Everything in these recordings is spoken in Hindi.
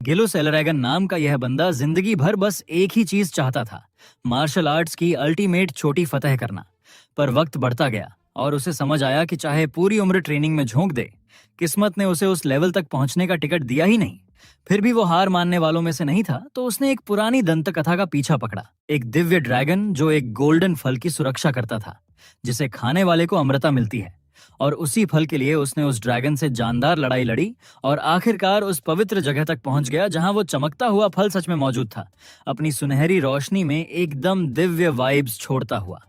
गिलुस एलरैगन नाम का यह बंदा जिंदगी भर बस एक ही चीज चाहता था, मार्शल आर्ट्स की अल्टीमेट छोटी फतह करना। पर वक्त बढ़ता गया और उसे समझ आया कि चाहे पूरी उम्र ट्रेनिंग में झोंक दे, किस्मत ने उसे उस लेवल तक पहुंचने का टिकट दिया ही नहीं। फिर भी वो हार मानने वालों में से नहीं था, तो उसने एक पुरानी दंत कथा का पीछा पकड़ा। एक दिव्य ड्रैगन जो एक गोल्डन फल की सुरक्षा करता था, जिसे खाने वाले को अमृता मिलती है। और उसी फल के लिए उसने उस ड्रैगन से जानदार लड़ाई लड़ी और आखिरकार उस पवित्र जगह तक पहुंच गया जहां वो चमकता हुआ फल सच में मौजूद था, अपनी सुनहरी रोशनी में एकदम दिव्य वाइब्स छोड़ता हुआ।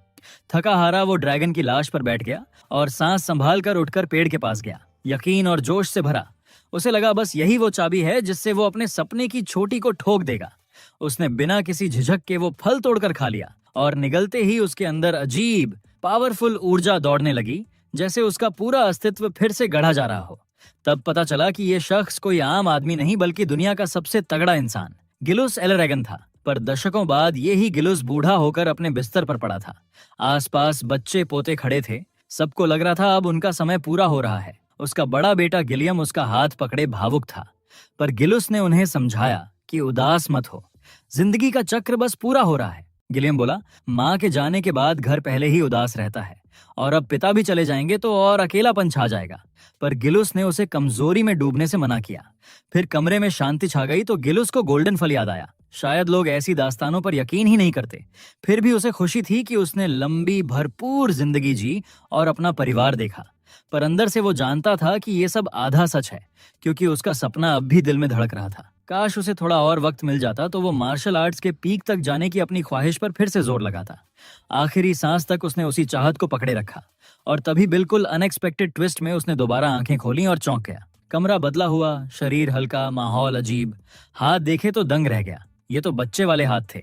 थका हारा वो ड्रैगन की लाश पर बैठ गया और सांस संभाल कर उठकर पेड़ के पास गया, यकीन और जोश से भरा। उसे लगा बस यही वो चाबी है जिससे वो अपने सपने की चोटी को ठोक देगा। उसने बिना किसी झिझक के वो फल तोड़कर खा लिया और निगलते ही उसके अंदर अजीब पावरफुल ऊर्जा दौड़ने लगी, जैसे उसका पूरा अस्तित्व फिर से गढ़ा जा रहा हो। तब पता चला कि ये शख्स कोई आम आदमी नहीं बल्कि दुनिया का सबसे तगड़ा इंसान गिलुस एलरैगन था। पर दशकों बाद ये ही गिलुस बूढ़ा होकर अपने बिस्तर पर पड़ा था। आसपास बच्चे पोते खड़े थे, सबको लग रहा था अब उनका समय पूरा हो रहा है। उसका बड़ा बेटा गिलियम उसका हाथ पकड़े भावुक था, पर गिलुस ने उन्हें समझाया कि उदास मत हो, जिंदगी का चक्र बस पूरा हो रहा है। गिलियम बोला, माँ के जाने के बाद घर पहले ही उदास रहता है और अब पिता भी चले जाएंगे तो और अकेलापन छा जाएगा। पर गिलुस ने उसे कमजोरी में डूबने से मना किया। फिर कमरे में शांति छा गई तो गिलुस को गोल्डन फल याद आया। शायद लोग ऐसी दास्तानों पर यकीन ही नहीं करते, फिर भी उसे खुशी थी कि उसने लंबी भरपूर जिंदगी जी और अपना परिवार देखा। पर अंदर से वो जानता था कि ये सब आधा सच है, क्योंकि उसका सपना अब भी दिल में धड़क रहा था। काश उसे थोड़ा और वक्त मिल जाता तो वो मार्शल आर्ट्स के पीक तक जाने की अपनी ख्वाहिश पर फिर से जोर लगाता। आखिरी सांस तक उसने उसी चाहत को पकड़े रखा और तभी बिल्कुल अनएक्सपेक्टेड ट्विस्ट में उसने दोबारा आंखें खोली और चौंक गया। कमरा बदला हुआ, शरीर हल्का, माहौल अजीब। हाथ देखे तो दंग रह गया, ये तो बच्चे वाले हाथ थे।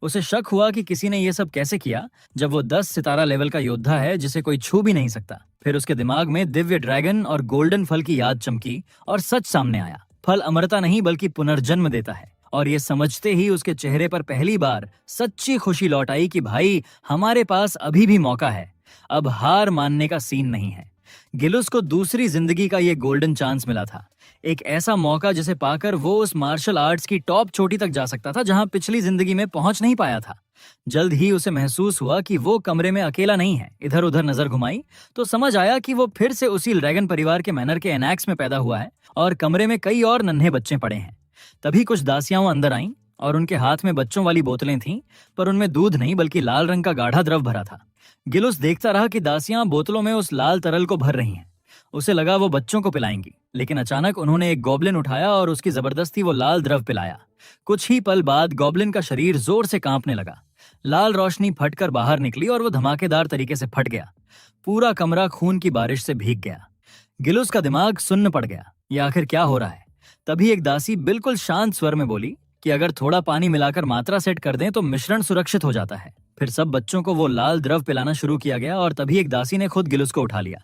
उसे शक हुआ कि किसी ने ये सब कैसे किया जब वो 10 सितारा लेवल का योद्धा है जिसे कोई छू भी नहीं सकता। फिर उसके दिमाग में दिव्य ड्रैगन और गोल्डन फल की याद चमकी और सच सामने आया। फल अमरता नहीं बल्कि पुनर्जन्म देता है। और ये समझते ही उसके चेहरे पर पहली बार सच्ची खुशी लौट आई कि भाई, हमारे पास अभी भी मौका है, अब हार मानने का सीन नहीं है। गिलुस को दूसरी जिंदगी का ये गोल्डन चांस मिला था, एक ऐसा मौका जिसे पाकर वो उस मार्शल आर्ट्स की टॉप चोटी तक जा सकता था जहां पिछली जिंदगी में पहुंच नहीं पाया था। जल्द ही उसे महसूस हुआ कि वो कमरे में अकेला नहीं है। इधर उधर नजर घुमाई तो समझ आया कि वो फिर से उसी ड्रैगन परिवार के मैनर के एनेक्स में पैदा हुआ है और कमरे में कई और नन्हे बच्चे पड़े हैं। तभी कुछ दासियां अंदर आईं और उनके हाथ में बच्चों वाली बोतलें थीं, पर उनमें दूध नहीं बल्कि लाल रंग का गाढ़ा द्रव भरा था। गिलुस देखता रहा कि दासियां बोतलों में उस लाल तरल को भर रही हैं। उसे लगा वो बच्चों को पिलाएंगी, लेकिन अचानक उन्होंने एक गॉब्लिन उठाया और उसकी जबरदस्ती वो लाल द्रव पिलाया। कुछ ही पल बाद गॉब्लिन का शरीर जोर से कांपने लगा। लाल रोशनी फटकर बाहर निकली और वो धमाकेदार तरीके से फट गया। पूरा कमरा खून की बारिश से भीग गया। गिलुस का दिमाग सुन्न पड़ गया, ये आखिर क्या हो रहा है। तभी एक दासी बिल्कुल शांत स्वर में बोली कि अगर थोड़ा पानी मिलाकर मात्रा सेट कर दें तो मिश्रण सुरक्षित हो जाता है। फिर सब बच्चों को वो लाल द्रव पिलाना शुरू किया गया और तभी एक दासी ने खुद गिलुस को उठा लिया।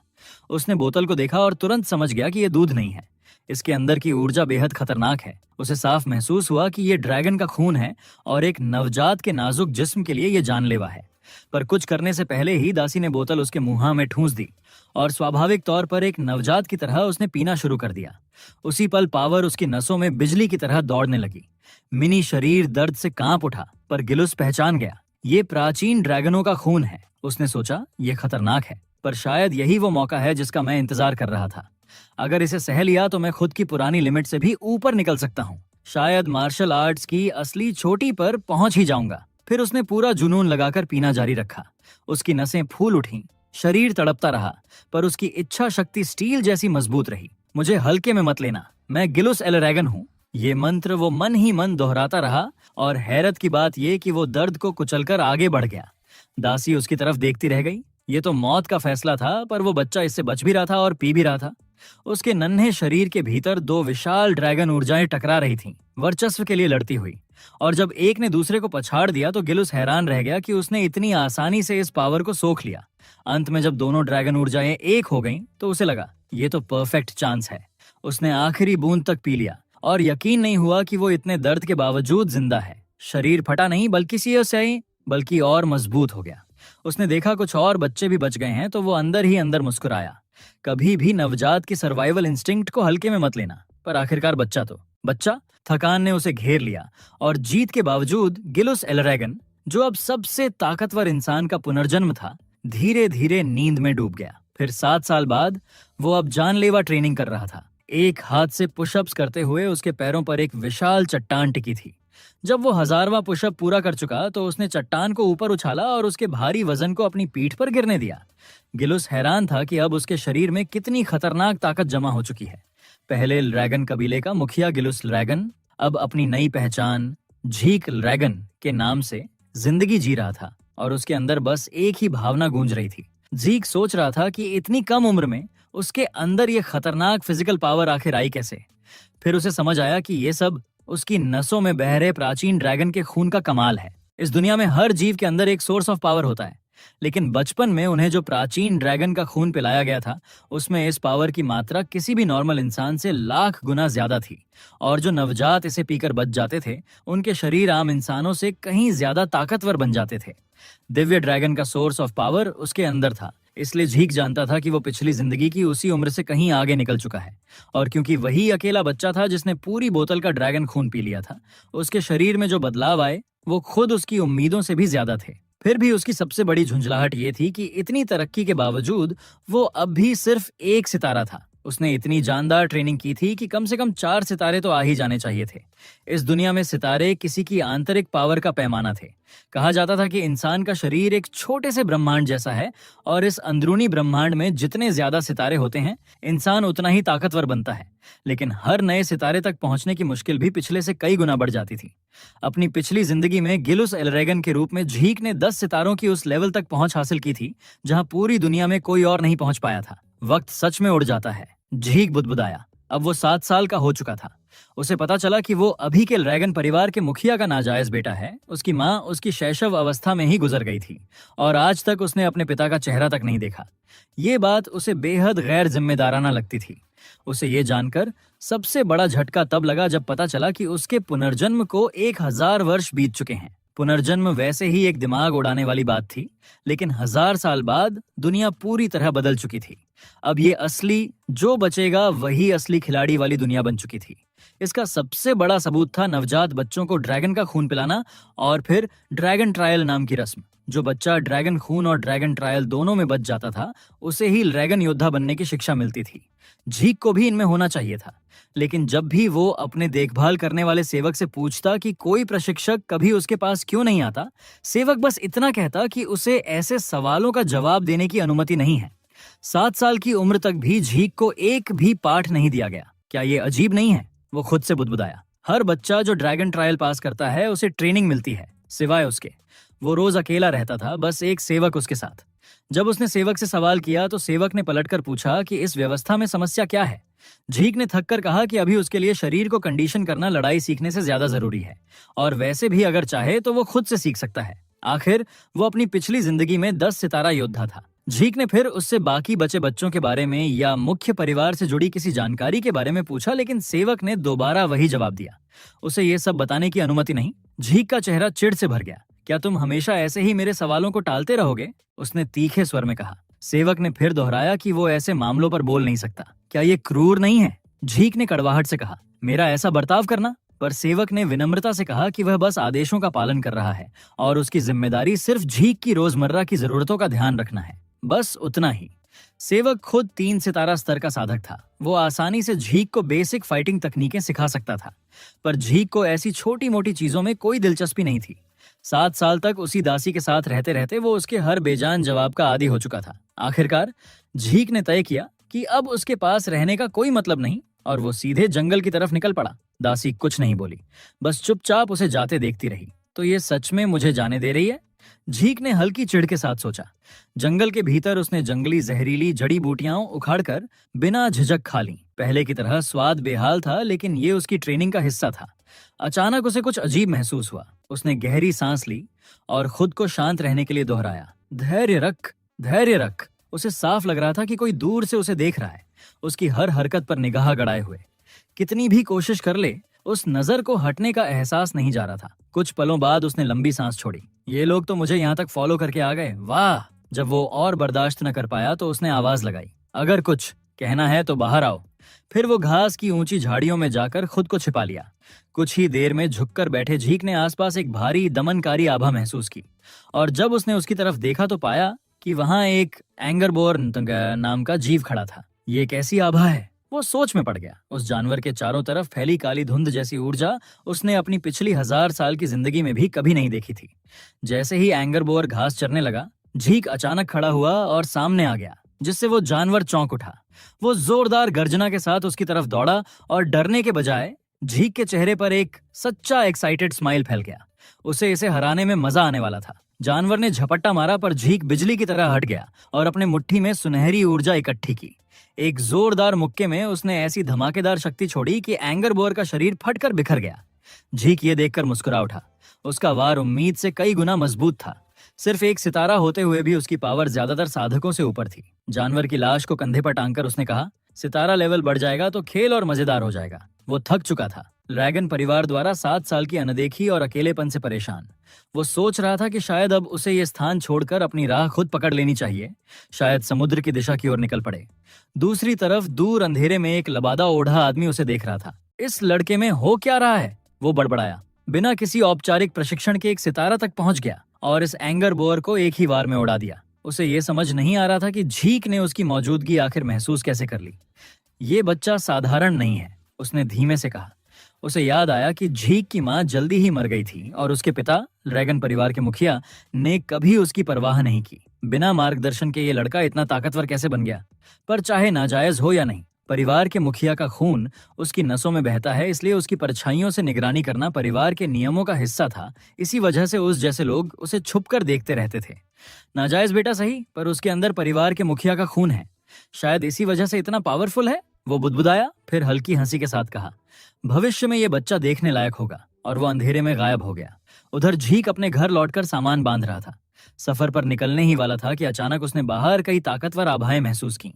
उसने बोतल को देखा और तुरंत समझ गया कि ये दूध नहीं है, इसके अंदर की ऊर्जा बेहद खतरनाक है। उसे साफ महसूस हुआ कि ये ड्रैगन का खून है और एक नवजात के नाजुक जिस्म के लिए ये जानलेवा है। पर कुछ करने से पहले ही दासी ने बोतल उसके मुंह में ठूंस दी और स्वाभाविक तौर पर एक नवजात की तरह उसने पीना शुरू कर दिया। उसी पल पावर उसकी नसों में बिजली की तरह दौड़ने लगी। मिनी शरीर दर्द से कांप उठा, पर गिलुस पहचान गया, ये प्राचीन ड्रैगनों का खून है। उसने सोचा, ये खतरनाक है, पर शायद यही वो मौका है जिसका मैं इंतजार कर रहा था। अगर इसे सह लिया तो मैं खुद की पुरानी लिमिट से भी ऊपर निकल सकता हूँ। शायद मार्शल आर्ट्स की असली चोटी पर पहुंच ही जाऊंगा। फिर उसने पूरा जुनून लगाकर पीना जारी रखा। उसकी नसें फूल उठीं, शरीर तड़पता रहा, पर उसकी इच्छा शक्ति स्टील जैसी मजबूत रही। मुझे हल्के में मत लेना, मैं गिलुस एलरैगन हूँ। ये मंत्र वो मन ही मन दोहराता रहा और हैरत की बात ये कि वो दर्द को कुचलकर आगे बढ़ गया। दासी उसकी तरफ देखती रह गई। ये तो मौत का फैसला था, पर वो बच्चा इससे बच भी रहा था और पी भी रहा था। उसके नन्हे शरीर के भीतर दो विशाल ड्रैगन ऊर्जाएं टकरा रही थीं, वर्चस्व के लिए लड़ती हुई। और जब एक ने दूसरे को पछाड़ दिया तो गिलुस हैरान रह गया कि उसने इतनी आसानी से इस पावर को सोख लिया। अंत में जब दोनों ड्रैगन ऊर्जाएं एक हो गईं, तो उसे लगा ये तो परफेक्ट चांस है। उसने आखिरी बूंद तक पी लिया और यकीन नहीं हुआ कि वो इतने दर्द के बावजूद जिंदा है। शरीर फटा नहीं बल्कि और मजबूत हो गया। उसने देखा कुछ और बच्चे भी बच गए हैं तो वो अंदर ही अंदर मुस्कुराया। कभी भी नवजात की सर्वाइवल इंस्टिंक्ट को हल्के में मत लेना। पर आखिरकार बच्चा थकान ने उसे घेर लिया और जीत के बावजूद गिलुस एलरेगन, जो अब सबसे ताकतवर इंसान का पुनर्जन्म था, धीरे धीरे नींद में डूब गया। फिर 7 साल बाद वो अब जानलेवा ट्रेनिंग कर रहा था। एक हाथ से पुशअप्स करते हुए उसके पैरों पर एक विशाल चट्टान टिकी थी। जब वो 1000वां पुशअप पूरा कर चुका तो उसने चट्टान को ऊपर उछाला और उसके भारी वजन को अपनी पीठ पर गिरने दिया। गिलुस हैरान था कि अब उसके शरीर में कितनी खतरनाक ताकत जमा हो चुकी है। पहले ड्रैगन कबीले का मुखिया गिलुस ड्रैगन अब अपनी नई पहचान झीक ड्रैगन के नाम से जिंदगी जी रहा था और उसके अंदर बस एक ही भावना गूंज रही थी। झीक सोच रहा था कि इतनी कम उम्र में उसके अंदर ये खतरनाक फिजिकल पावर आखिर आई कैसे। फिर उसे समझ आया कि ये सब उसकी नसों में बह रहे प्राचीन ड्रैगन के खून का कमाल है। इस दुनिया में हर जीव के अंदर एक सोर्स ऑफ पावर होता है, लेकिन बचपन में उन्हें जो प्राचीन ड्रैगन का खून पिलाया गया था उसमें इस पावर की मात्रा किसी भी नॉर्मल इंसान से लाख गुना ज्यादा थी। और जो नवजात इसे पीकर बच जाते थे उनके शरीर आम इंसानों से कहीं ज्यादा ताकतवर बन जाते थे। दिव्य ड्रैगन का सोर्स ऑफ पावर उसके अंदर था, इसलिए झीक जानता था कि वो पिछली जिंदगी की उसी उम्र से कहीं आगे निकल चुका है। और क्योंकि वही अकेला बच्चा था जिसने पूरी बोतल का ड्रैगन खून पी लिया था, उसके शरीर में जो बदलाव आए वो खुद उसकी उम्मीदों से भी ज्यादा थे। फिर भी उसकी सबसे बड़ी झुंझलाहट ये थी कि इतनी तरक्की के बावजूद वो अब भी सिर्फ एक सितारा था। उसने इतनी जानदार ट्रेनिंग की थी कि कम से कम 4 सितारे तो आ ही जाने चाहिए थे। इस दुनिया में सितारे किसी की आंतरिक पावर का पैमाना थे। कहा जाता था कि इंसान का शरीर एक छोटे से ब्रह्मांड जैसा है और इस अंदरूनी ब्रह्मांड में जितने ज्यादा सितारे होते हैं इंसान उतना ही ताकतवर बनता है। लेकिन हर नए सितारे तक पहुंचने की मुश्किल भी पिछले से कई गुना बढ़ जाती थी। अपनी पिछली जिंदगी में गिलुस एलरेगन के रूप में झीक ने 10 सितारों की उस लेवल तक पहुंच हासिल की थी जहां पूरी दुनिया में कोई और नहीं पहुंच पाया था। वक्त सच में उड़ जाता है, झीक बुदबुदाया। अब वो 7 साल का हो चुका था। उसे पता चला कि वो अभी के ड्रैगन परिवार के मुखिया का नाजायज बेटा है। उसकी माँ उसकी शैशव अवस्था में ही गुजर गई थी और आज तक उसने अपने पिता का चेहरा तक नहीं देखा। ये बात उसे बेहद गैर जिम्मेदाराना लगती थी। उसे ये जानकर सबसे बड़ा झटका तब लगा जब पता चला कि उसके पुनर्जन्म को 1000 वर्ष बीत चुके हैं। पुनर्जन्म वैसे ही एक दिमाग उड़ाने वाली बात थी, लेकिन 1000 साल बाद दुनिया पूरी तरह बदल चुकी थी। अब ये असली जो बचेगा वही असली खिलाड़ी वाली दुनिया बन चुकी थी। इसका सबसे बड़ा सबूत था नवजात बच्चों को ड्रैगन का खून पिलाना और फिर ड्रैगन ट्रायल नाम की रस्म। जो बच्चा ड्रैगन खून और ड्रैगन ट्रायल दोनों में बच जाता था उसे ही ड्रैगन योद्धा बनने की शिक्षा मिलती थी। झीक को भी इनमें होना चाहिए था, लेकिन जब भी वो अपने देखभाल करने वाले सेवक से पूछता कि कोई प्रशिक्षक कभी उसके पास क्यों नहीं आता, सेवक बस इतना कहता कि उसे ऐसे सवालों का जवाब देने की अनुमति नहीं है। 7 साल की उम्र तक भी झीक को एक भी पाठ नहीं दिया गया। क्या ये अजीब नहीं है? वो खुद से बुदबुदाया। हर बच्चा जो ड्रैगन ट्रायल पास करता है उसे ट्रेनिंग मिलती है, सिवाय उसके। वो रोज अकेला रहता था, बस एक सेवक उसके साथ। जब उसने सेवक से सवाल किया तो सेवक ने पलटकर पूछा कि इस व्यवस्था में समस्या क्या है। झीक ने थककर कहा कि अभी उसके लिए शरीर को कंडीशन करना लड़ाई सीखने से ज्यादा जरूरी है, और वैसे भी अगर चाहे तो वो खुद से सीख सकता है। आखिर वो अपनी पिछली जिंदगी में 10 सितारा योद्धा था। झीक ने फिर उससे बाकी बचे बच्चों के बारे में या मुख्य परिवार से जुड़ी किसी जानकारी के बारे में पूछा, लेकिन सेवक ने दोबारा वही जवाब दिया। उसे ये सब बताने की अनुमति नहीं। झीक का चेहरा चिढ़ से भर गया। क्या तुम हमेशा ऐसे ही मेरे सवालों को टालते रहोगे? उसने तीखे स्वर में कहा। सेवक ने फिर दोहराया कि वो ऐसे मामलों पर बोल नहीं सकता। क्या ये क्रूर नहीं है? झीक ने कड़वाहट से कहा। मेरा ऐसा बर्ताव करना? पर सेवक ने विनम्रता से कहा कि वह बस आदेशों का पालन कर रहा है और उसकी जिम्मेदारी सिर्फ झीक की रोजमर्रा की जरूरतों का ध्यान रखना है, बस उतना ही। सेवक खुद 3 सितारा स्तर का साधक था। वो आसानी से झीक को बेसिक फाइटिंग तकनीकें सिखा सकता था, पर झीक को ऐसी छोटी मोटी चीजों में कोई दिलचस्पी नहीं थी। 7 साल तक उसी दासी के साथ रहते रहते वो उसके हर बेजान जवाब का आदी हो चुका था। आखिरकार झीक ने तय किया कि अब उसके पास रहने का कोई मतलब नहीं और वो सीधे जंगल की तरफ निकल पड़ा। दासी कुछ नहीं बोली, बस चुपचाप उसे जाते देखती रही। तो ये सच में मुझे जाने दे रही है? झीक ने हल्की चिढ़ के साथ सोचा। जंगल के भीतर उसने जंगली जहरीली जड़ी बूटियां उखाड़कर बिना झिझक खा ली। पहले की तरह स्वाद बेहाल था, लेकिन ये उसकी ट्रेनिंग का हिस्सा था। अचानक उसे कुछ अजीब महसूस हुआ। उसने गहरी सांस ली और खुद को शांत रहने के लिए दोहराया, धैर्य रख, धैर्य रख। उसे साफ लग रहा था कि कोई दूर से उसे देख रहा है, उसकी हर हरकत पर निगाह गड़ाए हुए। कितनी भी कोशिश कर ले, उस नजर को हटने का एहसास नहीं जा रहा था। कुछ पलों बाद उसने लंबी सांस छोड़ी। ये लोग तो मुझे यहाँ तक फॉलो करके आ गए, वाह। जब वो और बर्दाश्त न कर पाया तो उसने आवाज लगाई, अगर कुछ कहना है तो बाहर आओ। फिर वो घास की ऊंची झाड़ियों में जाकर खुद को छिपा लिया। कुछ ही देर में झुककर बैठे झीक ने आसपास एक भारी दमनकारी आभा महसूस की, और जब उसने उसकी तरफ देखा तो पाया कि वहां एक एंगरबोर नाम का जीव खड़ा था। ये कैसी आभा है? वो सोच में पड़ गया। उस जानवर के चारों तरफ फैली काली धुंध जैसी ऊर्जा उसने अपनी पिछली 1000 साल की जिंदगी में भी कभी नहीं देखी थी। जैसे ही एंगरबोर घास चरने लगा, झीक अचानक खड़ा हुआ और सामने आ गया, जिससे वो जानवर चौंक उठा। वो जोरदार गर्जना के साथ उसकी तरफ दौड़ा और डरने के बजाय झीक के चेहरे पर एक सच्चा एक्साइटेड स्माइल फैल गया। उसे इसे हराने में मजा आने वाला था। जानवर ने झपट्टा मारा, पर झीक बिजली की तरह हट गया और अपने मुट्ठी में सुनहरी ऊर्जा इकट्ठी की। एक जोरदार मुक्के में उसने ऐसी धमाकेदार शक्ति छोड़ी कि एंगरबोर का शरीर फटकर बिखर गया। झीक ये देखकर मुस्कुरा उठा। उसका वार उम्मीद से कई गुना मजबूत था। सिर्फ एक सितारा होते हुए भी उसकी पावर ज्यादातर साधकों से ऊपर थी। जानवर की लाश को कंधे पर टांगकर उसने कहा, सितारा लेवल बढ़ जाएगा तो खेल और मजेदार हो जाएगा। वो थक चुका था, ड्रैगन परिवार द्वारा 7 साल की अनदेखी और अकेलेपन से परेशान। वो सोच रहा था कि शायद अब उसे ये स्थान छोड़कर अपनी राह खुद पकड़ लेनी चाहिए, शायद समुद्र की दिशा की ओर निकल पड़े। दूसरी तरफ दूर अंधेरे में एक लबादा ओढ़ा आदमी उसे देख रहा था। इस लड़के में हो क्या रहा है? वो बड़बड़ाया। बिना किसी औपचारिक प्रशिक्षण के एक सितारा तक पहुंच गया और इस एंगरबोर को एक ही वार में उड़ा दिया। उसे ये समझ नहीं आ रहा था कि झीक ने उसकी मौजूदगी आखिर महसूस कैसे कर ली। ये बच्चा साधारण नहीं है, उसने धीमे से कहा। उसे याद आया कि झीक की मां जल्दी ही मर गई थी और उसके पिता ड्रैगन परिवार के मुखिया ने कभी उसकी परवाह नहीं की। बिना मार्गदर्शन के ये लड़का इतना ताकतवर कैसे बन गया? पर चाहे नाजायज हो या नहीं, परिवार के मुखिया का खून उसकी नसों में बहता है, इसलिए उसकी परछाइयों से निगरानी करना परिवार के नियमों का हिस्सा था। इसी वजह से उस जैसे लोग उसे छुपकर देखते रहते थे। नाजायज बेटा सही, पर उसके अंदर परिवार के मुखिया का खून है। शायद इसी वजह से इतना पावरफुल है। वो बुदबुदाया, फिर हल्की हंसी के साथ कहा, भविष्य में ये बच्चा देखने लायक होगा। और वो अंधेरे में गायब हो गया। उधर झीक अपने घर लौटकर सामान बांध रहा था। सफर पर निकलने ही वाला था कि अचानक उसने बाहर कई ताकतवर आभाएं महसूस की।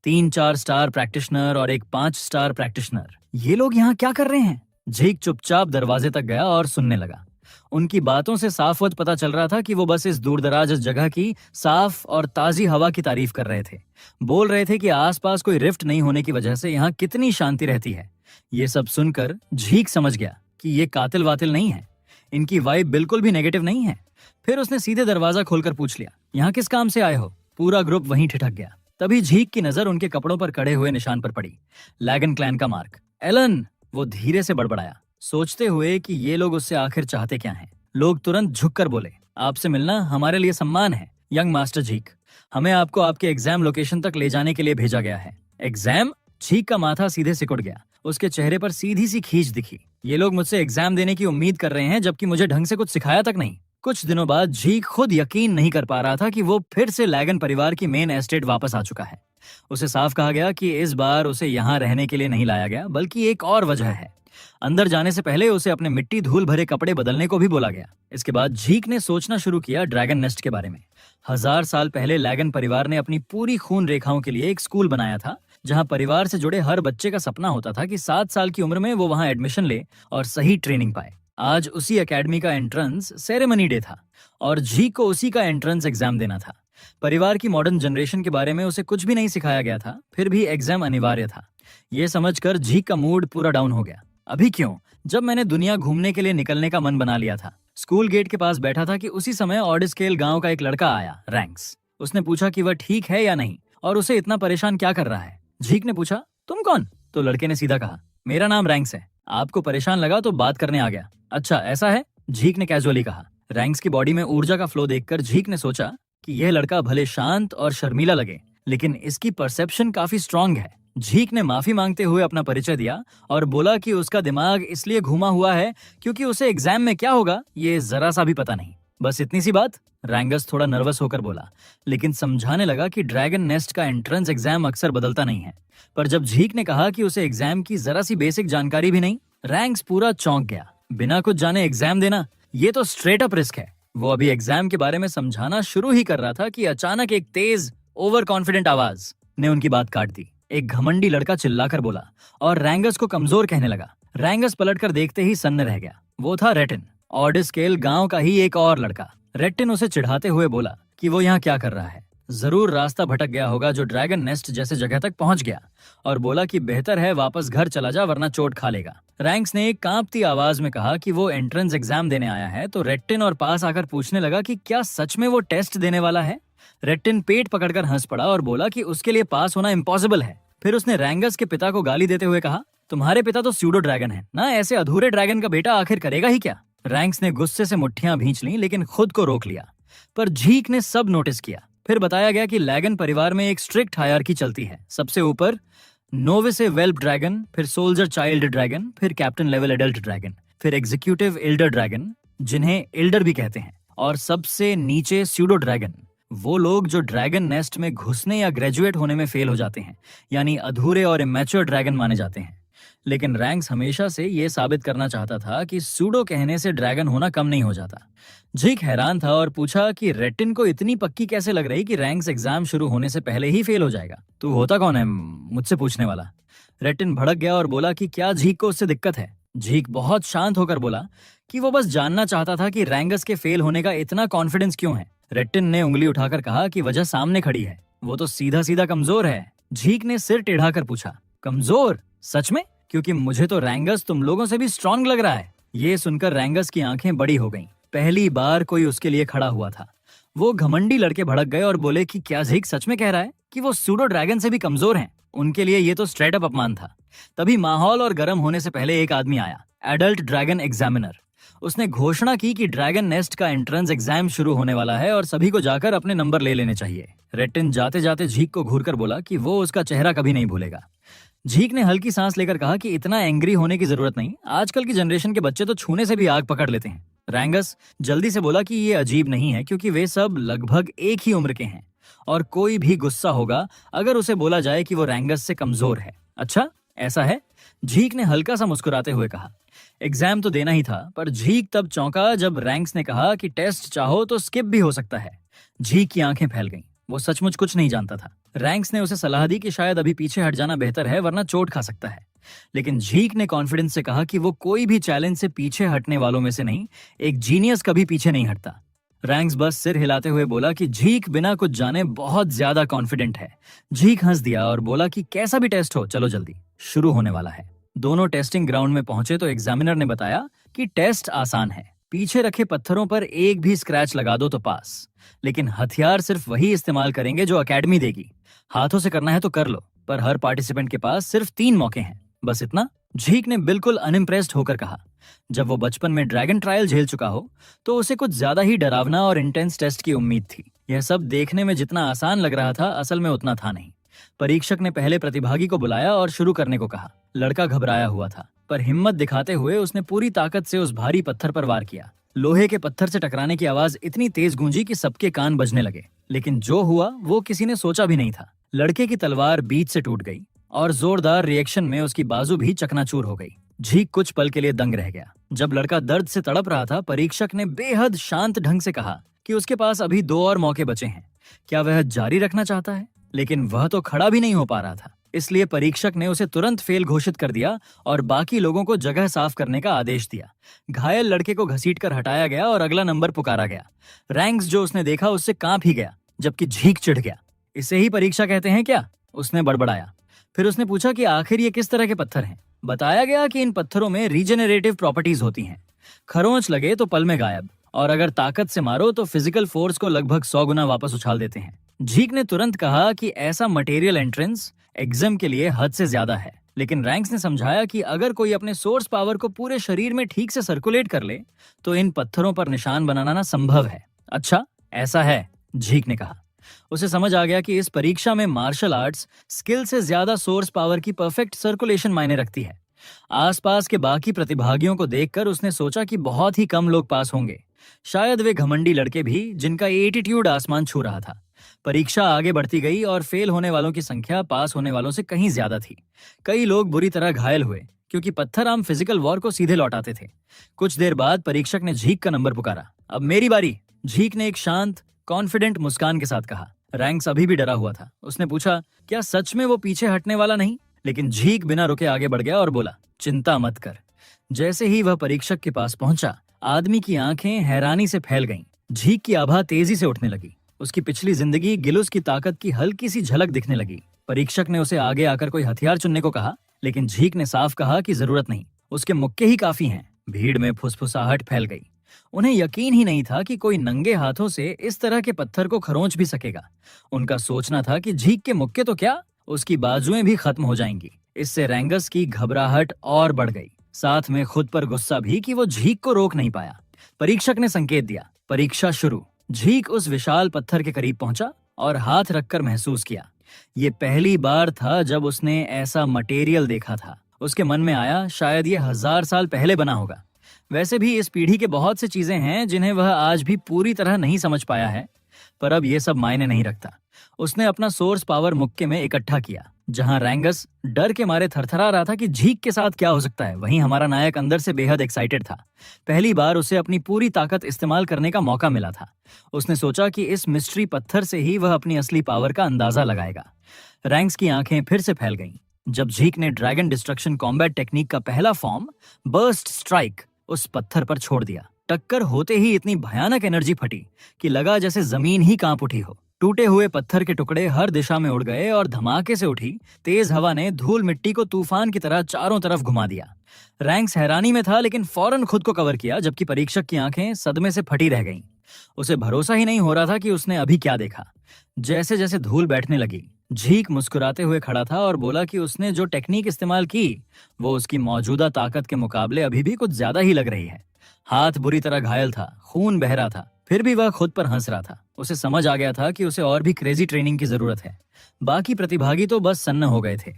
3-4 स्टार प्रैक्टिशनर और एक 5 स्टार प्रैक्टिशनर। ये लोग यहाँ क्या कर रहे हैं? झीक चुपचाप दरवाजे तक गया और सुनने लगा। उनकी बातों से साफ पता चल रहा था कि वो बस इस दूरदराज जगह की साफ और ताजी हवा की तारीफ कर रहे थे। बोल रहे थे कि आसपास कोई रिफ्ट नहीं होने की वजह से यहाँ कितनी शांति रहती है। ये सब सुनकर झीक समझ गया कि ये कातिल वातिल नहीं है। इनकी वाइब बिल्कुल भी नेगेटिव नहीं है। फिर उसने सीधे दरवाजा खोलकर पूछ लिया, यहाँ किस काम से आए हो? पूरा ग्रुप वहीं ठिठक गया। तभी झीक की नजर उनके कपड़ों पर कड़े हुए निशान पर पड़ी। लैगन क्लैन का मार्क। एलन, वो धीरे से बड़बड़ाया, सोचते हुए कि ये लोग उससे आखिर चाहते क्या हैं। लोग तुरंत झुककर बोले, आपसे मिलना हमारे लिए सम्मान है, यंग मास्टर झीक। हमें आपको आपके एग्जाम लोकेशन तक ले जाने के लिए भेजा गया है। एग्जाम? झीक का माथा सीधे सिकुड़ गया। उसके चेहरे पर सीधी सी खींच दिखी। ये लोग मुझसे एग्जाम देने की उम्मीद कर रहे हैं, जबकि मुझे ढंग से कुछ सिखाया तक नहीं। कुछ दिनों बाद झीक खुद यकीन नहीं कर पा रहा था कि वो फिर से लैगन परिवार की मेन एस्टेट वापस आ चुका है। उसे साफ कहा गया कि इस बार उसे यहाँ रहने के लिए नहीं लाया गया, बल्कि एक और वजह है। अंदर जाने से पहले उसे अपने मिट्टी धूल भरे कपड़े बदलने को भी बोला गया। इसके बाद झीक ने सोचना शुरू किया ड्रैगन नेस्ट के बारे में। 1000 साल पहले लैगन परिवार ने अपनी पूरी खून रेखाओं के लिए एक स्कूल बनाया था, जहां परिवार से जुड़े हर बच्चे का सपना होता था कि 7 साल की उम्र में वो वहां एडमिशन ले और सही ट्रेनिंग पाए। आज उसी एकेडमी का एंट्रेंस सेरेमनी डे था और झीक को उसी का एंट्रेंस एग्जाम देना था। परिवार की मॉडर्न जनरेशन के बारे में उसे कुछ भी नहीं सिखाया गया था, फिर भी एग्जाम अनिवार्य था। ये समझकर झीक का मूड पूरा डाउन हो गया। अभी क्यों, जब मैंने दुनिया घूमने के लिए निकलने का मन बना लिया था। स्कूल गेट के पास बैठा था कि उसी समय ऑडिस्केल गांव का एक लड़का आया, रैंक्स। उसने पूछा कि वह ठीक है या नहीं और उसे इतना परेशान क्या कर रहा है। झीक ने पूछा, तुम कौन? तो लड़के ने सीधा कहा, मेरा नाम रैंक्स है। आपको परेशान लगा तो बात करने आ गया। अच्छा ऐसा है, झीक ने कैजुअली कहा। रैंक्स की बॉडी में ऊर्जा का फ्लो देखकर झीक ने सोचा कि यह लड़का भले शांत और शर्मीला लगे, लेकिन इसकी परसेप्शन काफी स्ट्रांग है। झीक ने माफी मांगते हुए अपना परिचय दिया और बोला कि उसका दिमाग इसलिए घुमा हुआ है क्योंकि उसे एग्जाम में क्या होगा ये जरा सा भी पता नहीं। बस इतनी सी बात? रैंगस थोड़ा नर्वस होकर बोला, लेकिन समझाने लगा कि ड्रैगन नेस्ट का एंट्रेंस एग्जाम अक्सर बदलता नहीं है। पर जब झीक ने कहा कि उसे एग्जाम की जरा सी बेसिक जानकारी भी नहीं, रैंक्स पूरा चौंक गया। बिना कुछ जाने एग्जाम देना, ये तो स्ट्रेट अप रिस्क है। वो अभी एग्जाम के बारे में समझाना शुरू ही कर रहा था कि अचानक एक तेज ओवर कॉन्फिडेंट आवाज ने उनकी बात काट दी। एक घमंडी लड़का चिल्लाकर बोला और रैंगस को कमजोर कहने लगा। रैंगस पलटकर देखते ही सन्न रह गया। वो था रेटिन, ऑडिस्केल गांव का ही एक और लड़का। रेटिन उसे चिढ़ाते हुए बोला कि वो यहाँ क्या कर रहा है। जरूर रास्ता भटक गया होगा जो ड्रैगन नेस्ट जैसे जगह तक पहुंच गया, और बोला कि बेहतर है वापस घर चला जा वरना चोट खा लेगा। रैंक्स ने एक कांपती आवाज में कहा कि वो एंट्रेंस एग्जाम देने आया है, तो रेटिन और पास आकर पूछने लगा कि क्या सच में वो टेस्ट देने वाला है। रेटिन पेट पकड़कर हंस पड़ा और बोला कि उसके लिए पास होना इम्पॉसिबल है। फिर उसने रैंगस के पिता को गाली देते हुए कहा, तुम्हारे पिता तो स्यूडो ड्रैगन है ना, ऐसे अधूरे ड्रैगन का बेटा आखिर करेगा ही क्या। रैंक्स ने गुस्से से मुट्ठियां भींच लीं, लेकिन खुद को रोक लिया। पर झीक ने सब नोटिस किया। फिर बताया गया कि लैगन परिवार में एक स्ट्रिक्ट हायरार्की चलती है। सबसे ऊपर नोविसे वेल्प ड्रैगन, फिर सोल्जर चाइल्ड ड्रैगन, फिर कैप्टन लेवल एडल्ट ड्रैगन, फिर एग्जीक्यूटिव एल्डर ड्रैगन जिन्हें एल्डर भी कहते हैं, और सबसे नीचे स्यूडो ड्रैगन, वो लोग जो ड्रैगन नेस्ट में घुसने या ग्रेजुएट होने में फेल हो जाते हैं, यानी अधूरे और इमैच्योर ड्रैगन माने जाते हैं। लेकिन रैंक्स हमेशा से ये साबित करना चाहता था कि सूडो कहने से ड्रैगन होना कम नहीं हो जाता। झीक हैरान था और पूछा कि रेटिन को इतनी पक्की कैसे लग रही कि रैंक्स एग्जाम शुरू होने से पहले ही फेल हो जाएगा। तू होता कौन है मुझसे पूछने वाला। रेटिन भड़क गया और बोला कि क्या झीक को उससे दिक्कत है। झीक बहुत शांत होकर बोला कि वो बस जानना चाहता था कि रैंगस के फेल होने का इतना कॉन्फिडेंस क्यों है। रेटिन ने उंगली उठाकर कहा कि वजह सामने खड़ी है, वो तो सीधा सीधा कमजोर है। झीक ने सिर टेढ़ा कर पूछा, कमजोर? सच में? क्योंकि मुझे तो रैंगस तुम लोगों से भी स्ट्रांग लग रहा है। ये सुनकर रैंगस की आंखें बड़ी हो गईं। पहली बार कोई उसके लिए खड़ा हुआ था। वो घमंडी लड़के भड़क गए और बोले कि क्या झीक सच में कह रहा है कि वो सूडो ड्रैगन से भी कमजोर हैं? उनके लिए ये तो स्ट्रेट अप अपमान था। तभी माहौल और गर्म होने से पहले एक आदमी आया, एडल्ट ड्रैगन एग्जामिनर। उसने घोषणा की कि ड्रैगन नेस्ट का एंट्रेंस एग्जाम शुरू होने वाला है और सभी को जाकर अपने नंबर ले लेने चाहिए। रेटिन जाते जाते झीक को घूरकर बोला कि वो उसका चेहरा कभी नहीं भूलेगा। झीक ने हल्की सांस लेकर कहा कि इतना एंग्री होने की जरूरत नहीं, आजकल की जनरेशन के बच्चे तो छूने से भी आग पकड़ लेते हैं। रैंगस जल्दी से बोला कि ये अजीब नहीं है, क्योंकि वे सब लगभग एक ही उम्र के हैं और कोई भी गुस्सा होगा अगर उसे बोला जाए कि वो रैंगस से कमजोर है। अच्छा, ऐसा है? झीक ने हल्का सा मुस्कुराते हुए कहा। एग्जाम तो देना ही था, पर झीक तब चौंका जब रैंक्स ने कहा कि टेस्ट चाहो तो स्किप भी हो सकता है। झीक की आंखें फैल गईं। वो सचमुच कुछ नहीं जानता था। रैंक्स ने उसे सलाह दी कि शायद अभी पीछे हट जाना बेहतर है, वरना चोट खा सकता है। लेकिन झीक ने कॉन्फिडेंस से कहा कि वो कोई भी चैलेंज से पीछे हटने वालों में से नहीं, एक जीनियस कभी पीछे नहीं हटता। रैंक्स बस सिर हिलाते हुए बोला कि झीक बिना कुछ जाने बहुत ज्यादा कॉन्फिडेंट है। झीक हंस दिया और बोला कि कैसा भी टेस्ट हो, चलो जल्दी, शुरू होने वाला है। दोनों टेस्टिंग ग्राउंड में पहुंचे तो एग्जामिनर ने बताया कि टेस्ट आसान है, पीछे रखे पत्थरों पर एक भी स्क्रैच लगा दो तो पास। लेकिन हथियार सिर्फ वही इस्तेमाल करेंगे जो एकेडमी देगी। हाथों से करना है तो कर लो, पर हर पार्टिसिपेंट के पास सिर्फ 3 मौके हैं, बस इतना। झीक ने बिल्कुल अनइम्प्रेस्ड होकर कहा। जब वो बचपन में ड्रैगन ट्रायल झेल चुका हो तो उसे कुछ ज्यादा ही डरावना और इंटेंस टेस्ट की उम्मीद थी। यह सब देखने में जितना आसान लग रहा था, असल में उतना था नहीं। परीक्षक ने पहले प्रतिभागी को बुलाया और शुरू करने को कहा। लड़का घबराया हुआ था, पर हिम्मत दिखाते हुए उसने पूरी ताकत से उस भारी पत्थर पर वार किया। लोहे के पत्थर से टकराने की आवाज इतनी तेज गूंजी कि सबके कान बजने लगे। लेकिन जो हुआ वो किसी ने सोचा भी नहीं था। लड़के की तलवार बीच से टूट गई और जोरदार रिएक्शन में उसकी बाजू भी चकनाचूर हो गई। झीक कुछ पल के लिए दंग रह गया। जब लड़का दर्द से तड़प रहा था, परीक्षक ने बेहद शांत ढंग से कहा कि उसके पास अभी 2 और मौके बचे हैं, क्या वह जारी रखना चाहता है? लेकिन वह तो खड़ा भी नहीं हो पा रहा था, इसलिए परीक्षक ने उसे तुरंत फेल घोषित कर दिया और बाकी लोगों को जगह साफ करने का आदेश दिया। घायल लड़के को घसीटकर हटाया गया और अगला नंबर पुकारा गया। रैंक्स जो उसने देखा उससे कांप ही गया, जबकि झीक चिढ़ गया। इसे ही परीक्षा कहते हैं क्या? उसने बड़बड़ाया। फिर उसने पूछा कि आखिर ये किस तरह के पत्थर हैं। बताया गया कि इन पत्थरों में रीजेनरेटिव प्रॉपर्टीज होती हैं। खरोंच लगे तो पल में गायब, और अगर ताकत से मारो तो फिजिकल फोर्स को लगभग 100 गुना वापस उछाल देते हैं। झीक ने तुरंत कहा कि ऐसा मटेरियल एंट्रेंस एग्जाम के लिए हद से ज्यादा है। लेकिन रैंक्स ने समझाया कि अगर कोई अपने सोर्स पावर को पूरे शरीर में ठीक से सर्कुलेट कर ले तो इन पत्थरों पर निशान बनाना ना संभव है। अच्छा, ऐसा है? झीक ने कहा। उसे समझ आ गया कि इस परीक्षा में मार्शल आर्ट्स स्किल से ज्यादा सोर्स पावर की परफेक्ट सर्कुलेशन मायने रखती है। आसपास के बाकी प्रतिभागियों को देखकर उसने सोचा कि बहुत ही कम लोग पास होंगे, शायद वे घमंडी लड़के भी जिनका एटीट्यूड आसमान छू रहा था। परीक्षा आगे बढ़ती गई और फेल होने वालों की संख्या पास होने वालों से कहीं ज्यादा थी। कई लोग बुरी तरह घायल हुए क्योंकि पत्थर आम फिजिकल वॉर को सीधे लौटाते थे। कुछ देर बाद परीक्षक ने झीक का नंबर पुकारा। अब मेरी बारी, झीक ने एक शांत कॉन्फिडेंट मुस्कान के साथ कहा। रैंक्स अभी भी डरा हुआ था। उसने पूछा, क्या सच में वो पीछे हटने वाला नहीं? लेकिन झीक बिना रुके आगे बढ़ गया और बोला, चिंता मत कर। जैसे ही वह परीक्षक के पास पहुंचा, आदमी की आंखें हैरानी से फैल गईं। झीक की आभा तेजी से उठने लगी। उसकी पिछली जिंदगी गिलुस की ताकत की हल्की सी झलक दिखने लगी। परीक्षक ने उसे आगे आकर कोई हथियार चुनने को कहा, लेकिन झीक ने साफ कहा कि जरूरत नहीं, उसके मुक्के ही काफी हैं। भीड़ में फुसफुसाहट फैल गई। उन्हें यकीन ही नहीं था कि कोई नंगे हाथों से इस तरह के पत्थर को खरोंच भी सकेगा। उनका सोचना था कि झीक के मुक्के तो क्या, उसकी बाजुएं भी खत्म हो जाएंगी। इससे रैंगस की घबराहट और बढ़ गई, साथ में खुद पर गुस्सा भी कि वो झीक को रोक नहीं पाया। परीक्षक ने संकेत दिया, परीक्षा शुरू। झीक उस विशाल पत्थर के करीब पहुंचा और हाथ रखकर महसूस किया। ये पहली बार था जब उसने ऐसा मटेरियल देखा था। उसके मन में आया शायद ये 1000 साल पहले बना होगा। वैसे भी इस पीढ़ी के बहुत से चीजें हैं जिन्हें वह आज भी पूरी तरह नहीं समझ पाया है, पर अब ये सब मायने नहीं रखता। उसने अपना सोर्स पावर मुक्के में इकट्ठा किया। जहां रैंगस डर के मारे थरथरा रहा था कि झीक के साथ क्या हो सकता है, वहीं हमारा नायक अंदर से बेहद एक्साइटेड था। पहली बार उसे अपनी पूरी ताकत इस्तेमाल करने का मौका मिला था। उसने सोचा कि इस मिस्ट्री पत्थर से ही वह अपनी असली पावर का अंदाजा लगाएगा। रैंक्स की आंखें फिर से फैल गईं जब झीक ने ड्रैगन डिस्ट्रक्शन कॉम्बैट टेक्निक का पहला फॉर्म बर्स्ट स्ट्राइक उस पत्थर पर छोड़ दिया। टक्कर होते ही इतनी भयानक एनर्जी फटी कि लगा जैसे जमीन ही कांप उठी हो। टूटे हुए पत्थर के टुकड़े हर दिशा में उड़ गए और धमाके से उठी तेज हवा ने धूल मिट्टी को तूफान की तरह चारों तरफ घुमा दिया। रैंक्स हैरानी में था, लेकिन फौरन खुद को कवर किया, जबकि परीक्षक की आंखें सदमे से फटी रह गईं। उसे भरोसा ही नहीं हो रहा था कि उसने अभी क्या देखा। जैसे जैसे धूल बैठने लगी, झीक मुस्कुराते हुए खड़ा था और बोला कि उसने जो टेक्निक इस्तेमाल की वो उसकी मौजूदा ताकत के मुकाबले अभी भी कुछ ज्यादा ही लग रही है। हाथ बुरी तरह घायल था, खून बह रहा था, फिर भी वह खुद पर हंस रहा था। उसे समझ आ गया था कि उसे और भी क्रेजी ट्रेनिंग की जरूरत है। बाकी प्रतिभागी तो बस सन्न हो गए थे।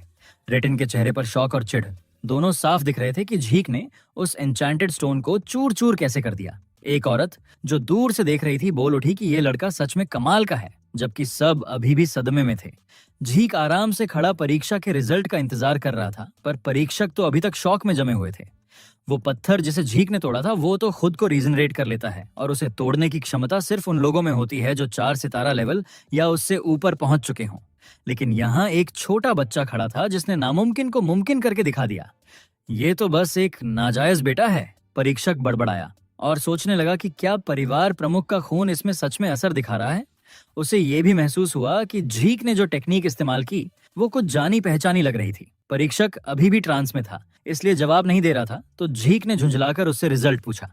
रेटिन के चेहरे पर शौक और चिढ़ दोनों साफ दिख रहे थे कि झीक ने उस एन्चेंटेड स्टोन को चूर चूर कैसे कर दिया। एक औरत जो दूर से देख रही थी बोल उठी कि ये लड़का सच में कमाल का है, जबकि सब अभी भी सदमे में थे। झीक आराम से खड़ा परीक्षा के रिजल्ट का इंतजार कर रहा था, पर परीक्षक तो अभी तक शौक में जमे हुए थे। वो पत्थर जिसे झीक ने तोड़ा था वो तो खुद को रीजनरेट कर लेता है, और उसे तोड़ने की क्षमता सिर्फ उन लोगों में होती है जो 4 सितारा लेवल या उससे ऊपर पहुंच चुके हों। लेकिन यहाँ एक छोटा बच्चा खड़ा था जिसने नामुमकिन को मुमकिन करके दिखा दिया। ये तो बस एक नाजायज बेटा है, परीक्षक बड़बड़ाया और सोचने लगा कि क्या परिवार प्रमुख का खून इसमें सच में असर दिखा रहा है। उसे ये भी महसूस हुआ कि झीक ने जो टेक्निक इस्तेमाल की वो कुछ जानी पहचानी लग रही थी। परीक्षक अभी भी ट्रांस में था, इसलिए जवाब नहीं दे रहा था, तो झीक ने झुंझलाकर उससे रिजल्ट पूछा।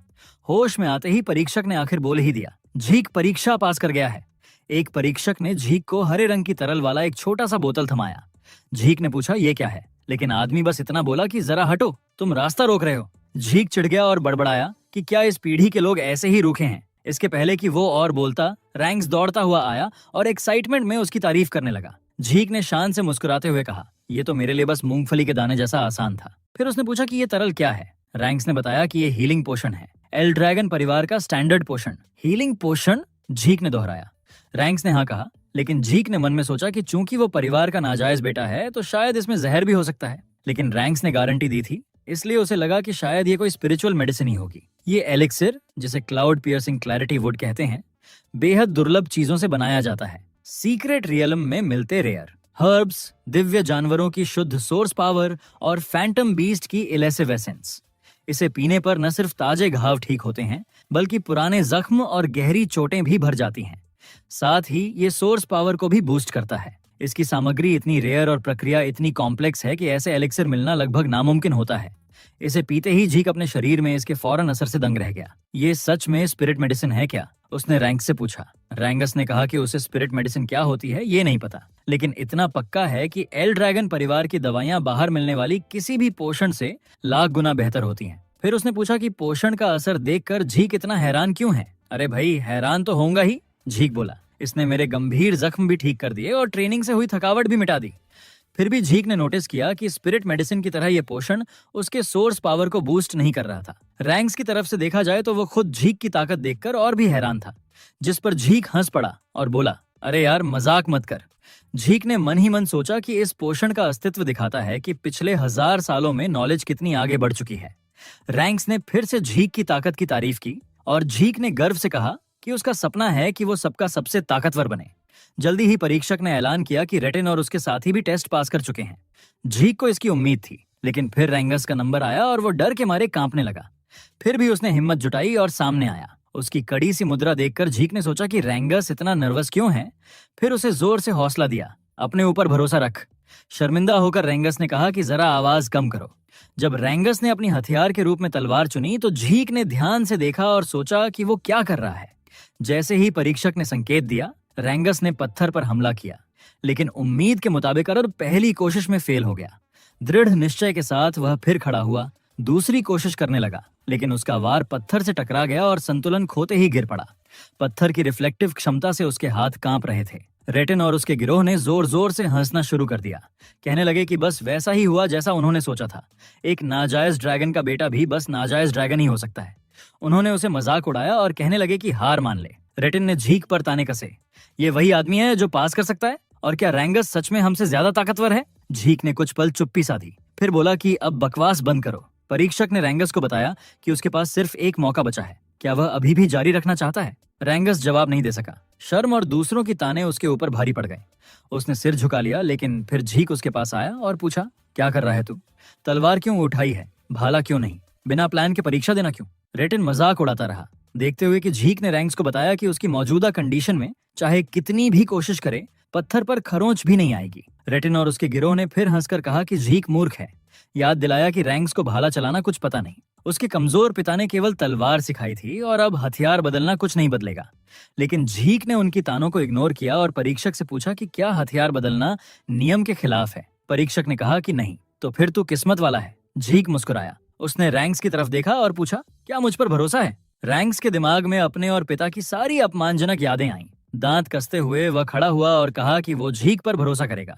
होश में आते ही परीक्षक ने आखिर बोल ही दिया, झीक परीक्षा पास कर गया है। एक परीक्षक ने झीक को हरे रंग की तरल वाला एक छोटा सा बोतल थमाया। झीक ने पूछा ये क्या है, लेकिन आदमी बस इतना बोला कि जरा हटो, तुम रास्ता रोक रहे हो। झीक चिढ़ गया और बड़बड़ाया कि क्या इस पीढ़ी के लोग ऐसे ही रूखे हैं। इसके पहले कि वो और बोलता, रैंक्स दौड़ता हुआ आया और एक्साइटमेंट में उसकी तारीफ करने लगा। झीक ने शान से मुस्कुराते हुए कहा, ये तो मेरे लिए बस मूंगफली के दाने जैसा आसान था। फिर उसने पूछा कि ये तरल क्या है। रैंक्स ने बताया कि ये हीलिंग पोशन है, एल ड्रैगन परिवार का स्टैंडर्ड पोशन। हीलिंग पोशन? झीक ने दोहराया। रैंक्स ने हाँ कहा, लेकिन झीक ने मन में सोचा कि चूंकि वो परिवार का नाजायज बेटा है तो शायद इसमें जहर भी हो सकता है। लेकिन रैंक्स ने गारंटी दी थी, इसलिए उसे लगा कि शायद ये कोई स्पिरिचुअल मेडिसिन ही होगी। ये एलिक्सिर, जिसे क्लाउड पियर्सिंग क्लैरिटी वुड कहते हैं, बेहद दुर्लभ चीजों से बनाया जाता है। सीक्रेट रियलम में मिलते रेयर हर्ब्स, दिव्य जानवरों की शुद्ध सोर्स पावर और फैंटम बीस्ट की इलेसिव एसेंस। इसे पीने पर न सिर्फ ताजे घाव ठीक होते हैं, बल्कि पुराने जख्म और गहरी चोटें भी भर जाती हैं। साथ ही ये सोर्स पावर को भी बूस्ट करता है। इसकी सामग्री इतनी रेयर और प्रक्रिया इतनी कॉम्प्लेक्स है कि ऐसे एलिक्सिर मिलना लगभग नामुमकिन होता है। इसे पीते ही झीक अपने शरीर में इसके फौरन असर से दंग रह गया। ये सच में स्पिरिट मेडिसिन है क्या? उसने रैंक से पूछा। रैंगस ने कहा कि उसे स्पिरिट मेडिसिन क्या होती है ये नहीं पता, लेकिन इतना पक्का है कि एल ड्रैगन परिवार की दवाइयां बाहर मिलने वाली किसी भी पोषण से लाख गुना बेहतर होती हैं। फिर उसने पूछा कि पोषण का असर देखकर झीक इतना हैरान क्यों है? अरे भाई, हैरान तो होऊंगा ही, झीक बोला। इसने मेरे गंभीर जख्म भी ठीक कर दिए और ट्रेनिंग से हुई थकावट भी मिटा दी। फिर भी झीक ने नोटिस किया कि स्पिरिट मेडिसिन की तरह यह पोषण उसके सोर्स पावर को बूस्ट नहीं कर रहा था। रैंक्स की तरफ से देखा जाए तो वो खुद झीक की ताकत देखकर और भी हैरान था, जिस पर झीक हंस पड़ा और बोला, अरे यार मजाक मत कर। झीक ने मन ही मन सोचा कि इस पोषण का अस्तित्व दिखाता है कि पिछले 1000 सालों में नॉलेज कितनी आगे बढ़ चुकी है। रैंक्स ने फिर से झीक की ताकत की तारीफ की और झीक ने गर्व से कहा कि उसका सपना है कि वो सबका सबसे ताकतवर बने। जल्दी ही परीक्षक ने ऐलान किया कि रेटिन और उसके साथी भी टेस्ट पास कर चुके हैं। झीक को इसकी उम्मीद थी, लेकिन फिर रैंगस का नंबर आया और वो डर के मारे कांपने लगा। फिर भी उसने हिम्मत जुटाई और सामने आया। उसकी कड़ी सी मुद्रा देखकर झीक ने सोचा कि रैंगस इतना नर्वस क्यों है। फिर उसे जोर से हौसला दिया, अपने ऊपर भरोसा रख। शर्मिंदा होकर रैंगस ने कहा कि जरा आवाज कम करो। जब रैंगस ने अपनी हथियार के रूप में तलवार चुनी तो झीक ने ध्यान से देखा और सोचा कि वो क्या कर रहा है। जैसे ही परीक्षक ने संकेत दिया, रैंगस ने पत्थर पर हमला किया, लेकिन उम्मीद के मुताबिक और पहली कोशिश में फेल हो गया। दृढ़ निश्चय के साथ वह फिर खड़ा हुआ, दूसरी कोशिश करने लगा, लेकिन उसका वार पत्थर से टकरा गया और संतुलन खोते ही गिर पड़ा। पत्थर की रिफ्लेक्टिव क्षमता से उसके हाथ कांप रहे थे। रेटिन और उसके गिरोह ने जोर जोर से हंसना शुरू कर दिया। कहने लगे कि बस वैसा ही हुआ जैसा उन्होंने सोचा था। एक नाजायज ड्रैगन का बेटा भी बस नाजायज ड्रैगन ही हो सकता है। उन्होंने उसे मजाक उड़ाया और कहने लगे कि हार मान ले। रेटिन ने झीक पर ताने कसे। ये वही आदमी है जो पास कर सकता है? और क्या रैंगस सच में हमसे ज्यादा ताकतवर है? झीक ने कुछ पल चुप्पी साधी, फिर बोला कि अब बकवास बंद करो। परीक्षक ने रैंगस को बताया कि उसके पास सिर्फ एक मौका बचा है। क्या वह अभी भी जारी रखना चाहता है? रैंगस जवाब नहीं दे सका। शर्म और दूसरों की ताने उसके ऊपर भारी पड़ गए। उसने सिर झुका लिया, लेकिन फिर झीक उसके पास आया और पूछा, क्या कर रहा है तू? तलवार क्यों उठाई है? भाला क्यों नहीं? बिना प्लान के परीक्षा देना क्यों? रेटिन मजाक उड़ाता रहा, देखते हुए कि झीक ने रैंगस को बताया कि उसकी मौजूदा कंडीशन में चाहे कितनी भी कोशिश करे, पत्थर पर खरोंच भी नहीं आएगी। रेटिन और उसके गिरोह ने फिर हंसकर कहा कि झीक मूर्ख है। याद दिलाया कि रैंगस को भाला चलाना कुछ पता नहीं। उसके कमजोर पिता ने केवल तलवार सिखाई थी और अब हथियार बदलना कुछ नहीं बदलेगा। लेकिन झीक ने उनकी तानों को इग्नोर किया और परीक्षक से पूछा कि क्या हथियार बदलना नियम के खिलाफ है? परीक्षक ने कहा कि नहीं। तो फिर तू किस्मत वाला है। झीक मुस्कुराया। उसने रैंगस की तरफ देखा और पूछा, क्या मुझ पर भरोसा है? रैंगस के दिमाग में अपने और पिता की सारी अपमानजनक यादें आईं। दांत कसते हुए वह खड़ा हुआ और कहा कि वो झीक पर भरोसा करेगा।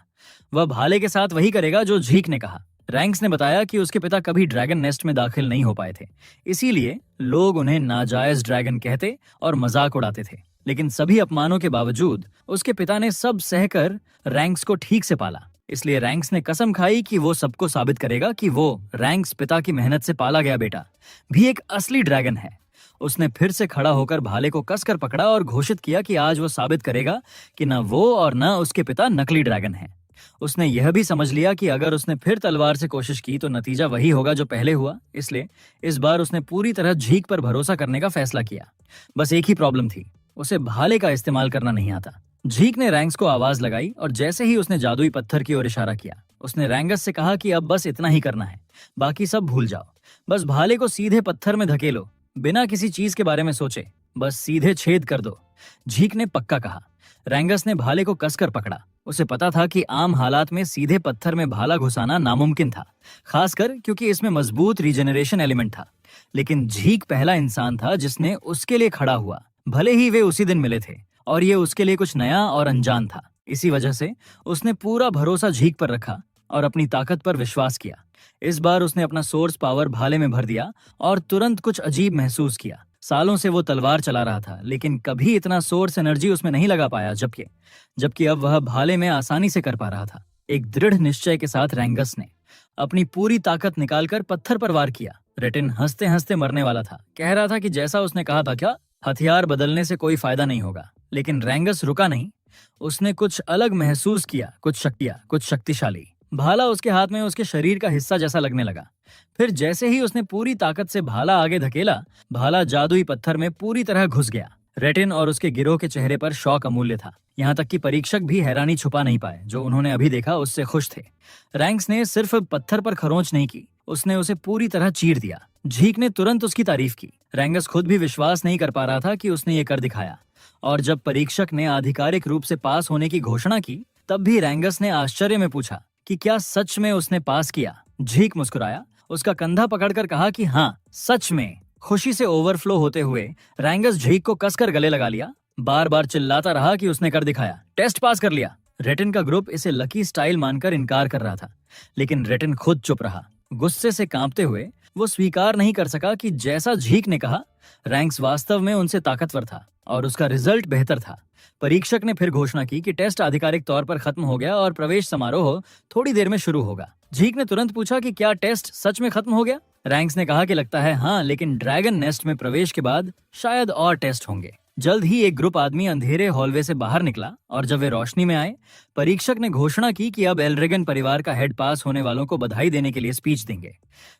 वह भाले के साथ वही करेगा जो झीक ने कहा। रैंगस ने बताया कि उसके पिता कभी ड्रैगन नेस्ट में दाखिल नहीं हो पाए थे, इसीलिए लोग उन्हें नाजायज ड्रैगन कहते और मजाक उड़ाते थे। लेकिन सभी अपमानों के बावजूद उसके पिता ने सब सहकर रैंगस को ठीक से पाला। इसलिए रैंगस ने कसम खाई कि वो सबको साबित करेगा कि वो रैंगस पिता की मेहनत से पाला गया बेटा भी एक असली ड्रैगन है। उसने फिर से खड़ा होकर भाले को कसकर पकड़ा और घोषित किया कि आज वो साबित करेगा कि न वो और न उसके पिता नकली ड्रैगन हैं। उसने यह भी समझ लिया कि अगर उसने फिर तलवार से कोशिश की तो नतीजा वही होगा जो पहले हुआ। इसलिए इस बार उसने पूरी तरह झीक पर भरोसा करने का फैसला किया। बस एक ही प्रॉब्लम थी, उसे भाले का इस्तेमाल करना नहीं आता। झीक ने रैंगस को आवाज लगाई और जैसे ही उसने जादुई पत्थर की ओर इशारा किया, उसने रैंगस से कहा कि अब बस इतना ही करना है, बाकी सब भूल जाओ। बस भाले को सीधे पत्थर में धकेलो, बिना किसी चीज के बारे में सोचे, बस सीधे छेद कर दो। झीक ने पक्का कहा। रैंगस ने भाले को कसकर पकड़ा। उसे पता था कि आम हालात में सीधे पत्थर में भाला घुसाना नामुमकिन था, खासकर क्योंकि इसमें मजबूत रीजनरेशन एलिमेंट था। लेकिन झीक पहला इंसान था जिसने उसके लिए खड़ा हुआ, भले ही वे उसी दिन मिले थे और ये उसके लिए कुछ नया और अनजान था। इसी वजह से उसने पूरा भरोसा झीक पर रखा और अपनी ताकत पर विश्वास किया। इस बार उसने अपना सोर्स पावर भाले में भर दिया और तुरंत कुछ अजीब महसूस किया। सालों से वो तलवार चला रहा था, लेकिन कभी इतना सोर्स एनर्जी उसमें नहीं लगा पाया, जबकि अब वह भाले में आसानी से कर पा रहा था। एक दृढ़ निश्चय के साथ रैंगस ने अपनी पूरी ताकत निकालकर पत्थर पर वार किया। रेटिन हंसते हंसते मरने वाला था, कह रहा था कि जैसा उसने कहा था, क्या हथियार बदलने से कोई फायदा नहीं होगा। लेकिन रैंगस रुका नहीं। उसने कुछ अलग महसूस किया, कुछ शक्तिशाली। भाला उसके हाथ में उसके शरीर का हिस्सा जैसा लगने लगा। फिर जैसे ही उसने पूरी ताकत से भाला आगे धकेला, भाला जादुई पत्थर में पूरी तरह घुस गया। रेटिन और उसके गिरोह के चेहरे पर शौक अमूल्य था। यहाँ तक कि परीक्षक भी हैरानी छुपा नहीं पाए। जो उन्होंने अभी देखा उससे खुश थे। रैंगस ने सिर्फ पत्थर पर खरोंच नहीं की, उसने उसे पूरी तरह चीर दिया। झीक ने तुरंत उसकी तारीफ की। रैंगस खुद भी विश्वास नहीं कर पा रहा था कि उसने ये कर दिखाया। और जब परीक्षक ने आधिकारिक रूप से पास होने की घोषणा की, तब भी रैंगस ने आश्चर्य में पूछा कि क्या सच में उसने पास किया। झीक मुस्कुराया, उसका कंधा पकड़कर कहा कि हाँ, सच में। खुशी से ओवरफ्लो होते हुए रैंगस झीक को कसकर गले लगा लिया, बार बार चिल्लाता रहा कि उसने कर दिखाया, टेस्ट पास कर लिया। रेटिन का ग्रुप इसे लकी स्टाइल मानकर इनकार कर रहा था, लेकिन रेटिन खुद चुप रहा। गुस्से से कांपते हुए वो स्वीकार नहीं कर सका कि जैसा झीक ने कहा, रैंगस वास्तव में उनसे ताकतवर था और उसका रिजल्ट बेहतर था। परीक्षक ने फिर घोषणा की कि टेस्ट आधिकारिक तौर पर खत्म हो गया और प्रवेश समारोह थोड़ी देर में शुरू होगा। झीक ने तुरंत पूछा कि क्या टेस्ट सच में खत्म हो गया? रैंगस ने कहा कि लगता है हाँ, लेकिन ड्रैगन नेस्ट में प्रवेश के बाद शायद और टेस्ट होंगे। जल्द ही एक ग्रुप आदमी अंधेरे हॉलवे से बाहर निकला और जब वे रोशनी में आए, परीक्षक ने घोषणा की कि अब एल्ड्रेगन परिवार का हेड पास होने वालों को बधाई देने के लिए स्पीच देंगे।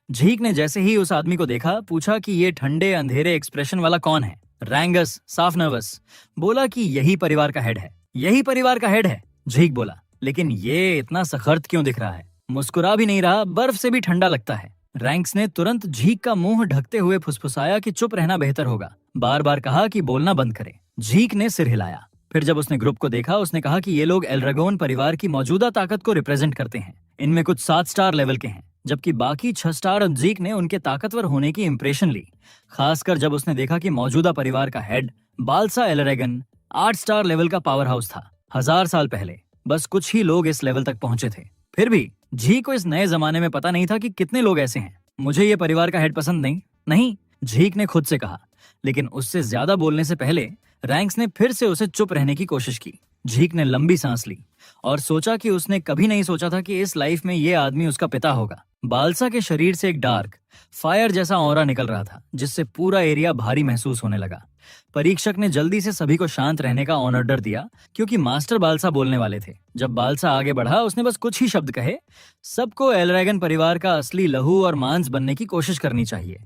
झीक ने जैसे ही उस आदमी को देखा, पूछा कि ये ठंडे अंधेरे एक्सप्रेशन वाला कौन है? रैंगस साफ नर्वस बोला कि यही परिवार का हेड है, यही परिवार का हेड है। झीक बोला, लेकिन ये इतना सखर्त क्यों दिख रहा है? मुस्कुरा भी नहीं रहा, बर्फ से भी ठंडा लगता है। रैंक्स ने तुरंत झीक का मुंह ढकते हुए फुसफुसाया कि चुप रहना बेहतर होगा। बार बार कहा कि बोलना बंद करे। झीक ने सिर हिलाया। फिर जब उसने ग्रुप को देखा, उसने कहा कि ये लोग एल्ड्रागोन परिवार की मौजूदा ताकत को रिप्रेजेंट करते हैं। इनमें कुछ 7 स्टार लेवल के हैं, जबकि बाकी 6 स्टार। और झीक ने उनके ताकतवर होने की इंप्रेशन ली, खासकर जब उसने देखा कि मौजूदा परिवार का हेड बालसा एल्ड्रागन 8 स्टार लेवल का पावर हाउस था। 1000 साल पहले बस कुछ ही लोग इस लेवल तक पहुंचे थे। फिर भी झीक को इस नए जमाने में पता नहीं था कि कितने लोग ऐसे हैं। मुझे ये परिवार का हेड पसंद नहीं, झीक ने खुद से कहा। लेकिन उससे ज्यादा बोलने से पहले रैंक्स ने फिर से उसे चुप रहने की कोशिश की। झीक ने लंबी सांस ली और सोचा कि उसने कभी नहीं सोचा था कि इस लाइफ में ये आदमी उसका पिता होगा। बालसा के शरीर से एक डार्क फायर जैसा ऑरा निकल रहा था, जिससे पूरा एरिया भारी महसूस होने लगा। परीक्षक ने जल्दी से सभी को शांत रहने का ऑर्डर दिया, क्योंकि मास्टर बालसा बोलने वाले थे। जब बालसा आगे बढ़ा, उसने बस कुछ ही शब्द कहे, सबको एल्ड्रागन परिवार का असली लहू और मांस बनने की कोशिश करनी चाहिए।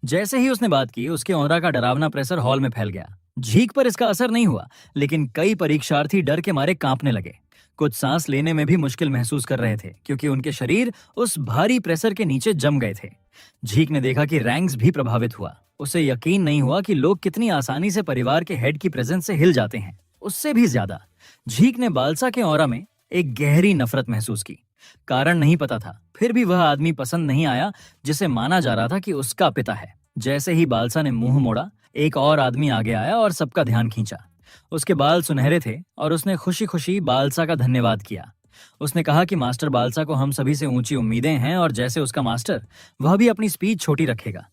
जैसे ही उसने बात की, उसके ऑरा का डरावना प्रेशर हॉल में फैल गया। झीक पर इसका असर नहीं हुआ, लेकिन कई परीक्षार्थी डर के मारे कांपने लगे। कुछ सांस लेने में भी मुश्किल महसूस कर रहे थे, क्योंकि उनके शरीर उस भारी प्रेशर के नीचे जम गए थे। झीक ने देखा कि रैंक्स भी प्रभावित हुआ। उसे यकीन नहीं हुआ कि लोग कितनी आसानी से परिवार के हेड की प्रेजेंस से हिल जाते हैं। उससे भी ज्यादा झीक ने बालसा के ऑरा में एक गहरी नफरत महसूस की। कारण नहीं पता था, फिर भी वह आदमी पसंद नहीं आया जिसे माना जा रहा था कि उसका पिता है। जैसे ही बालसा ने मुंह मोड़ा, एक और आदमी आगे आया और सबका ध्यान खींचा। उसके बाल सुनहरे थे और उसने खुशी खुशी बालसा का धन्यवाद किया। उसने कहा कि मास्टर बालसा को हम सभी से ऊंची उम्मीदें हैं, और जैसे उसका मास्टर, वह भी अपनी स्पीच छोटी रखेगा।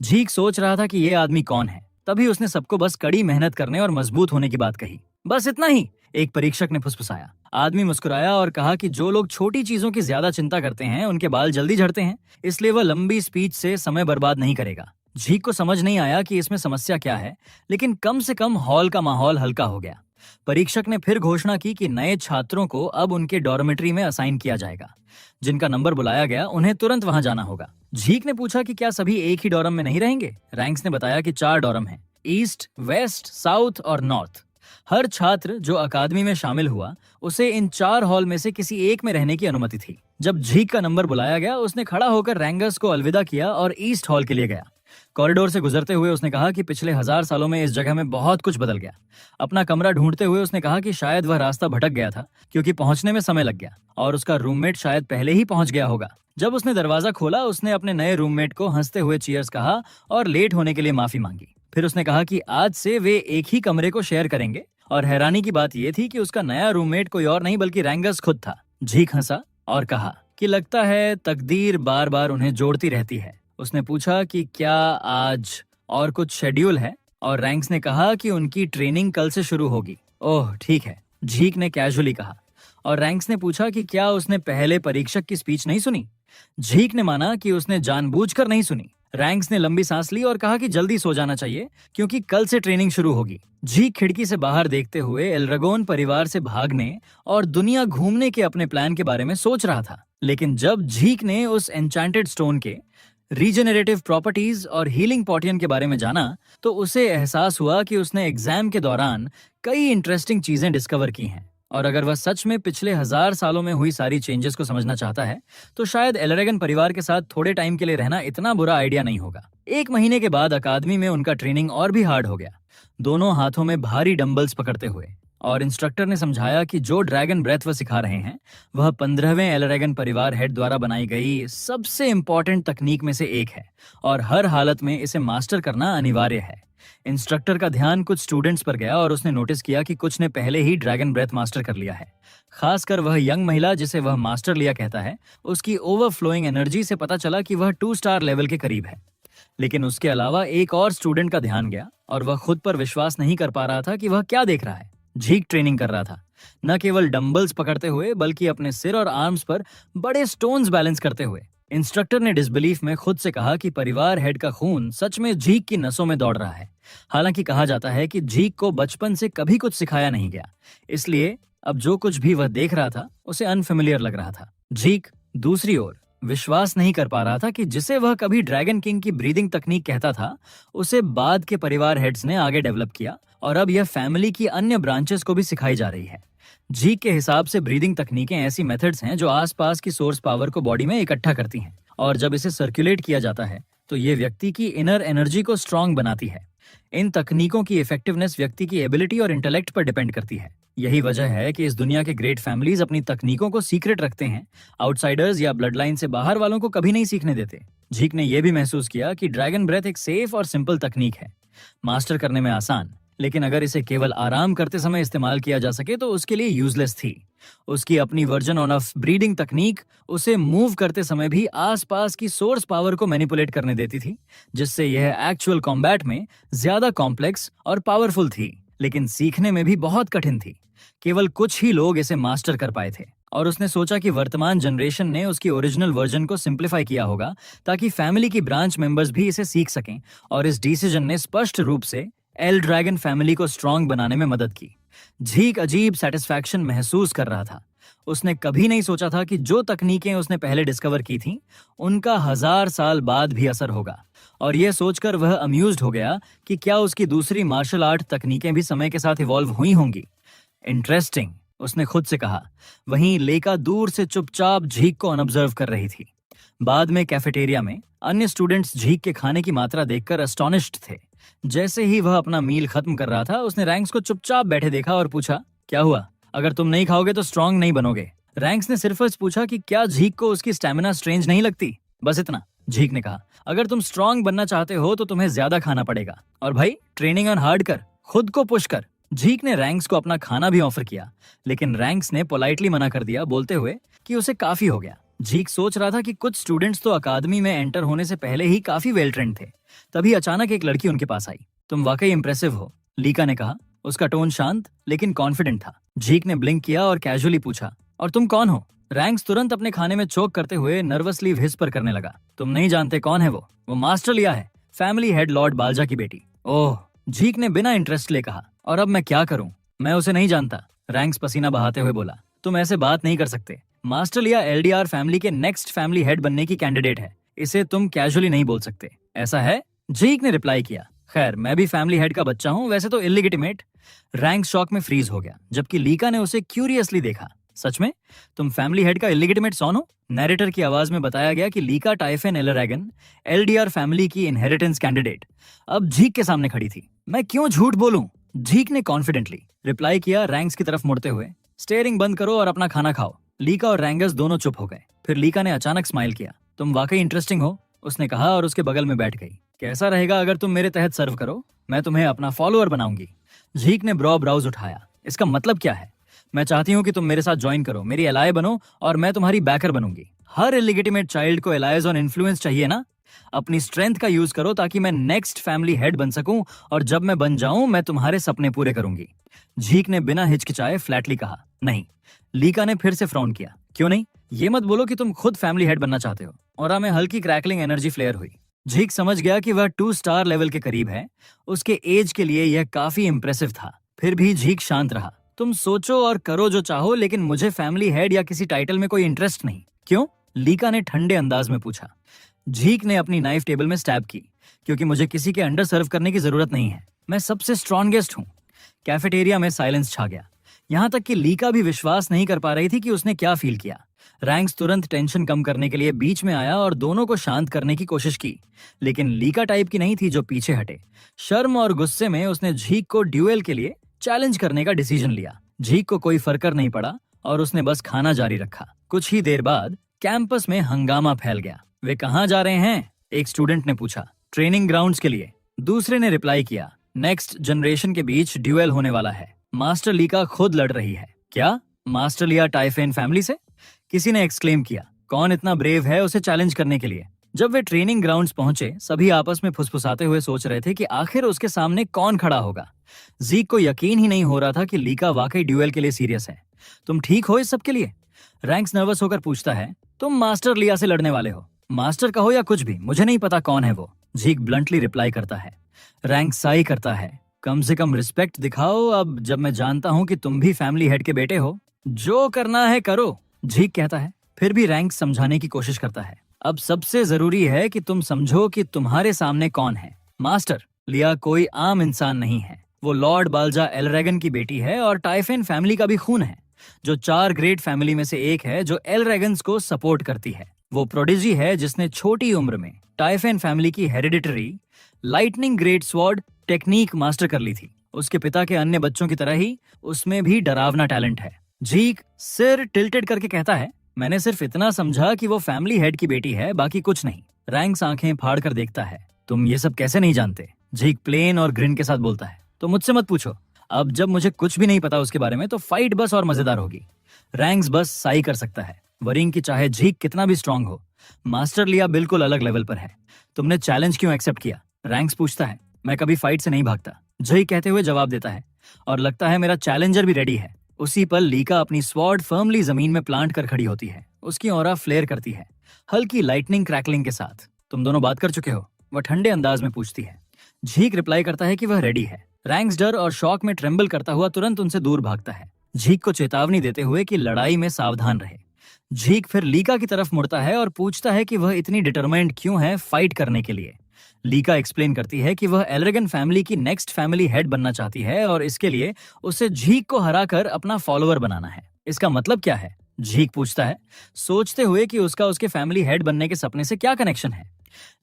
झीक सोच रहा था कि यह आदमी कौन है। तभी उसने सबको बस कड़ी मेहनत करने और मजबूत होने की बात कही। बस इतना ही, एक परीक्षक ने फुसफुसाया। आदमी मुस्कुराया और कहा कि जो लोग छोटी चीजों की ज्यादा चिंता करते हैं, उनके बाल जल्दी झड़ते हैं, इसलिए वह लंबी स्पीच से समय बर्बाद नहीं करेगा। झीक को समझ नहीं आया कि इसमें समस्या क्या है, लेकिन कम से कम हॉल का माहौल हल्का हो गया। परीक्षक ने फिर घोषणा की कि नए छात्रों को अब उनके डॉर्मेट्री में असाइन किया जाएगा। जिनका नंबर बुलाया गया, उन्हें तुरंत वहां जाना होगा। झीक ने पूछा कि क्या सभी एक ही डॉर्म में नहीं रहेंगे। रैंक्स ने बताया कि 4 डॉर्म हैं, ईस्ट, वेस्ट, साउथ और नॉर्थ। हर छात्र जो अकादमी में शामिल हुआ, उसे इन 4 हॉल में से किसी एक में रहने की अनुमति थी। जब झीक का नंबर बुलाया गया, उसने खड़ा होकर रैंगर्स को अलविदा किया और ईस्ट हॉल के लिए गया। कॉरिडोर से गुजरते हुए उसने कहा कि पिछले 1000 सालों में इस जगह में बहुत कुछ बदल गया। अपना कमरा ढूंढते हुए उसने कहा कि शायद वह रास्ता भटक गया था, क्योंकि पहुंचने में समय लग गया, और उसका रूममेट शायद पहले ही पहुंच गया होगा। जब उसने दरवाजा खोला, उसने अपने नए रूममेट को हंसते हुए चीयर्स कहा और लेट होने के लिए माफी मांगी। फिर उसने कहा कि आज से वे एक ही कमरे को शेयर करेंगे, और हैरानी की बात यह थी कि उसका नया रूममेट कोई और नहीं बल्कि रैंगर्स खुद था। झीक हंसा और कहा कि लगता है तकदीर बार बार उन्हें जोड़ती रहती है। उसने पूछा कि क्या आज और कुछ शेड्यूल है, और रैंक्स ने कहा कि उनकी ट्रेनिंग कल से शुरू होगी। ओह ठीक है, झीक ने कैजुअली कहा। और रैंक्स ने पूछा कि क्या उसने पहले परीक्षक की स्पीच नहीं सुनी। झीक ने माना कि उसने जानबूझकर नहीं सुनी। रैंक्स ने लंबी सांस ली और कहा कि जल्दी सो जाना चाहिए, क्योंकि कल से ट्रेनिंग शुरू होगी। झीक खिड़की से बाहर देखते हुए एल्ड्रागोन परिवार से भागने और दुनिया घूमने के अपने प्लान के बारे में सोच रहा था। लेकिन जब झीक ने उस एन्चेंटेड स्टोन के रीजनरेटिव प्रॉपर्टीज और हीलिंग पॉटियन के बारे में जाना, तो उसे एहसास हुआ कि उसने एग्जाम के दौरान कई इंटरेस्टिंग चीजें डिस्कवर की हैं। और अगर वह सच में पिछले 1000 सालों में हुई सारी चेंजेस को समझना चाहता है, तो शायद एल्ड्रागन परिवार के साथ थोड़े टाइम के लिए रहना इतना बुरा आइडिया नहीं होगा। 1 महीने के बाद अकादमी में उनका ट्रेनिंग और भी हार्ड हो गया, दोनों हाथों में भारी डंबल्स पकड़ते हुए। और इंस्ट्रक्टर ने समझाया कि जो ड्रैगन ब्रेथ वह सिखा रहे हैं, वह 15वें एल्ड्रागन परिवार हेड द्वारा बनाई गई सबसे इंपॉर्टेंट तकनीक में से एक है, और हर हालत में इसे मास्टर करना अनिवार्य है। इंस्ट्रक्टर का ध्यान कुछ स्टूडेंट्स पर गया और उसने नोटिस किया कि कुछ ने पहले ही ड्रैगन ब्रेथ मास्टर कर लिया है। खासकर वह यंग महिला जिसे वह मास्टर लिया कहता है, उसकी ओवरफ्लोइंग एनर्जी से पता चला कि वह 2 स्टार लेवल के करीब है। लेकिन उसके अलावा एक और स्टूडेंट का ध्यान गया, और वह खुद पर विश्वास नहीं कर पा रहा था कि वह क्या देख रहा है। झीक ट्रेनिंग कर रहा था, न केवल डंबल्स पकड़ते हुए, बल्कि अपने सिर और आर्म्स पर बड़े स्टोन्स बैलेंस करते हुए। इंस्ट्रक्टर ने डिसबिलीफ में खुद से कहा कि परिवार हेड का खून सच में झीक की नसों में दौड़ रहा है। हालांकि कहा जाता है कि झीक को बचपन से कभी कुछ सिखाया नहीं गया, इसलिए अब जो कुछ भी वह देख रहा था उसे अनफेमिलियर लग रहा था। झीक दूसरी ओर विश्वास नहीं कर पा रहा था कि जिसे वह कभी ड्रैगन किंग की ब्रीदिंग तकनीक कहता था, उसे बाद के परिवार हेड्स ने आगे डेवलप किया और अब यह फैमिली की अन्य ब्रांचेस को भी सिखाई जा रही है। जीक के हिसाब से ब्रीदिंग तकनीकें ऐसी मेथड्स हैं जो आसपास की सोर्स पावर को बॉडी में इकट्ठा करती हैं और जब इसे सर्कुलेट किया जाता है तो ये व्यक्ति की इनर एनर्जी को स्ट्रांग बनाती है। इन तकनीकों की इफेक्टिवनेस व्यक्ति की एबिलिटी और इंटेलेक्ट पर डिपेंड करती है। यही वजह है कि इस दुनिया के ग्रेट फैमिलीज अपनी तकनीकों को सीक्रेट रखते हैं, आउटसाइडर्स या ब्लड लाइन से बाहर वालों को कभी नहीं सीखने देते। झीक ने यह भी महसूस किया कि ड्रैगन ब्रेथ एक सेफ और सिंपल तकनीक है, मास्टर करने में आसान, लेकिन अगर इसे केवल आराम करते समय इस्तेमाल किया जा सके तो उसके लिए यूजलेस थी। उसकी अपनी वर्जन ऑफ ब्रीडिंग तकनीक उसे मूव करते समय भी आसपास की सोर्स पावर को मैनिपुलेट करने देती थी, जिससे यह एक्चुअल कॉम्बैट में ज्यादा कॉम्प्लेक्स और पावरफुल थी, लेकिन सीखने में भी बहुत कठिन थी। केवल कुछ ही लोग इसे मास्टर कर पाए थे और उसने सोचा कि वर्तमान जनरेशन ने उसकी ओरिजिनल वर्जन को सिंप्लीफाई किया होगा ताकि फैमिली की ब्रांच मेंबर्स भी इसे सीख सकें, और इस डिसीजन ने स्पष्ट रूप से एल ड्रैगन फैमिली को स्ट्रांग बनाने में मदद की। झीक अजीब सेटिस्फैक्शन महसूस कर रहा था। उसने कभी नहीं सोचा था कि जो तकनीकें उसने पहले डिस्कवर की थीं, उनका 1000 साल बाद भी असर होगा, और यह सोचकर वह अम्यूज्ड हो गया कि क्या उसकी दूसरी मार्शल आर्ट तकनीकें भी समय के साथ इवॉल्व हुई होंगी। इंटरेस्टिंग, उसने खुद से कहा। वहीं लेका दूर से चुपचाप झीक को अनऑब्जर्व कर रही थी। बाद में कैफेटेरिया में अन्य स्टूडेंट्स झीक के खाने की मात्रा देखकर एस्टोनिश्ड थे। जैसे ही वह अपना मील खत्म कर रहा था, उसने रैंक्स को चुपचाप बैठे देखा और पूछा, क्या हुआ? अगर तुम नहीं खाओगे तो स्ट्रांग नहीं बनोगे। रैंक्स ने सिर्फ पूछा कि क्या झीक को उसकी स्टैमिना स्ट्रेंज नहीं लगती, बस इतना। झीक ने कहा, अगर तुम स्ट्रांग बनना चाहते हो तो तुम्हें ज्यादा खाना पड़ेगा, और भाई ट्रेनिंग ऑन हार्ड कर, खुद को पुश कर। झीक ने रैंक्स को अपना खाना भी ऑफर किया, लेकिन रैंक्स ने पोलाइटली मना कर दिया, बोलते हुए कि उसे काफी हो गया। झीक सोच रहा था कि कुछ स्टूडेंट्स तो अकादमी में एंटर होने से पहले ही काफी वेल ट्रेंड थे। तभी अचानक एक लड़की उनके पास आई। तुम वाकई इंप्रेसिव हो, लीका ने कहा। उसका टोन शांत लेकिन कॉन्फिडेंट था। झीक ने ब्लिंक किया और कैजुअली पूछा, और तुम कौन हो? रैंक्स तुरंत अपने खाने में चोक करते हुए नर्वसली व्हिस्पर करने लगा, तुम नहीं जानते कौन है वो मास्टर लिया है, फैमिली हेड लॉर्ड बालजा की बेटी। ओह, झीक ने बिना इंटरेस्ट ले कहा, और अब मैं क्या करूं? मैं उसे नहीं जानता, रैंक्स पसीना बहाते हुए बोला। तुम ऐसे बात नहीं कर सकते। मास्टर लिया एलडीआर फैमिली के नेक्स्ट फैमिली हेड बनने की कैंडिडेट है, इसे तुम कैजुअली नहीं बोल सकते। ऐसा है? झीक ने रिप्लाई किया। खैर, मैं भी फैमिली हेड का बच्चा हूँ, वैसे तो इलिगिटिमेट। रैंक्स शॉक में फ्रीज हो गया, जबकि लीका ने उसे क्यूरियसली देखा। सच में? तुम फैमिली हेड का इलिगिटिमेट सॉन हो? नैरेटर की आवाज में बताया गया कि लीका टाइफेन एलरैगन एलडीआर फैमिली की इनहेरिटेंस कैंडिडेट अब झीक के सामने खड़ी थी। मैं क्यों झूठ बोलूं? झीक ने कॉन्फिडेंटली रिप्लाई किया, रैंक्स की तरफ मुड़ते हुए। स्टेयरिंग बंद करो और अपना खाना खाओ। लीका और रैंगस दोनों चुप हो गए। फिर लीका ने अचानक स्माइल किया। तुम वाकई इंटरेस्टिंग हो, उसने कहा और उसके बगल में बैठ गई। कैसा रहेगा अगर तुम मेरे तहत सर्व करो? मैं तुम्हें अपना फॉलोअर बनाऊंगी। झीक ने ब्राउज उठाया। इसका मतलब क्या है? मैं चाहती हूँ कि तुम मेरे साथ ज्वाइन करो, मेरी एलाय बनो, और मैं तुम्हारी बैकर बनूंगी। हर इलिगिटिमेट चाइल्ड को एलायज और इन्फ्लुएंस चाहिए ना? अपनी स्ट्रेंथ का यूज करो ताकि मैं नेक्स्ट फैमिली हेड बन सकूं, और जब मैं बन जाऊं मैं तुम्हारे सपने पूरे करूंगी। झीक ने बिना हिचकिचाए फ्लैटली कहा। नहीं। लीका ने फिर से फ्राउन किया। क्यों नहीं? ये मत बोलो कि तुम खुद फैमिली हेड बनना चाहते हो। और में हल्की क्रैकलिंग एनर्जी फ्लेयर हुई। झीक समझ गया कि वह 2 स्टार लेवल के करीब है। उसके एज के लिए यह काफी इंप्रेसिव था। फिर भी झीक शांत रहा। तुम सोचो और करो जो चाहो, लेकिन मुझे फैमिली हेड या किसी टाइटल में कोई इंटरेस्ट नहीं। क्यों? लीका ने ठंडे अंदाज में पूछा। झीक ने अपनी नाइफ टेबल में स्टैब की। क्योंकि मुझे किसी के अंडर सर्व करने की जरूरत नहीं है। मैं सबसे स्ट्रॉन्गेस्ट हूँ। कैफेटेरिया में साइलेंस छा गया। यहाँ तक कि लीका भी विश्वास नहीं कर पा रही थी कि उसने क्या फील किया। रैंक्स तुरंत टेंशन कम करने के लिए बीच में आया और दोनों को शांत करने की कोशिश की, लेकिन लीका टाइप की नहीं थी जो पीछे हटे। शर्म और गुस्से में उसने झीक को ड्यूएल के लिए चैलेंज करने का डिसीजन लिया। झीक को कोई फर्क नहीं पड़ा और उसने बस खाना जारी रखा। कुछ ही देर बाद कैंपस में हंगामा फैल गया। वे कहाँ जा रहे हैं? एक स्टूडेंट ने पूछा। ट्रेनिंग ग्राउंड्स के लिए, दूसरे ने रिप्लाई किया। नेक्स्ट जनरेशन के बीच ड्यूएल होने वाला है। मास्टर लीका खुद लड़ रही है। क्या? मास्टर लिया टाइफेन फैमिली से? किसी ने एक्सक्लेम किया। कौन इतना ब्रेव है उसे चैलेंज करने के लिए? जब वे ट्रेनिंग ग्राउंड्स पहुंचे, सभी आपस में फुसफुसाते हुए सोच रहे थे कि आखिर उसके सामने कौन खड़ा होगा। जीक को यकीन ही नहीं हो रहा था कि लीका वाकई ड्यूएल के लिए सीरियस है। तुम ठीक हो इस सब के लिए? रैंक्स नर्वस होकर पूछता है। तुम मास्टर लिया से लड़ने वाले हो? मास्टर कहो या कुछ भी, मुझे नहीं पता कौन है वो। झीक ब्लंटली रिप्लाई करता है। रैंक्स साई करता है। कम से कम रिस्पेक्ट दिखाओ अब, जब मैं जानता हूँ कि तुम भी फैमिली हेड के बेटे हो। जो करना है करो, झीक कहता है। फिर भी रैंक समझाने की कोशिश करता है। अब सबसे जरूरी है कि तुम समझो कि तुम्हारे सामने कौन है। मास्टर, लिया कोई आम इंसान नहीं है। वो लॉर्ड बाल्जा एलरेगन की बेटी है और टाइफेन फैमिली का भी खून है, जो 4 ग्रेट फैमिली में से एक है जो एलरेगन्स को सपोर्ट करती है। वो प्रोडिजी है जिसने छोटी उम्र में टाइफेन फैमिली की hereditary lightning great sword technique master कर ली थी। उसके पिता के अन्य बच्चों की तरह ही उसमें भी डरावना टैलेंट है। झीक सिर टिल्टेड करके कहता है, मैंने सिर्फ इतना समझा कि वो फैमिली हेड की बेटी है, बाकी कुछ नहीं। रैंक्स आंखें फाड़ कर देखता है, तुम ये सब कैसे नहीं जानते? झीक प्लेन और ग्रिन के साथ बोलता है, तो मुझसे मत पूछो। अब जब मुझे कुछ भी नहीं पता उसके बारे में तो फाइट बस और मजेदार होगी। रैंक्स बस साई कर सकता है, वरिंग की चाहे झीक कितना भी स्ट्रांग हो। मास्टर लिया बिल्कुल अलग लेवल पर है। तुमने चैलेंज क्यों एक्सेप्ट किया? रैंक्स पूछता है। मैं कभी फाइट से नहीं भागता, झीक कहते हुए जवाब देता है, और लगता है मेरा चैलेंजर भी रेडी है। उसी पल लीका अपनी स्वॉर्ड फर्मली जमीन में प्लांट कर खड़ी होती है। उसकी ऑरा फ्लेयर करती है, हल्की लाइटनिंग क्रैकलिंग के साथ। तुम दोनों बात कर चुके हो? वह ठंडे अंदाज में पूछती है। झीक रिप्लाई करता है कि वह रेडी है। रैंक्स डर और शॉक में ट्रेम्बल करता हुआ तुरंत उनसे दूर भागता है, झीक को चेतावनी देते हुए कि लड़ाई में सावधान रहे। झीक फिर लीका की तरफ मुड़ता है और पूछता है कि वह इतनी डिटरमाइंड क्यों है फाइट करने के लिए। लीका एक्सप्लेन करती है कि वह एलरेगन फैमिली की नेक्स्ट फैमिली हेड बनना चाहती है और इसके लिए उसे झीक को हराकर अपना फॉलोअर बनाना है। इसका मतलब क्या है? झीक पूछता है, सोचते हुए कि उसका उसके फैमिली हेड बनने के सपने से क्या कनेक्शन है।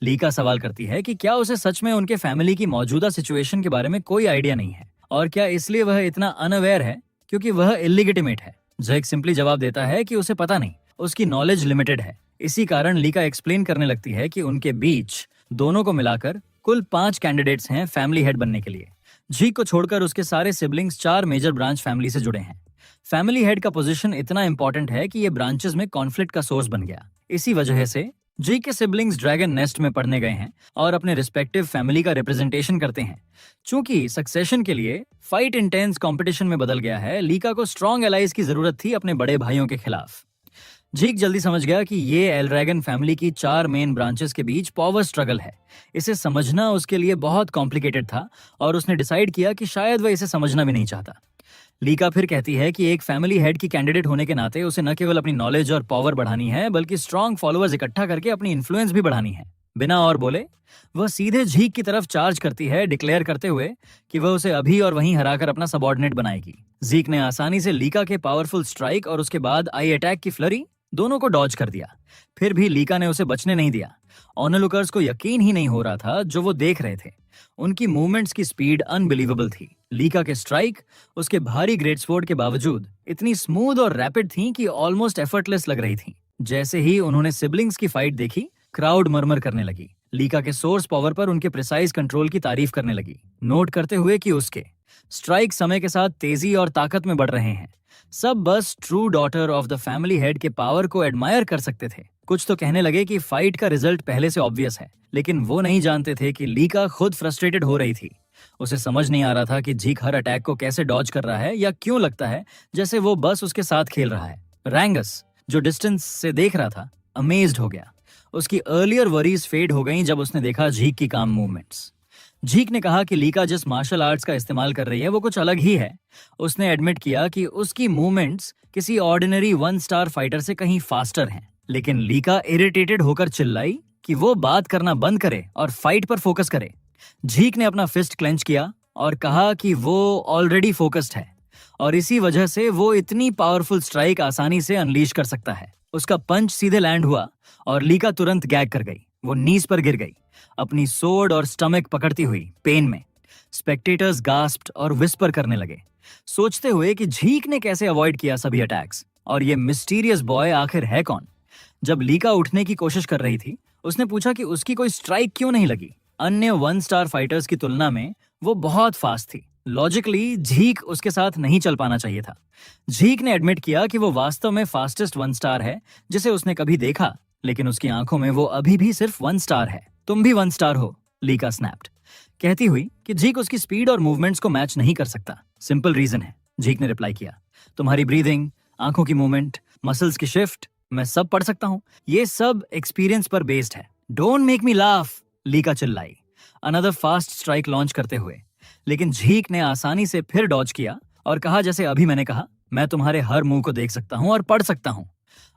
लीका सवाल करती है कि क्या उसे सच में उनके फैमिली की मौजूदा सिचुएशन के बारे में कोई आइडिया नहीं है, और क्या इसलिए वह इतना अनअवेयर है क्योंकि वह इलिजिटिमेट है। झीक सिंपली जवाब देता है कि उसे पता नहीं, उसकी नॉलेज लिमिटेड है। इसी कारण लीका एक्सप्लेन करने लगती है कि उनके बीच दोनों को मिलाकर कुल 5 कैंडिडेट्स हैं फैमिली हेड बनने के लिए। झीक को छोड़कर उसके सारे सिबलिंग्स 4 मेजर ब्रांच फैमिली से जुड़े हैं। फैमिली हेड का पोजीशन इतना इंपॉर्टेंट है कि ये ब्रांचेस में कॉन्फ्लिक्ट का सोर्स बन गया। इसी वजह से झीक के सिबलिंग्स ड्रैगन नेस्ट में पढ़ने गए हैं और अपने रिस्पेक्टिव फैमिली का रिप्रेजेंटेशन करते हैं। चूंकि सक्सेशन के लिए फाइट इंटेंस कंपटीशन में बदल गया है, लीका को स्ट्रॉन्ग एलाइज की जरूरत थी अपने बड़े भाइयों के खिलाफ। झीक जल्दी समझ गया कि ये एलरेगन फैमिली की 4 मेन ब्रांचेस के बीच पावर स्ट्रगल है। इसे समझना उसके लिए बहुत कॉम्प्लिकेटेड था और उसने डिसाइड किया कि शायद वह इसे समझना भी नहीं चाहता। लीका फिर कहती है कि एक फैमिली हेड की कैंडिडेट होने के नाते उसे न केवल अपनी नॉलेज और पावर बढ़ानी है, बल्कि स्ट्रॉन्ग फॉलोअर्स इकट्ठा करके अपनी इन्फ्लुएंस भी बढ़ानी है। बिना और बोले वह सीधे झीक की तरफ चार्ज करती है, डिक्लेयर करते हुए कि वह उसे अभी और वहीं हराकर अपना सबऑर्डिनेट बनाएगी। झीक ने आसानी से लीका के पावरफुल स्ट्राइक और उसके बाद आई अटैक की फ्लरी दोनों को डॉज कर दिया। फिर भी लीका ने उसे बचने नहीं दिया। ऑनलुकर्स को यकीन ही नहीं हो रहा था जो वो देख रहे थे। उनकी मूवमेंट्स की स्पीड अनबिलीवेबल थी। लीका के स्ट्राइक उसके भारी ग्रेट स्वॉर्ड के बावजूद इतनी स्मूथ और रैपिड थी कि ऑलमोस्ट एफर्टलेस लग रही थी। जैसे ही उन्होंने सिबलिंग्स की फाइट देखी, क्राउड मरमर करने लगी। लीका के सोर्स पावर पर उनके प्रिसाइज कंट्रोल की तारीफ करने लगी, नोट करते हुए कि उसके स्ट्राइक समय के साथ तेजी और ताकत में बढ़ रहे हैं। सब बस true daughter of the family head के पावर को एडमायर कर सकते थे। कुछ तो कहने लगे कि फाइट का रिजल्ट पहले से ऑब्वियस है, लेकिन वो नहीं जानते थे कि लीका खुद फ्रस्ट्रेटेड हो रही थी। उसे समझ नहीं आ रहा था कि झीक हर अटैक को कैसे डॉज कर रहा है, या क्यों लगता है जैसे वो बस उसके साथ खेल रहा है। रैंगस, जो डिस्टेंस से देख रहा था, अमेज्ड हो गया। उसकी अर्लियर वरीज फेड हो गईं जब उसने देखा झीक की काम मूवमेंट्स। झीक ने कहा कि लीका जिस मार्शल आर्ट्स का इस्तेमाल कर रही है वो कुछ अलग ही है। उसने एडमिट किया कि उसकी मूवमेंट्स किसी ऑर्डिनरी 1 स्टार फाइटर से कहीं फास्टर हैं। लेकिन लीका इरिटेटेड होकर चिल्लाई कि वो बात करना बंद करे और फाइट पर फोकस करे। झीक ने अपना फिस्ट क्लेंच किया और कहा कि वो ऑलरेडी फोकस्ड है और इसी वजह से वो इतनी पावरफुल स्ट्राइक आसानी से अनलीश कर सकता है। उसका पंच सीधे लैंड हुआ और लीका तुरंत गैग कर गई। वो नीज पर गिर गई, अपनी सोर्ड और स्टमक पकड़ती हुई पेन में। स्पेक्टेटर्स गास्प्ड और विस्पर करने लगे, सोचते हुए कि झीक ने कैसे अवॉइड किया सभी अटैक्स, और ये मिस्टीरियस बॉय आखिर है कौन। जब लीका उठने की कोशिश कर रही थी, उसने पूछा कि उसकी कोई स्ट्राइक क्यों नहीं लगी। अन्य 1 स्टार फाइटर्स की तुलना में वो बहुत फास्ट थी। लॉजिकली झीक उसके साथ नहीं चल पाना चाहिए था। झीक ने एडमिट किया कि वो वास्तव में फास्टेस्ट 1 स्टार है जिसे उसने कभी देखा, लेकिन उसकी आंखों में वो अभी भी सिर्फ 1 स्टार है। तुम भी 1 स्टार हो, लीका स्नैप्ड, कहती हुई कि झीक उसकी स्पीड और मूवमेंट्स को मैच नहीं कर सकता। सिंपल रीजन है, झीक ने रिप्लाई किया। तुम्हारी ब्रीदिंग, आंखों की मूवमेंट, मसल्स की शिफ्ट, मैं सब पढ़ सकता हूँ। ये सब एक्सपीरियंस पर बेस्ड है। Don't make me laugh, Leica चिल्लाई, अनदर फास्ट स्ट्राइक लॉन्च करते हुए। लेकिन झीक ने आसानी से फिर डॉज किया और कहा, जैसे अभी मैंने कहा, मैं तुम्हारे हर मूव को देख सकता हूँ और पढ़ सकता हूँ।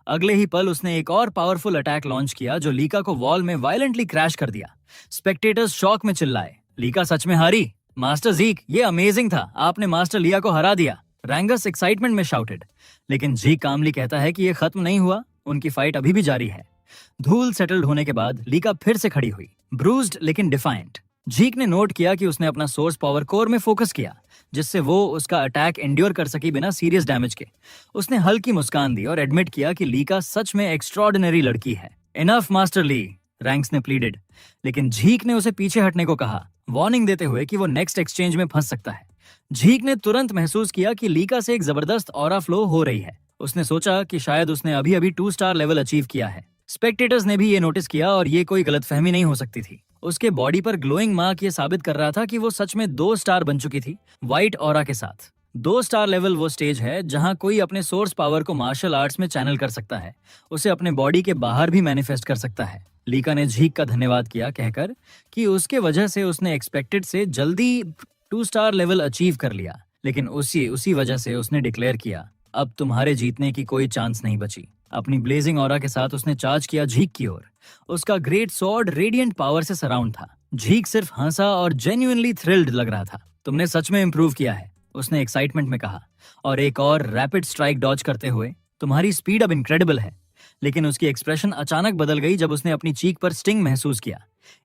अगले ही पल उसने एक और पावरफुल अटैक लॉन्च किया जो लीका को वॉल में वायलेंटली क्रैश कर दिया। स्पेक्टेटर्स शॉक में चिल्लाए, लीका सच में हारी? मास्टर जीक, ये अमेजिंग था, आपने मास्टर लिया को हरा दिया, रैंगस एक्साइटमेंट में शाउटेड। लेकिन जीक कामली कहता है कि ये खत्म नहीं हुआ, उनकी फाइट अभी भी जारी है। धूल सेटल्ड होने के बाद लीका फिर से खड़ी हुई, ब्रूज्ड लेकिन डिफाइंट। जीक ने नोट किया कि उसने अपना सोर्स पावर कोर में फोकस किया, जिससे वो उसका अटैक एंड्योर कर सकी बिना सीरियस डैमेज के। उसने हल्की मुस्कान दी और एडमिट किया कि लीका सच में एक्स्ट्रॉर्डिनरी लड़की है। इनफ मास्टर ली, रैंक्स ने प्लीडेड, लेकिन झीक ने उसे पीछे हटने को कहा, वार्निंग देते हुए कि वो नेक्स्ट एक्सचेंज में फंस सकता है। झीक ने तुरंत महसूस किया कि लीका से एक जबरदस्त ऑरा फ्लो हो रही है। उसने सोचा कि शायद उसने अभी अभी 2 स्टार लेवल अचीव किया है। स्पेक्टेटर्स ने भी ये नोटिस किया और ये कोई गलतफहमी नहीं हो सकती थी। उसके बॉडी पर ग्लोइंग मार्क ये साबित कर रहा था कि वो सच में 2 स्टार बन चुकी थी, व्हाइट ऑरा के साथ। 2 स्टार लेवल वो स्टेज है जहां कोई अपने सोर्स पावर को मार्शल आर्ट्स में चैनल कर सकता है, उसे अपने बॉडी के बाहर भी मैनिफेस्ट कर सकता है। लीका ने झीक का धन्यवाद किया, कहकर कि उसके वजह से उसने एक्सपेक्टेड से जल्दी 2 स्टार लेवल अचीव कर लिया। लेकिन उसी वजह से उसने डिक्लेयर किया, अब तुम्हारे जीतने की कोई चांस नहीं बची। अपनी ब्लेजिंग ऑरा के साथ उसने चार्ज किया झीक की ओर। उसका ग्रेट स्वॉर्ड रेडिएंट पावर से सराउंड था। झीक सिर्फ हंसा और जेन्युइनली थ्रिल्ड लग रहा था। तुमने सच में इंप्रूव किया है, उसने एक्साइटमेंट में कहा, और एक और रैपिड स्ट्राइक डॉज करते हुए। तुम्हारी स्पीड अब इनक्रेडिबल है। लेकिन उसकी एक्सप्रेशन अचानक बदल गई जब उसने अपनी चीक पर स्टिंग महसूस किया,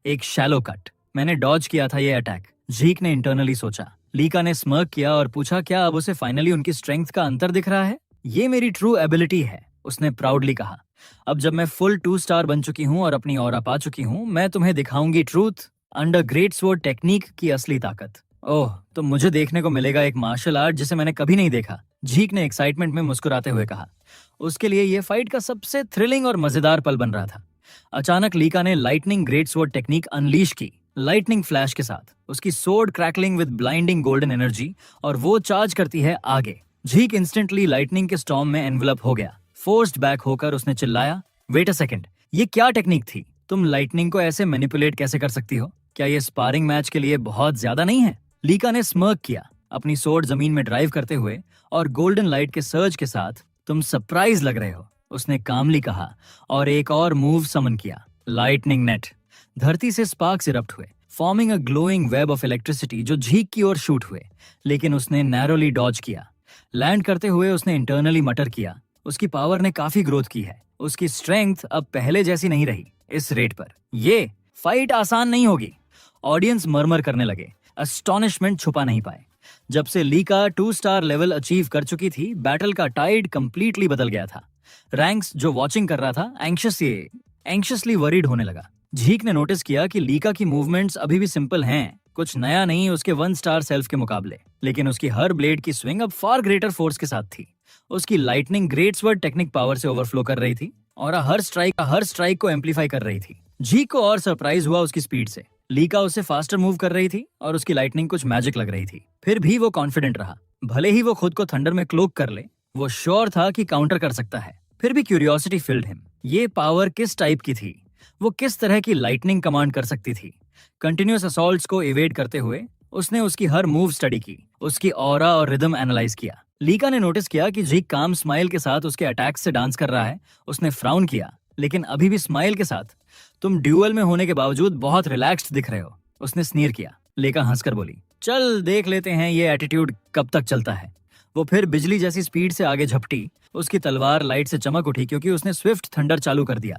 एक शैलो कट। मैंने डॉज किया था ये अटैक, झीक ने इंटरनली सोचा। लीका ने स्मर्क किया और पूछा, क्या अब उसे फाइनली उनकी स्ट्रेंथ का अंतर दिख रहा है? ये मेरी ट्रू एबिलिटी है, उसने प्राउडली कहा। अब जब मैं फुल 2 स्टार बन चुकी हूँ और अपनी ऑरा पा चुकी हूँ, मैं तुम्हें दिखाऊंगी truth under great sword technique की असली ताकत। ओह, तो मुझे देखने को मिलेगा एक मार्शल आर्ट जिसे मैंने कभी नहीं देखा, झीक ने एक्साइटमेंट में मुस्कुराते हुए कहा। उसके लिए ये फाइट का सबसे थ्रिलिंग और मजेदार पल बन रहा था। अचानक लीका ने lightning great sword technique unleash की, लाइटनिंग फ्लैश के साथ, उसकी sword crackling with blinding golden energy, और वो चार्ज करती है आगे। झीक इंस्टेंटली लाइटनिंग के स्टॉर्म में एनवेलप हो गया। फोर्स्ड बैक होकर उसने चिल्लाया, वेट अ सेकंड, ये क्या टेक्निक थी? तुम लाइटनिंग को ऐसे मैनिपुलेट कैसे कर सकती हो? क्या ये स्पारिंग मैच के लिए बहुत ज्यादा नहीं है? लीका ने स्मर्क किया, अपनी सोर्ड जमीन में ड्राइव करते हुए, और गोल्डन लाइट के सर्ज के साथ, तुम सरप्राइज लग रहे हो, उसने कामली कहा, और एक और मूव समन किया, लाइटनिंग नेट। धरती से स्पार्क्स इरप्ट हुए, forming a glowing web of electricity जो झीक की ओर शूट हुए। लेकिन उसने नैरोली डॉज किया। लैंड करते हुए उसने इंटरनली मटर किया, उसकी पावर ने काफी ग्रोथ की है। उसकी स्ट्रेंथ अब पहले जैसी नहीं रही। इस रेट पर ये फाइट आसान नहीं होगी। ऑडियंस मरमर करने लगे, अस्टॉनिशमेंट छुपा नहीं पाए। जब से लीका 2 स्टार लेवल अचीव कर चुकी थी, बैटल का टाइड कंप्लीटली बदल गया था। रैंक्स जो वॉचिंग कर रहा था एंग्शियसली वरीड होने लगा। झीक ने नोटिस किया कि लीका की मूवमेंट्स अभी भी सिंपल हैं, कुछ नया नहीं उसके 1 स्टार सेल्फ के मुकाबले। लेकिन उसकी हर ब्लेड की स्विंग अब फार ग्रेटर फोर्स के साथ थी। उसकी lightning great sword technique power से ओवरफ्लो कर रही थी और हर स्ट्राइक को एम्पलीफाई कर रही थी। झीक को और सरप्राइज हुआ उसकी स्पीड से। लीका उससे फास्टर मूव कर रही थी और उसकी लाइटनिंग कुछ मैजिक लग रही थी। फिर भी वो कॉन्फिडेंट रहा। भले ही वो खुद को थंडर में क्लोक कर ले, वो श्योर था कि काउंटर कर सकता है। फिर भी क्यूरियोसिटी फिल्ड हिम। ये पावर किस टाइप की थी? वो किस तरह की लाइटनिंग कमांड कर सकती थी? कंटिन्यूअस असॉल्ट्स को इवेड करते हुए उसने उसकी हर मूव स्टडी की, उसकी ऑरा और रिदम एनालाइज किया। लीका ने नोटिस किया कि झीक काम स्माइल के साथ उसके अटैक्स से डांस कर रहा है। उसने फ्राउन किया, लेकिन अभी भी स्माइल के साथ। तुम ड्यूअल में होने के बावजूद बहुत रिलैक्स्ड दिख रहे हो, उसने स्नीर किया। लीका हंसकर बोली, चल देख लेते हैं ये एटीट्यूड कब तक चलता है। वो फिर बिजली जैसी स्पीड से आगे झपटी। उसकी तलवार लाइट से चमक उठी क्योंकि उसने स्विफ्ट थंडर चालू कर दिया।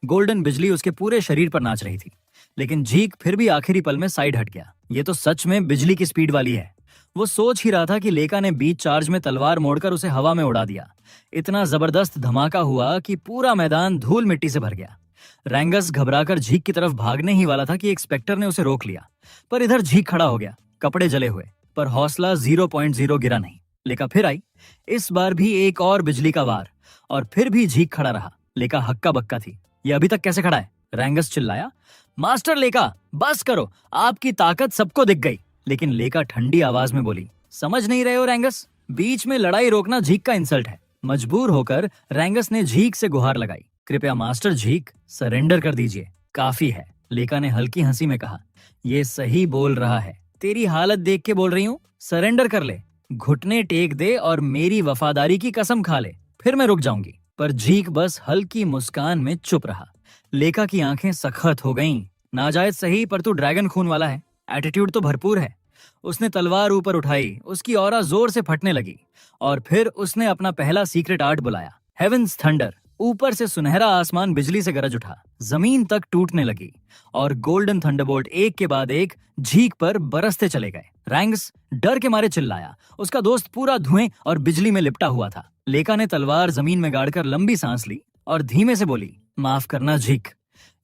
गोल्डन बिजली उसके पूरे शरीर पर नाच रही थी। लेकिन झीक फिर भी आखिरी पल में साइड हट गया। ये तो सच में बिजली की स्पीड वाली है। वो सोच ही रहा था कि लेका ने बीच चार्ज में तलवार मोड़कर उसे हवा में उड़ा दिया। इतना जबरदस्त धमाका हुआ कि पूरा मैदान धूल मिट्टी से भर गया। रैंगस घबराकर झीक की तरफ भागने ही वाला था कि एक स्पेक्टर ने उसे रोक लिया। पर इधर झीक खड़ा हो गया, कपड़े जले हुए, पर हौसला 0.0 गिरा नहीं। लेका फिर आई, इस बार भी एक और बिजली का वार, और फिर भी झीक खड़ा रहा। लेका हक्का बक्का थी। ये अभी तक कैसे खड़ा है? रैंगस चिल्लाया, मास्टर लेका बस करो, आपकी ताकत सबको दिख गई। लेकिन लेका ठंडी आवाज में बोली, समझ नहीं रहे हो रैंगस? बीच में लड़ाई रोकना झीक का इंसल्ट है। मजबूर होकर रैंगस ने झीक से गुहार लगाई, कृपया मास्टर झीक सरेंडर कर दीजिए, काफी है। लेका ने हल्की हंसी में कहा, ये सही बोल रहा है, तेरी हालत देख के बोल रही हूँ, सरेंडर कर ले, घुटने टेक दे और मेरी वफादारी की कसम खा ले, फिर मैं रुक जाऊंगी। पर झीक बस हल्की मुस्कान में चुप रहा। लेका की आंखें सखत हो गईं। नाजायज सही, पर तू ड्रैगन खून वाला है, एटीट्यूड तो भरपूर है। उसने तलवार ऊपर उठाई, उसकी ऑरा जोर से फटने लगी और फिर उसने अपना पहला सीक्रेट आर्ट बुलाया, हेवेंस थंडर। ऊपर से सुनहरा आसमान बिजली से गरज उठा, जमीन तक टूटने लगी और गोल्डन थंडरबोल्ट एक के बाद एक झीक पर बरसते चले गए। रैंग्स डर के मारे चिल्लाया। उसका दोस्त पूरा धुएं और बिजली में लिपटा हुआ था। लेका ने तलवार जमीन में गाड़कर लंबी सांस ली और धीमे से बोली, माफ करना झीक,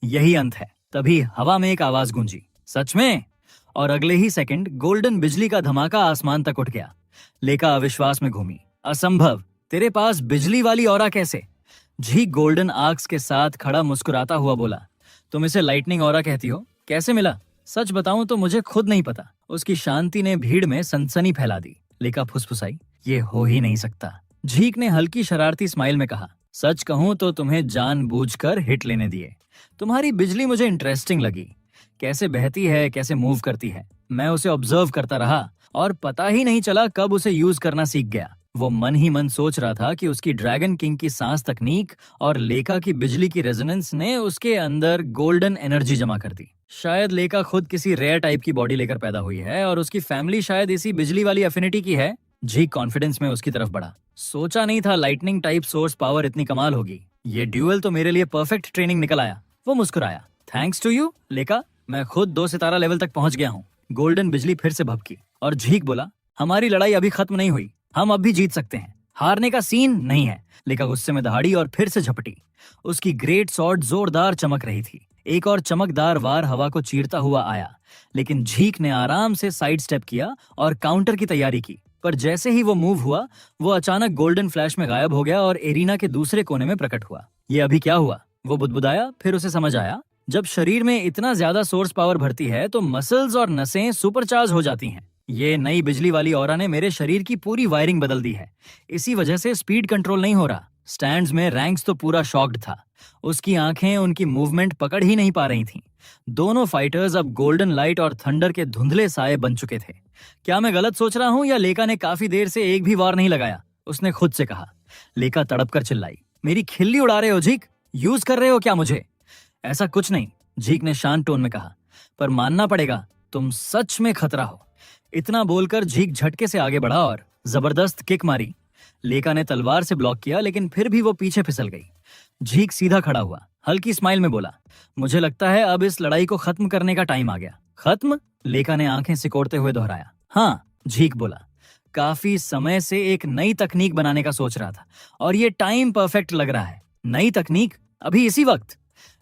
यही अंत है। तभी हवा में एक आवाज गूंजी, सच में? और अगले ही सेकंड गोल्डन बिजली का धमाका आसमान तक उठ गया। लेका अविश्वास में घूमी, असंभव, तेरे पास बिजली वाली ऑरा कैसे? झीक गोल्डन आर्क्स के साथ खड़ा मुस्कुराता हुआ बोला, तुम इसे लाइटनिंग ऑरा कहती हो, कैसे मिला? सच बताऊं तो मुझे खुद नहीं पता। उसकी शांति ने भीड़ में सनसनी फैला दी। लेका फुसफुसाई, ये हो ही नहीं सकता। झीक ने हल्की शरारती स्माइल में कहा, सच कहूं तो तुम्हें जानबूझकर हिट लेने दिए। तुम्हारी बिजली मुझे इंटरेस्टिंग लगी, कैसे बहती है, कैसे मूव करती है। मैं उसे ऑब्जर्व करता रहा और पता ही नहीं चला कब उसे यूज करना सीख गया। वो मन ही मन सोच रहा था कि उसकी ड्रैगन किंग की सांस तकनीक और लेका की बिजली की रेजोनेंस ने उसके अंदर गोल्डन एनर्जी जमा कर दी। शायद लेका खुद किसी रेयर टाइप की बॉडी लेकर पैदा हुई है और उसकी फैमिली शायद इसी बिजली वाली एफिनिटी की है। झीक कॉन्फिडेंस में उसकी तरफ बढ़ा। सोचा नहीं था लाइटनिंग टाइप सोर्स पावर इतनी कमाल होगी। ये ड्यूअल तो मेरे लिए परफेक्ट ट्रेनिंग निकल आया। वो मुस्कुराया, थैंक्स टू यू लेका, मैं खुद 2 सितारा लेवल तक पहुंच गया हूँ। गोल्डन बिजली फिर से भभकी और झीक बोला, हमारी लड़ाई अभी खत्म नहीं हुई, हम अब भी जीत सकते हैं, हारने का सीन नहीं है। लेका गुस्से में दहाड़ी और फिर से झपटी। उसकी ग्रेट सॉर्ड जोरदार चमक रही थी। एक और चमकदार वार हवा को चीरता हुआ आया, लेकिन झीक ने आराम से साइड स्टेप किया और काउंटर की तैयारी की। पर जैसे ही वो मूव हुआ, वो अचानक गोल्डन फ्लैश में गायब हो गया और एरिना के दूसरे कोने में प्रकट हुआ। ये अभी क्या हुआ? वो बुदबुदाया। फिर उसे समझ आया, जब शरीर में इतना ज्यादा सोर्स पावर भरती है तो मसल्स और नसें सुपरचार्ज हो जाती हैं। ये नई बिजली वाली ऑरा ने मेरे शरीर की पूरी वायरिंग बदल दी है। इसी वजह से स्पीड कंट्रोल नहीं हो रहा। स्टैंड्स में रैंक्स तो पूरा शॉक्ड था। उसकी आंखें उनकी मूवमेंट पकड़ ही नहीं पा रही थीं। दोनों फाइटर्स अब गोल्डन लाइट और थंडर के धुंधले साए बन चुके थे। क्या मैं गलत सोच रहा हूँ या लेका ने काफी देर से एक भी वार नहीं लगाया? उसने खुद से कहा। लेका तड़प कर चिल्लाई, मेरी खिल्ली उड़ा रहे हो झीक? यूज कर रहे हो क्या मुझे? ऐसा कुछ नहीं, झीक ने शांत टोन में कहा, पर मानना पड़ेगा तुम सच में खतरा हो। इतना बोलकर झीक झटके से आगे बढ़ा और जबरदस्त किक मारी। लेका ने तलवार से ब्लॉक किया, लेकिन फिर भी वो पीछे फिसल गई। झीक सीधा खड़ा हुआ, हल्की स्माइल में बोला, मुझे लगता है अब इस लड़ाई को खत्म करने का टाइम आ गया। खत्म? लेका ने आंखें सिकोड़ते हुए दोहराया। हाँ, झीक बोला, काफी समय से एक नई तकनीक बनाने का सोच रहा था और ये टाइम परफेक्ट लग रहा है। नई तकनीक? अभी इसी वक्त?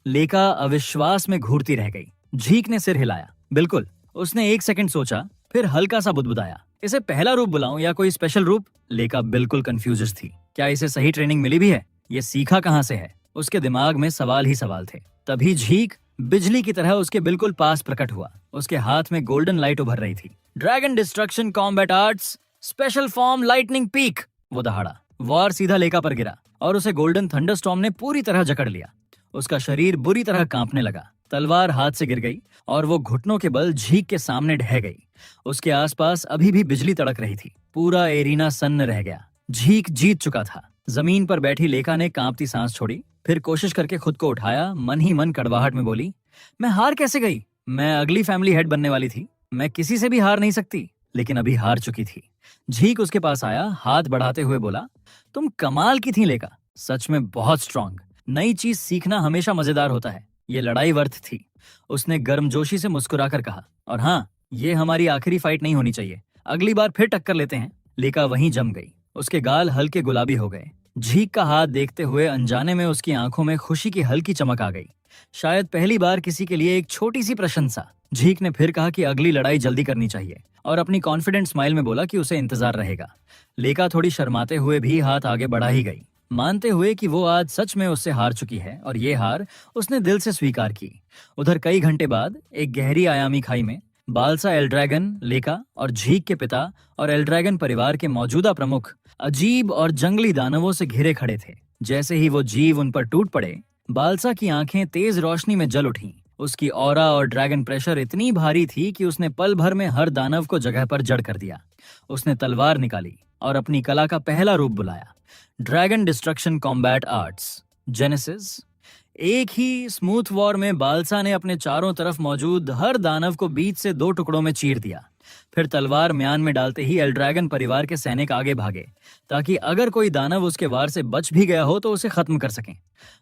लेका अविश्वास में घूरती रह गई। झीक ने सिर हिलाया। बिल्कुल। उसने 1 सेकंड सोचा, फिर हल्का सा बुदबुदाया, इसे पहला रूप बुलाऊं या कोई स्पेशल रूप? लेका बिल्कुल कंफ्यूज थी। क्या इसे सही ट्रेनिंग मिली भी है? ये सीखा कहाँ से है? उसके दिमाग में सवाल ही सवाल थे। तभी झीक बिजली की तरह उसके बिल्कुल पास प्रकट हुआ। उसके हाथ में गोल्डन लाइट उभर रही थी। Dragon destruction combat arts special form lightning peak. वो दहाड़ा। वार सीधा लेका पर गिरा और उसे गोल्डन थंडरस्टॉर्म ने पूरी तरह जकड़ लिया। उसका शरीर बुरी तरह कांपने लगा। तलवार हाथ से गिर गई और वो घुटनों के बल झीक के सामने ढह गई। उसके आसपास अभी भी बिजली तड़क रही थी। पूरा एरिना सन्न रह गया। झीक जीत चुका था। जमीन पर बैठी लेका ने कांपती सांस छोड़ी, फिर कोशिश करके खुद को उठाया। मन ही मन कड़वाहट में बोली, मैं हार कैसे गई? मैं अगली फैमिली हेड बनने वाली थी। मैं किसी से भी हार नहीं सकती, लेकिन अभी हार चुकी थी। झीक उसके पास आया, हाथ बढ़ाते हुए बोला, तुम कमाल की थी लेका, सच में बहुत स्ट्रांग। नई चीज सीखना हमेशा मजेदार होता है। ये लड़ाई वर्थ थी। उसने गर्मजोशी से मुस्कुराकर कहा, और हाँ, ये हमारी आखिरी फाइट नहीं होनी चाहिए। अगली बार फिर टक्कर लेते हैं। लेका वहीं जम गई। उसके गाल हल्के गुलाबी हो गए। झीक का हाथ देखते हुए अनजाने में उसकी आंखों में खुशी की हल्की चमक आ गई। शायद पहली बार किसी के लिए एक छोटी सी प्रशंसा। झीक ने फिर कहा कि अगली लड़ाई जल्दी करनी चाहिए और अपनी कॉन्फिडेंट स्माइल में बोला कि उसे इंतजार रहेगा। लेका थोड़ी शर्माते हुए भी हाथ आगे बढ़ा ही गई, मानते हुए कि वो आज सच में उससे हार चुकी है और ये हार उसने दिल से स्वीकार की। उधर कई घंटे बाद एक गहरी आयामी खाई में बालसा एल्ड्रैगन, लेका और झीक के पिता और एल्ड्रैगन परिवार के मौजूदा प्रमुख अजीब और जंगली दानवों से घिरे खड़े थे। जैसे ही वो जीव उन पर टूट पड़े, बालसा की आंखें तेज रोशनी में जल उठीं। उसकी ऑरा और ड्रैगन प्रेशर इतनी भारी थी कि उसने पल भर में हर दानव को जगह पर जड़ कर दिया। उसने तलवार निकाली और अपनी कला का पहला रूप बुलाया, dragon destruction combat arts, genesis. एक ही स्मूथ वॉर में बालसा ने अपने चारों तरफ मौजूद हर दानव को बीच से 2 टुकड़ों में चीर दिया। फिर तलवार म्यान में डालते ही एल्ड्रैगन परिवार के सैनिक आगे भागे, ताकि अगर कोई दानव उसके वार से बच भी गया हो तो उसे खत्म कर सकें।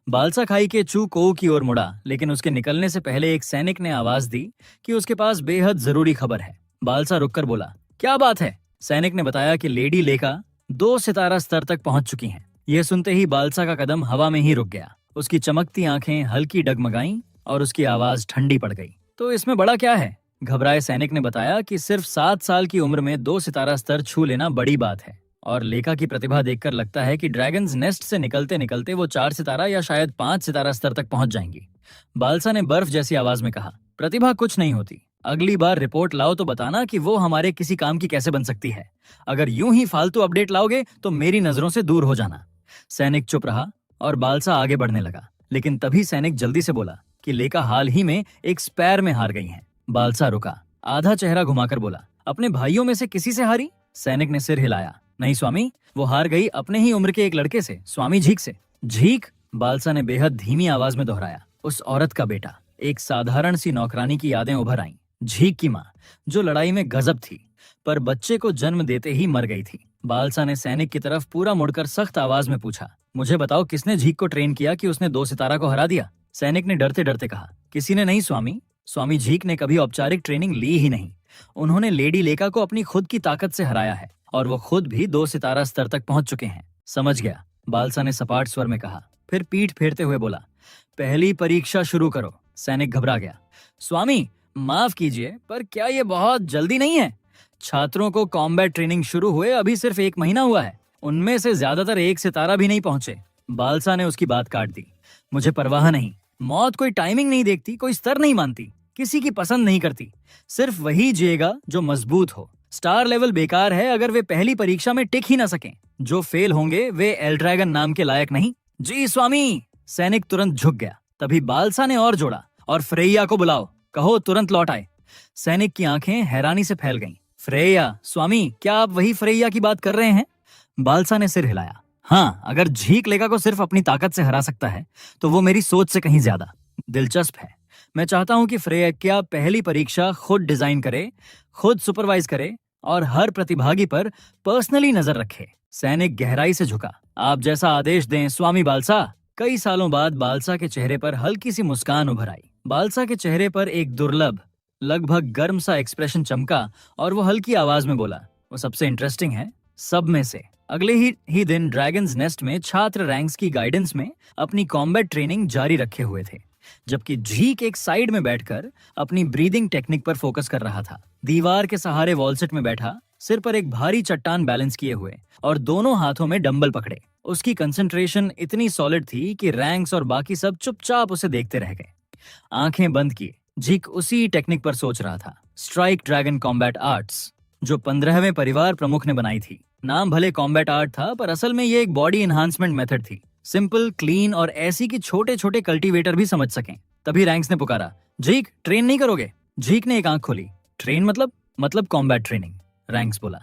बालसा खाई के चू कोऊ की ओर मुड़ा, लेकिन उसके निकलने से पहले एक सैनिक ने आवाज दी कि उसके पास बेहद जरूरी खबर है। बालसा रुककर बोला, क्या बात है? सैनिक ने बताया कि लेडी लेका 2 सितारा स्तर तक पहुंच चुकी हैं। यह सुनते ही बालसा का कदम हवा में ही रुक गया। उसकी चमकती आंखें हल्की डगमगाईं और उसकी आवाज ठंडी पड़ गई। तो इसमें बड़ा क्या है? घबराए सैनिक ने बताया कि सिर्फ 7 साल की उम्र में 2 सितारा स्तर छू लेना बड़ी बात है, और लेखा की प्रतिभा देखकर लगता है कि ड्रैगन्स नेस्ट से निकलते निकलते वो 4 सितारा या शायद 5 सितारा स्तर तक पहुंच जाएंगी। बालसा ने बर्फ जैसी आवाज में कहा, प्रतिभा कुछ नहीं होती। अगली बार रिपोर्ट लाओ तो बताना कि वो हमारे किसी काम की कैसे बन सकती है। अगर यूं ही फालतू अपडेट लाओगे तो मेरी नजरों से दूर हो जाना। सैनिक चुप रहा और बालसा आगे बढ़ने लगा, लेकिन तभी सैनिक जल्दी से बोला कि लेका हाल ही में एक स्पैर में हार गई हैं। बालसा रुका, आधा चेहरा घुमाकर बोला, अपने भाइयों में से किसी से हारी? सैनिक ने सिर हिलाया, नहीं स्वामी, वो हार गई अपने ही उम्र के एक लड़के से, स्वामी झीक से। झीक? बालसा ने बेहद धीमी आवाज में दोहराया। उस औरत का बेटा। एक साधारण सी नौकरानी की यादें उभर आईं। झीक की माँ, जो लड़ाई में गजब थी, पर बच्चे को जन्म देते ही मर गई थी। बालसा ने सैनिक की तरफ पूरा मुड़कर सख्त आवाज में पूछा, मुझे बताओ किसने झीक को ट्रेन किया कि उसने 2 सितारा को हरा दिया? सैनिक ने डरते डरते कहा, किसी ने नहीं स्वामी। स्वामी झीक ने कभी औपचारिक ट्रेनिंग ली ही नहीं। उन्होंने लेडी लेका को अपनी खुद की ताकत से हराया है, और वो खुद भी 2 सितारा स्तर तक पहुंच चुके हैं। समझ गया, बालसा ने सपाट स्वर में कहा। फिर पीठ फेरते हुए बोला, पहली परीक्षा शुरू करो। सैनिक घबरा गया, स्वामी माफ कीजिए, पर क्या ये बहुत जल्दी नहीं है? छात्रों को कॉम्बैट ट्रेनिंग शुरू हुए अभी सिर्फ 1 महीना हुआ है। उनमें से ज्यादातर 1 सितारा भी नहीं पहुंचे। बालसा ने उसकी बात काट दी, मुझे परवाह नहीं। मौत कोई टाइमिंग नहीं देखती, कोई स्तर नहीं मानती, किसी की पसंद नहीं करती। सिर्फ वही जिएगा जो मजबूत हो। स्टार लेवल बेकार है अगर वे पहली परीक्षा में टिक ही ना सकें। जो फेल होंगे वे एल्ड्रैगन नाम के लायक नहीं। जी स्वामी। सैनिक तुरंत झुक गया। तभी बालसा ने और जोड़ा, और फ्रेया को बुलाओ, कहो तुरंत लौट आए। सैनिक की आंखें हैरानी से फैल गईं। फ्रेया? स्वामी, क्या आप वही फ्रेया की बात कर रहे हैं? बालसा ने सिर हिलाया। हाँ, अगर झीक लेगा को सिर्फ अपनी ताकत से हरा सकता है तो वो मेरी सोच से कहीं ज्यादा दिलचस्प है। मैं चाहता हूं कि फ्रेया पहली परीक्षा खुद डिजाइन करे, खुद सुपरवाइज करे और हर प्रतिभागी पर पर्सनली नजर रखे। सैनिक गहराई से झुका। आप जैसा आदेश दें स्वामी बालसा। कई सालों बाद बालसा के चेहरे पर हल्की सी मुस्कान उभर आई। बालसा के चेहरे पर एक दुर्लभ, लगभग गर्म सा एक्सप्रेशन चमका और वो हल्की आवाज में बोला, वो सबसे इंटरेस्टिंग है सब में से। अगले ही दिन ड्रैगन्स नेस्ट में छात्र रैंक्स की गाइडेंस में अपनी कॉम्बैट ट्रेनिंग जारी रखे हुए थे, जबकि झीक एक साइड में बैठकर अपनी ब्रीदिंग टेक्निक पर फोकस कर रहा था। दीवार के सहारे वॉलसेट में बैठा, सिर पर एक भारी चट्टान बैलेंस किए हुए और दोनों हाथों में डंबल पकड़े। उसकी कंसंट्रेशन इतनी सॉलिड थी कि रैंक्स और बाकी सब चुपचाप उसे देखते रह गए। आंखें बंद किए झीक उसी टेक्निक पर सोच रहा था, स्ट्राइक ड्रैगन कॉम्बैट आर्ट्स, जो 15वें परिवार प्रमुख ने बनाई थी। नाम भले कॉम्बैट आर्ट था, पर असल में ये एक बॉडी एनहांसमेंट मेथड थी, सिंपल, क्लीन और ऐसी कि छोटे छोटे कल्टीवेटर भी समझ सकें। तभी रैंक्स ने पुकारा, झीक ट्रेन नहीं करोगे? झीक ने एक आंख खोली। ट्रेन मतलब कॉम्बैट ट्रेनिंग। रैंक्स बोला,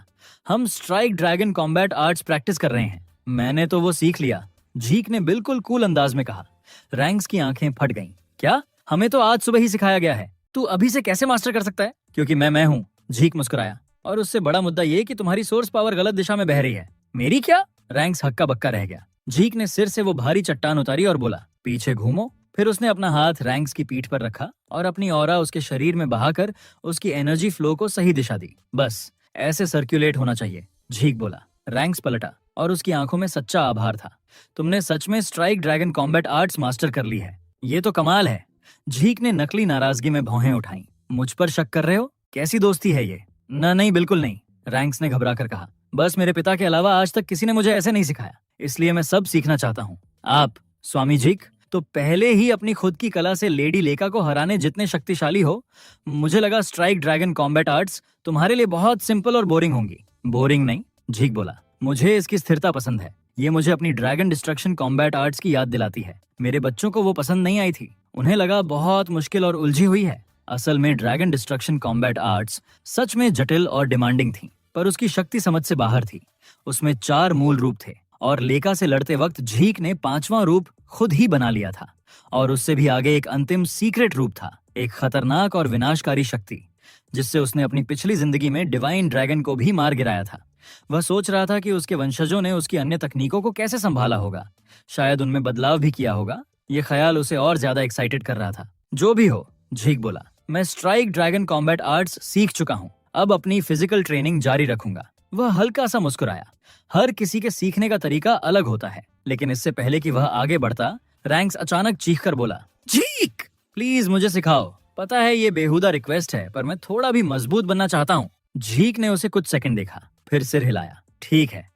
हम strike dragon combat arts practice कर रहे हैं। मैंने तो वो सीख लिया, झीक ने बिल्कुल कूल अंदाज में कहा। रैंक्स की आंखें फट गईं। क्या? हमें तो आज सुबह ही सिखाया गया है। तू अभी से कैसे मास्टर कर सकता है? क्योंकि मैं हूँ। झीक मुस्कुराया। और उससे बड़ा मुद्दा ये कि तुम्हारी सोर्स पावर गलत दिशा में बह रही है। मेरी क्या? रैंक्स हक्का बक्का रह गया। झीक ने सिर से वो भारी चट्टान उतारी और बोला, पीछे घूमो। फिर उसने अपना हाथ रैंक्स की पीठ पर रखा और अपनी ऑरा उसके शरीर में बहाकर उसकी एनर्जी फ्लो को सही दिशा दी। बस ऐसे सर्कुलेट होना चाहिए, झीक बोला। रैंक्स पलटा और उसकी आंखों में सच्चा आभार था। तुमने सच में strike dragon combat arts master कर ली है। ये तो कमाल है। झीक ने नकली नाराजगी में भौहें उठाई। मुझ पर शक कर रहे हो? कैसी दोस्ती है ये? नहीं, बिल्कुल नहीं, रैंक्स ने घबरा कर कहा। बस मेरे पिता के अलावा आज तक किसी ने मुझे ऐसे नहीं सिखाया, इसलिए मैं सब सीखना चाहता हूँ। आप स्वामी झीक तो पहले ही अपनी खुद की कला से लेडी लेका को हराने जितने शक्तिशाली हो। मुझे लगा स्ट्राइक ड्रैगन कॉम्बैट आर्ट्स तुम्हारे लिए बहुत सिंपल और बोरिंग होंगी। बोरिंग नहीं, झीक बोला, मुझे इसकी स्थिरता पसंद है। ये मुझे अपनी ड्रैगन डिस्ट्रक्शन कॉम्बैट आर्ट्स की याद दिलाती है। मेरे बच्चों को वो पसंद नहीं आई थी, उन्हें लगा बहुत मुश्किल और उलझी हुई है। असल में ड्रैगन डिस्ट्रक्शन कॉम्बैट आर्ट्स सच में जटिल और डिमांडिंग थी, पर उसकी शक्ति समझ से बाहर थी। उसमें 4 मूल रूप थे और लेका से लड़ते वक्त झीक ने 5वां रूप खुद ही बना लिया था। और उससे भी आगे एक अंतिम सीक्रेट रूप था, एक खतरनाक और विनाशकारी शक्ति जिससे उसने अपनी पिछली जिंदगी में डिवाइन ड्रैगन को भी मार गिराया था। वह सोच रहा था कि उसके वंशजों ने उसकी अन्य तकनीकों को कैसे संभाला होगा, शायद उनमें बदलाव भी किया होगा। ये ख्याल उसे और ज्यादा एक्साइटेड कर रहा था। जो भी हो, झीक बोला, मैं स्ट्राइक ड्रैगन कॉम्बैट आर्ट्स सीख चुका हूँ, अब अपनी फिजिकल ट्रेनिंग जारी रखूंगा। वह हल्का सा मुस्कुराया। हर किसी के सीखने का तरीका अलग होता है, लेकिन इससे पहले कि वह आगे बढ़ता, रैंक्स अचानक चीख कर बोला, झीक प्लीज मुझे सिखाओ। पता है ये बेहुदा रिक्वेस्ट है, पर मैं थोड़ा भी मजबूत बनना चाहता हूँ। झीक ने उसे कुछ सेकंड देखा, फिर सिर हिलाया। ठीक है,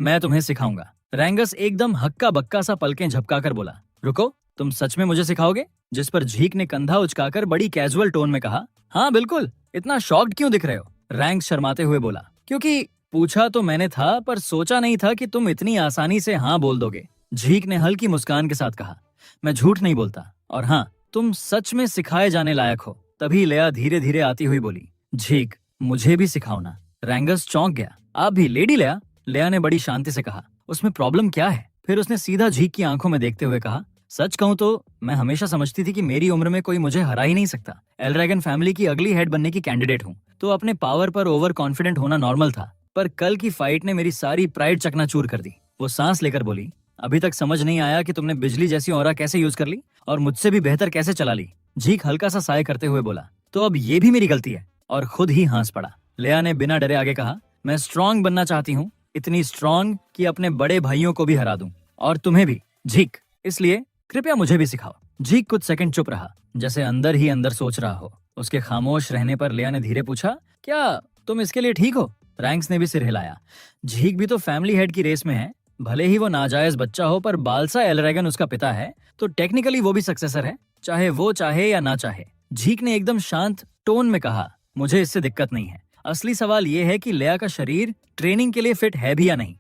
मैं तुम्हें सिखाऊंगा। रैंगस एकदम हक्का बक्का सा पलकें झपकाकर बोला, रुको, तुम सच में मुझे सिखाओगे? जिस पर झीक ने कंधा उचकाकर बड़ी कैजुअल टोन में कहा, हाँ बिल्कुल। इतना शॉक्ड क्यों दिख रहे हो? रैंक्स शर्माते हुए बोला, क्योंकि पूछा तो मैंने था, पर सोचा नहीं था कि तुम इतनी आसानी से हाँ बोल दोगे। झीक ने हल्की मुस्कान के साथ कहा, मैं झूठ नहीं बोलता, और हाँ, तुम सच में सिखाए जाने लायक हो। तभी लेया धीरे धीरे आती हुई बोली, झीक मुझे भी सिखाओ ना। रैंगस चौंक गया, आप भी लेडी लेया? लेया ने बड़ी शांति से कहा, उसमें प्रॉब्लम क्या है? फिर उसने सीधा झीक की आंखों में देखते हुए कहा, सच कहूं तो मैं हमेशा समझती थी कि मेरी उम्र में कोई मुझे हरा ही नहीं सकता। एलड्रैगन फैमिली की अगली हेड बनने की कैंडिडेट हूँ, तो अपने पावर पर ओवर कॉन्फिडेंट होना नॉर्मल था। पर कल की फाइट ने मेरी सारी प्राइड चकनाचूर कर दी। वो सांस लेकर बोली, अभी तक समझ नहीं आया कि तुमने बिजली जैसी ऑरा कैसे यूज कर ली और मुझसे भी बेहतर कैसे चला ली। झीक हल्का सा साय करते हुए बोला, तो अब ये भी मेरी गलती है? और खुद ही हंस पड़ा। लेया ने बिना डरे आगे कहा, मैं स्ट्रांग बनना चाहती हूँ, इतनी स्ट्रांग कि अपने बड़े भाइयों को भी हरा दूं, और तुम्हें भी झीक, इसलिए कृपया मुझे भी सिखाओ। झीक कुछ सेकंड चुप रहा, जैसे अंदर ही अंदर सोच रहा हो। उसके खामोश रहने पर लेया ने धीरे पूछा, क्या तुम इसके लिए ठीक हो? रैंक्स ने भी सिर हिलाया। झीक भी तो फैमिली हेड की रेस में है, भले ही वो नाजायज बच्चा हो, पर बालसा एलड्रैगन उसका पिता है, तो टेक्निकली वो भी सक्सेसर है, चाहे वो चाहे या ना चाहे। झीक ने एकदम शांत टोन में कहा, मुझे इससे दिक्कत नहीं है। असली सवाल ये है कि लेया का शरीर ट्रेनिंग के लिए फिट है भी या नहीं।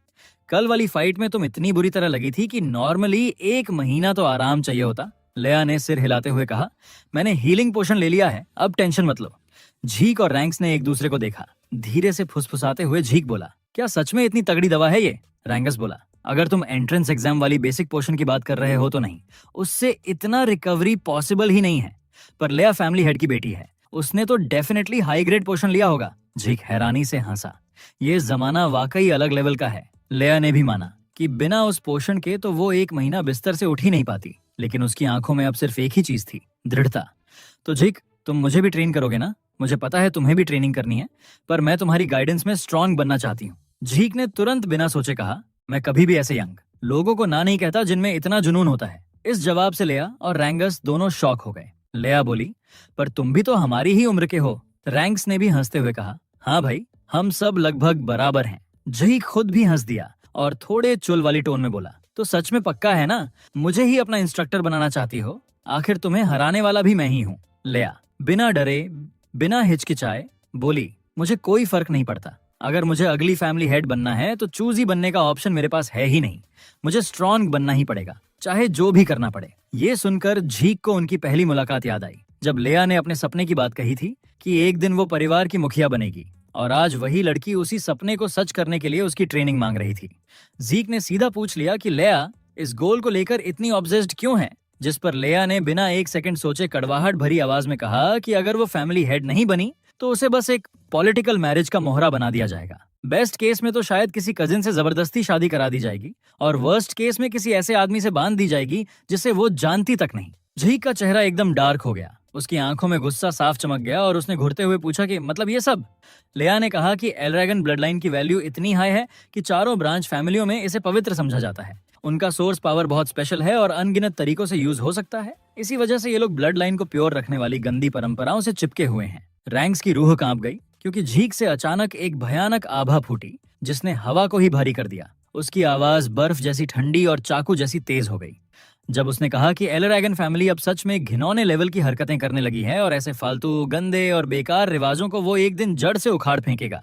कल वाली फाइट में तुम इतनी बुरी तरह लगी थी कि नॉर्मली 1 महीना तो आराम चाहिए होता। लेया ने सिर हिलाते हुए कहा, मैंने हीलिंग पोशन ले लिया है, अब टेंशन मत लो। झीक और रैंक्स ने एक दूसरे को देखा। धीरे से फुसफुसाते हुए झीक बोला, क्या सच में इतनी तगड़ी दवा है ये? रैंगस बोला, अगर तुम एंट्रेंस एग्जाम वाली बेसिक पोर्शन की बात कर रहे हो तो नहीं, उससे इतना रिकवरी पॉसिबल ही नहीं है। पर लेया फैमिली हेड की बेटी है, उसने तो डेफिनेटली हाई ग्रेड पोर्शन लिया होगा। झीक हैरानी से हंसा, ये जमाना वाकई अलग लेवल का है। लेया ने भी माना कि बिना उस पोषण के तो वो 1 महीना बिस्तर से उठ ही नहीं पाती, लेकिन उसकी आंखों में अब सिर्फ एक ही चीज थी, दृढ़ता। तो झीक, तुम मुझे भी ट्रेन करोगे ना? मुझे पता है तुम्हें भी ट्रेनिंग करनी है, पर मैं तुम्हारी गाइडेंस में स्ट्रांग बनना चाहती हूँ। झीक ने तुरंत बिना सोचे कहा, मैं कभी भी ऐसे यंग लोगों को ना नहीं कहता जिनमें इतना जुनून होता है। इस जवाब से लेया और रैंगस दोनों शॉक हो गए। लेया बोली, पर तुम भी तो हमारी ही उम्र के हो। रैंक्स ने भी हंसते हुए कहा, हाँ भाई, हम सब लगभग बराबर हैं। झीक खुद भी हंस दिया और थोड़े चुल वाली टोन में बोला, तो सच में पक्का है ना, मुझे ही अपना इंस्ट्रक्टर बनाना चाहती हो? आखिर तुम्हें हराने वाला भी मैं ही हूँ। लेया बिना डरे बिना हिचकिचाए बोली, मुझे कोई फर्क नहीं पड़ता। अगर मुझे अगली फैमिली हेड बनना है तो चूज ही बनने का ऑप्शन मेरे पास है ही नहीं। मुझे स्ट्रांग बनना ही पड़ेगा, चाहे जो भी करना पड़े। ये सुनकर झीक को उनकी पहली मुलाकात याद आई, जब लेया ने अपने सपने की बात कही थी कि एक दिन वो परिवार की मुखिया बनेगी, और आज वही लड़की उसी सपने को सच करने के लिए उसकी ट्रेनिंग मांग रही थी। झीक ने सीधा पूछ लिया कि लेया इस गोल को लेकर इतनी ऑब्सेस्ड क्यों है, जिस पर लेया ने बिना 1 सेकंड सोचे कड़वाहट भरी आवाज में कहा कि अगर वो फैमिली हेड नहीं बनी तो उसे बस एक पॉलिटिकल मैरिज का मोहरा बना दिया जाएगा। बेस्ट केस में तो शायद किसी कजिन से जबरदस्ती शादी करा दी जाएगी, और वर्स्ट केस में किसी ऐसे आदमी से बांध दी जाएगी जिसे वो जानती तक नहीं। झीक का चेहरा एकदम डार्क हो गया, उसकी आंखों में गुस्सा साफ चमक गया और उसने घुरते हुए पूछा कि मतलब ये सब? लेया ने कहा कि एलड्रैगन ब्लड लाइन की वैल्यू इतनी हाई है कि चारों ब्रांच फैमिलियों में इसे पवित्र समझा जाता है। उनका सोर्स पावर बहुत स्पेशल है और अनगिनत तरीकों से यूज हो सकता है। इसी वजह से ये लोग ब्लड लाइन को प्योर रखने वाली गंदी परंपराओं से चिपके हुए हैं। रैंक्स की रूह कांप गई, क्योंकि झीक से अचानक एक भयानक आभा फूटी जिसने हवा को ही भारी कर दिया। उसकी आवाज बर्फ जैसी ठंडी और चाकू जैसी तेज हो गई जब उसने कहा कि एलड्रैगन फैमिली अब सच में घिनौने लेवल की हरकतें करने लगी है, और ऐसे फालतू गंदे और बेकार रिवाजों को वो एक दिन जड़ से उखाड़ फेंकेगा।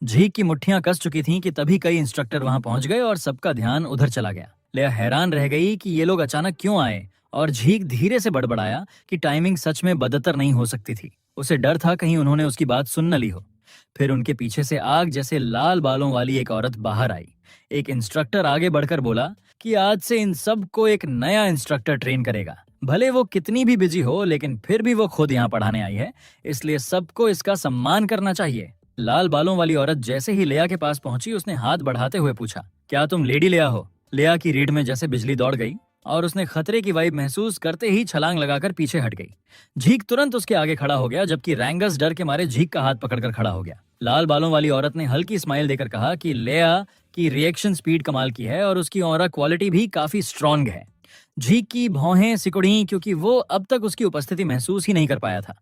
झीक की मुट्ठियां कस चुकी थीं कि तभी कई इंस्ट्रक्टर वहां पहुंच गए और सबका ध्यान उधर चला गया। लेया हैरान रह गई कि ये लोग अचानक क्यों आए, और झीक धीरे से बड़बड़ाया कि टाइमिंग सच में बदतर नहीं हो सकती थी। उसे डर था कहीं उन्होंने उसकी बात सुन न ली हो। फिर उनके पीछे से आग जैसे लाल बालों वाली एक औरत बाहर आई। एक इंस्ट्रक्टर आगे बढ़कर बोला कि आज से इन सब को एक नया इंस्ट्रक्टर ट्रेन करेगा। भले वो कितनी भी बिजी हो, लेकिन फिर भी वो खुद यहाँ पढ़ाने आई है, इसलिए सबको इसका सम्मान करना चाहिए। लाल बालों वाली औरत जैसे ही लेया के पास पहुंची, उसने हाथ बढ़ाते हुए पूछा, क्या तुम लेडी लेया हो? लेया की रीढ़ में जैसे बिजली दौड़ गई और उसने खतरे की वाइब महसूस करते ही छलांग लगाकर पीछे हट गई। झीक तुरंत उसके आगे खड़ा हो गया, जबकि रैंगस डर के मारे झीक का हाथ पकड़कर खड़ा हो गया। लाल बालों वाली औरत ने हल्की स्माइल देकर कहा कि लेया की रिएक्शन स्पीड कमाल की है और उसकी ऑरा क्वालिटी भी काफी स्ट्रांग है। झीक की भौहें सिकुड़ी, क्योंकि वो अब तक उसकी उपस्थिति महसूस ही नहीं कर पाया था।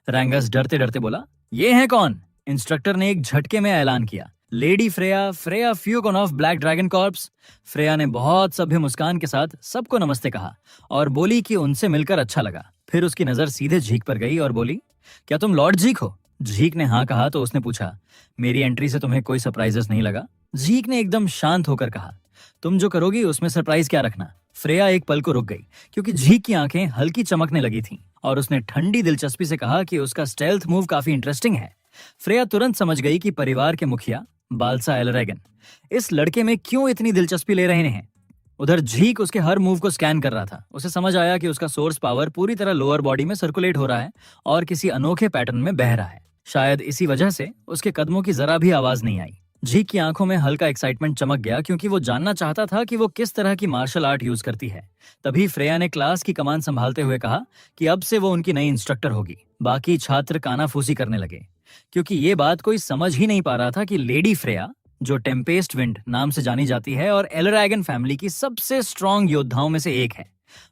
रैंगस डरते डरते बोला, ये है कौन? इंस्ट्रक्टर ने एक झटके में ऐलान किया, lady Freya, Freya Fuken of black dragon corps. Freya ने बहुत सभ्य मुस्कान के साथ सबको नमस्ते कहा और बोली कि उनसे मिलकर अच्छा लगा। फिर उसकी नजर सीधे झीक पर गई और बोली, क्या तुम लॉर्ड झीक हो? झीक ने हाँ कहा तो उसने पूछा, मेरी एंट्री से तुम्हें कोई सरप्राइजेस नहीं लगा? झीक ने एकदम शांत होकर कहा, तुम जो करोगी उसमें सरप्राइज क्या रखना? फ्रेया एक पल को रुक गई, क्योंकि झीक की आंखें हल्की चमकने लगी थीं, और उसने ठंडी दिलचस्पी से कहा कि उसका स्टेल्थ मूव काफी इंटरेस्टिंग है। फ्रेया तुरंत समझ गई कि परिवार के मुखिया बालसा एलरेगन इस लड़के में क्यों इतनी दिलचस्पी ले रहे हैं। उधर झीक उसके हर मूव को स्कैन कर रहा था। उसे समझ आया कि उसका सोर्स पावर पूरी तरह लोअर बॉडी में सर्कुलेट हो रहा है और किसी अनोखे पैटर्न में बह रहा है। शायद इसी वजह से उसके कदमों की जरा भी आवाज नहीं आई। झीक की आंखों में हल्का एक्साइटमेंट चमक गया, क्योंकि वो जानना चाहता था कि वो किस तरह की मार्शल आर्ट यूज करती है। तभी फ्रेया ने क्लास की कमान संभालते हुए कहा कि अब से वो उनकी नई इंस्ट्रक्टर होगी। बाकी छात्र कानाफूसी करने लगे, क्योंकि ये बात कोई समझ ही नहीं पा रहा था कि लेडी फ्रेया, जो टेम्पेस्ट विंड नाम से जानी जाती है और एलरेगन फैमिली की सबसे स्ट्रॉन्ग योद्धाओं में से एक है,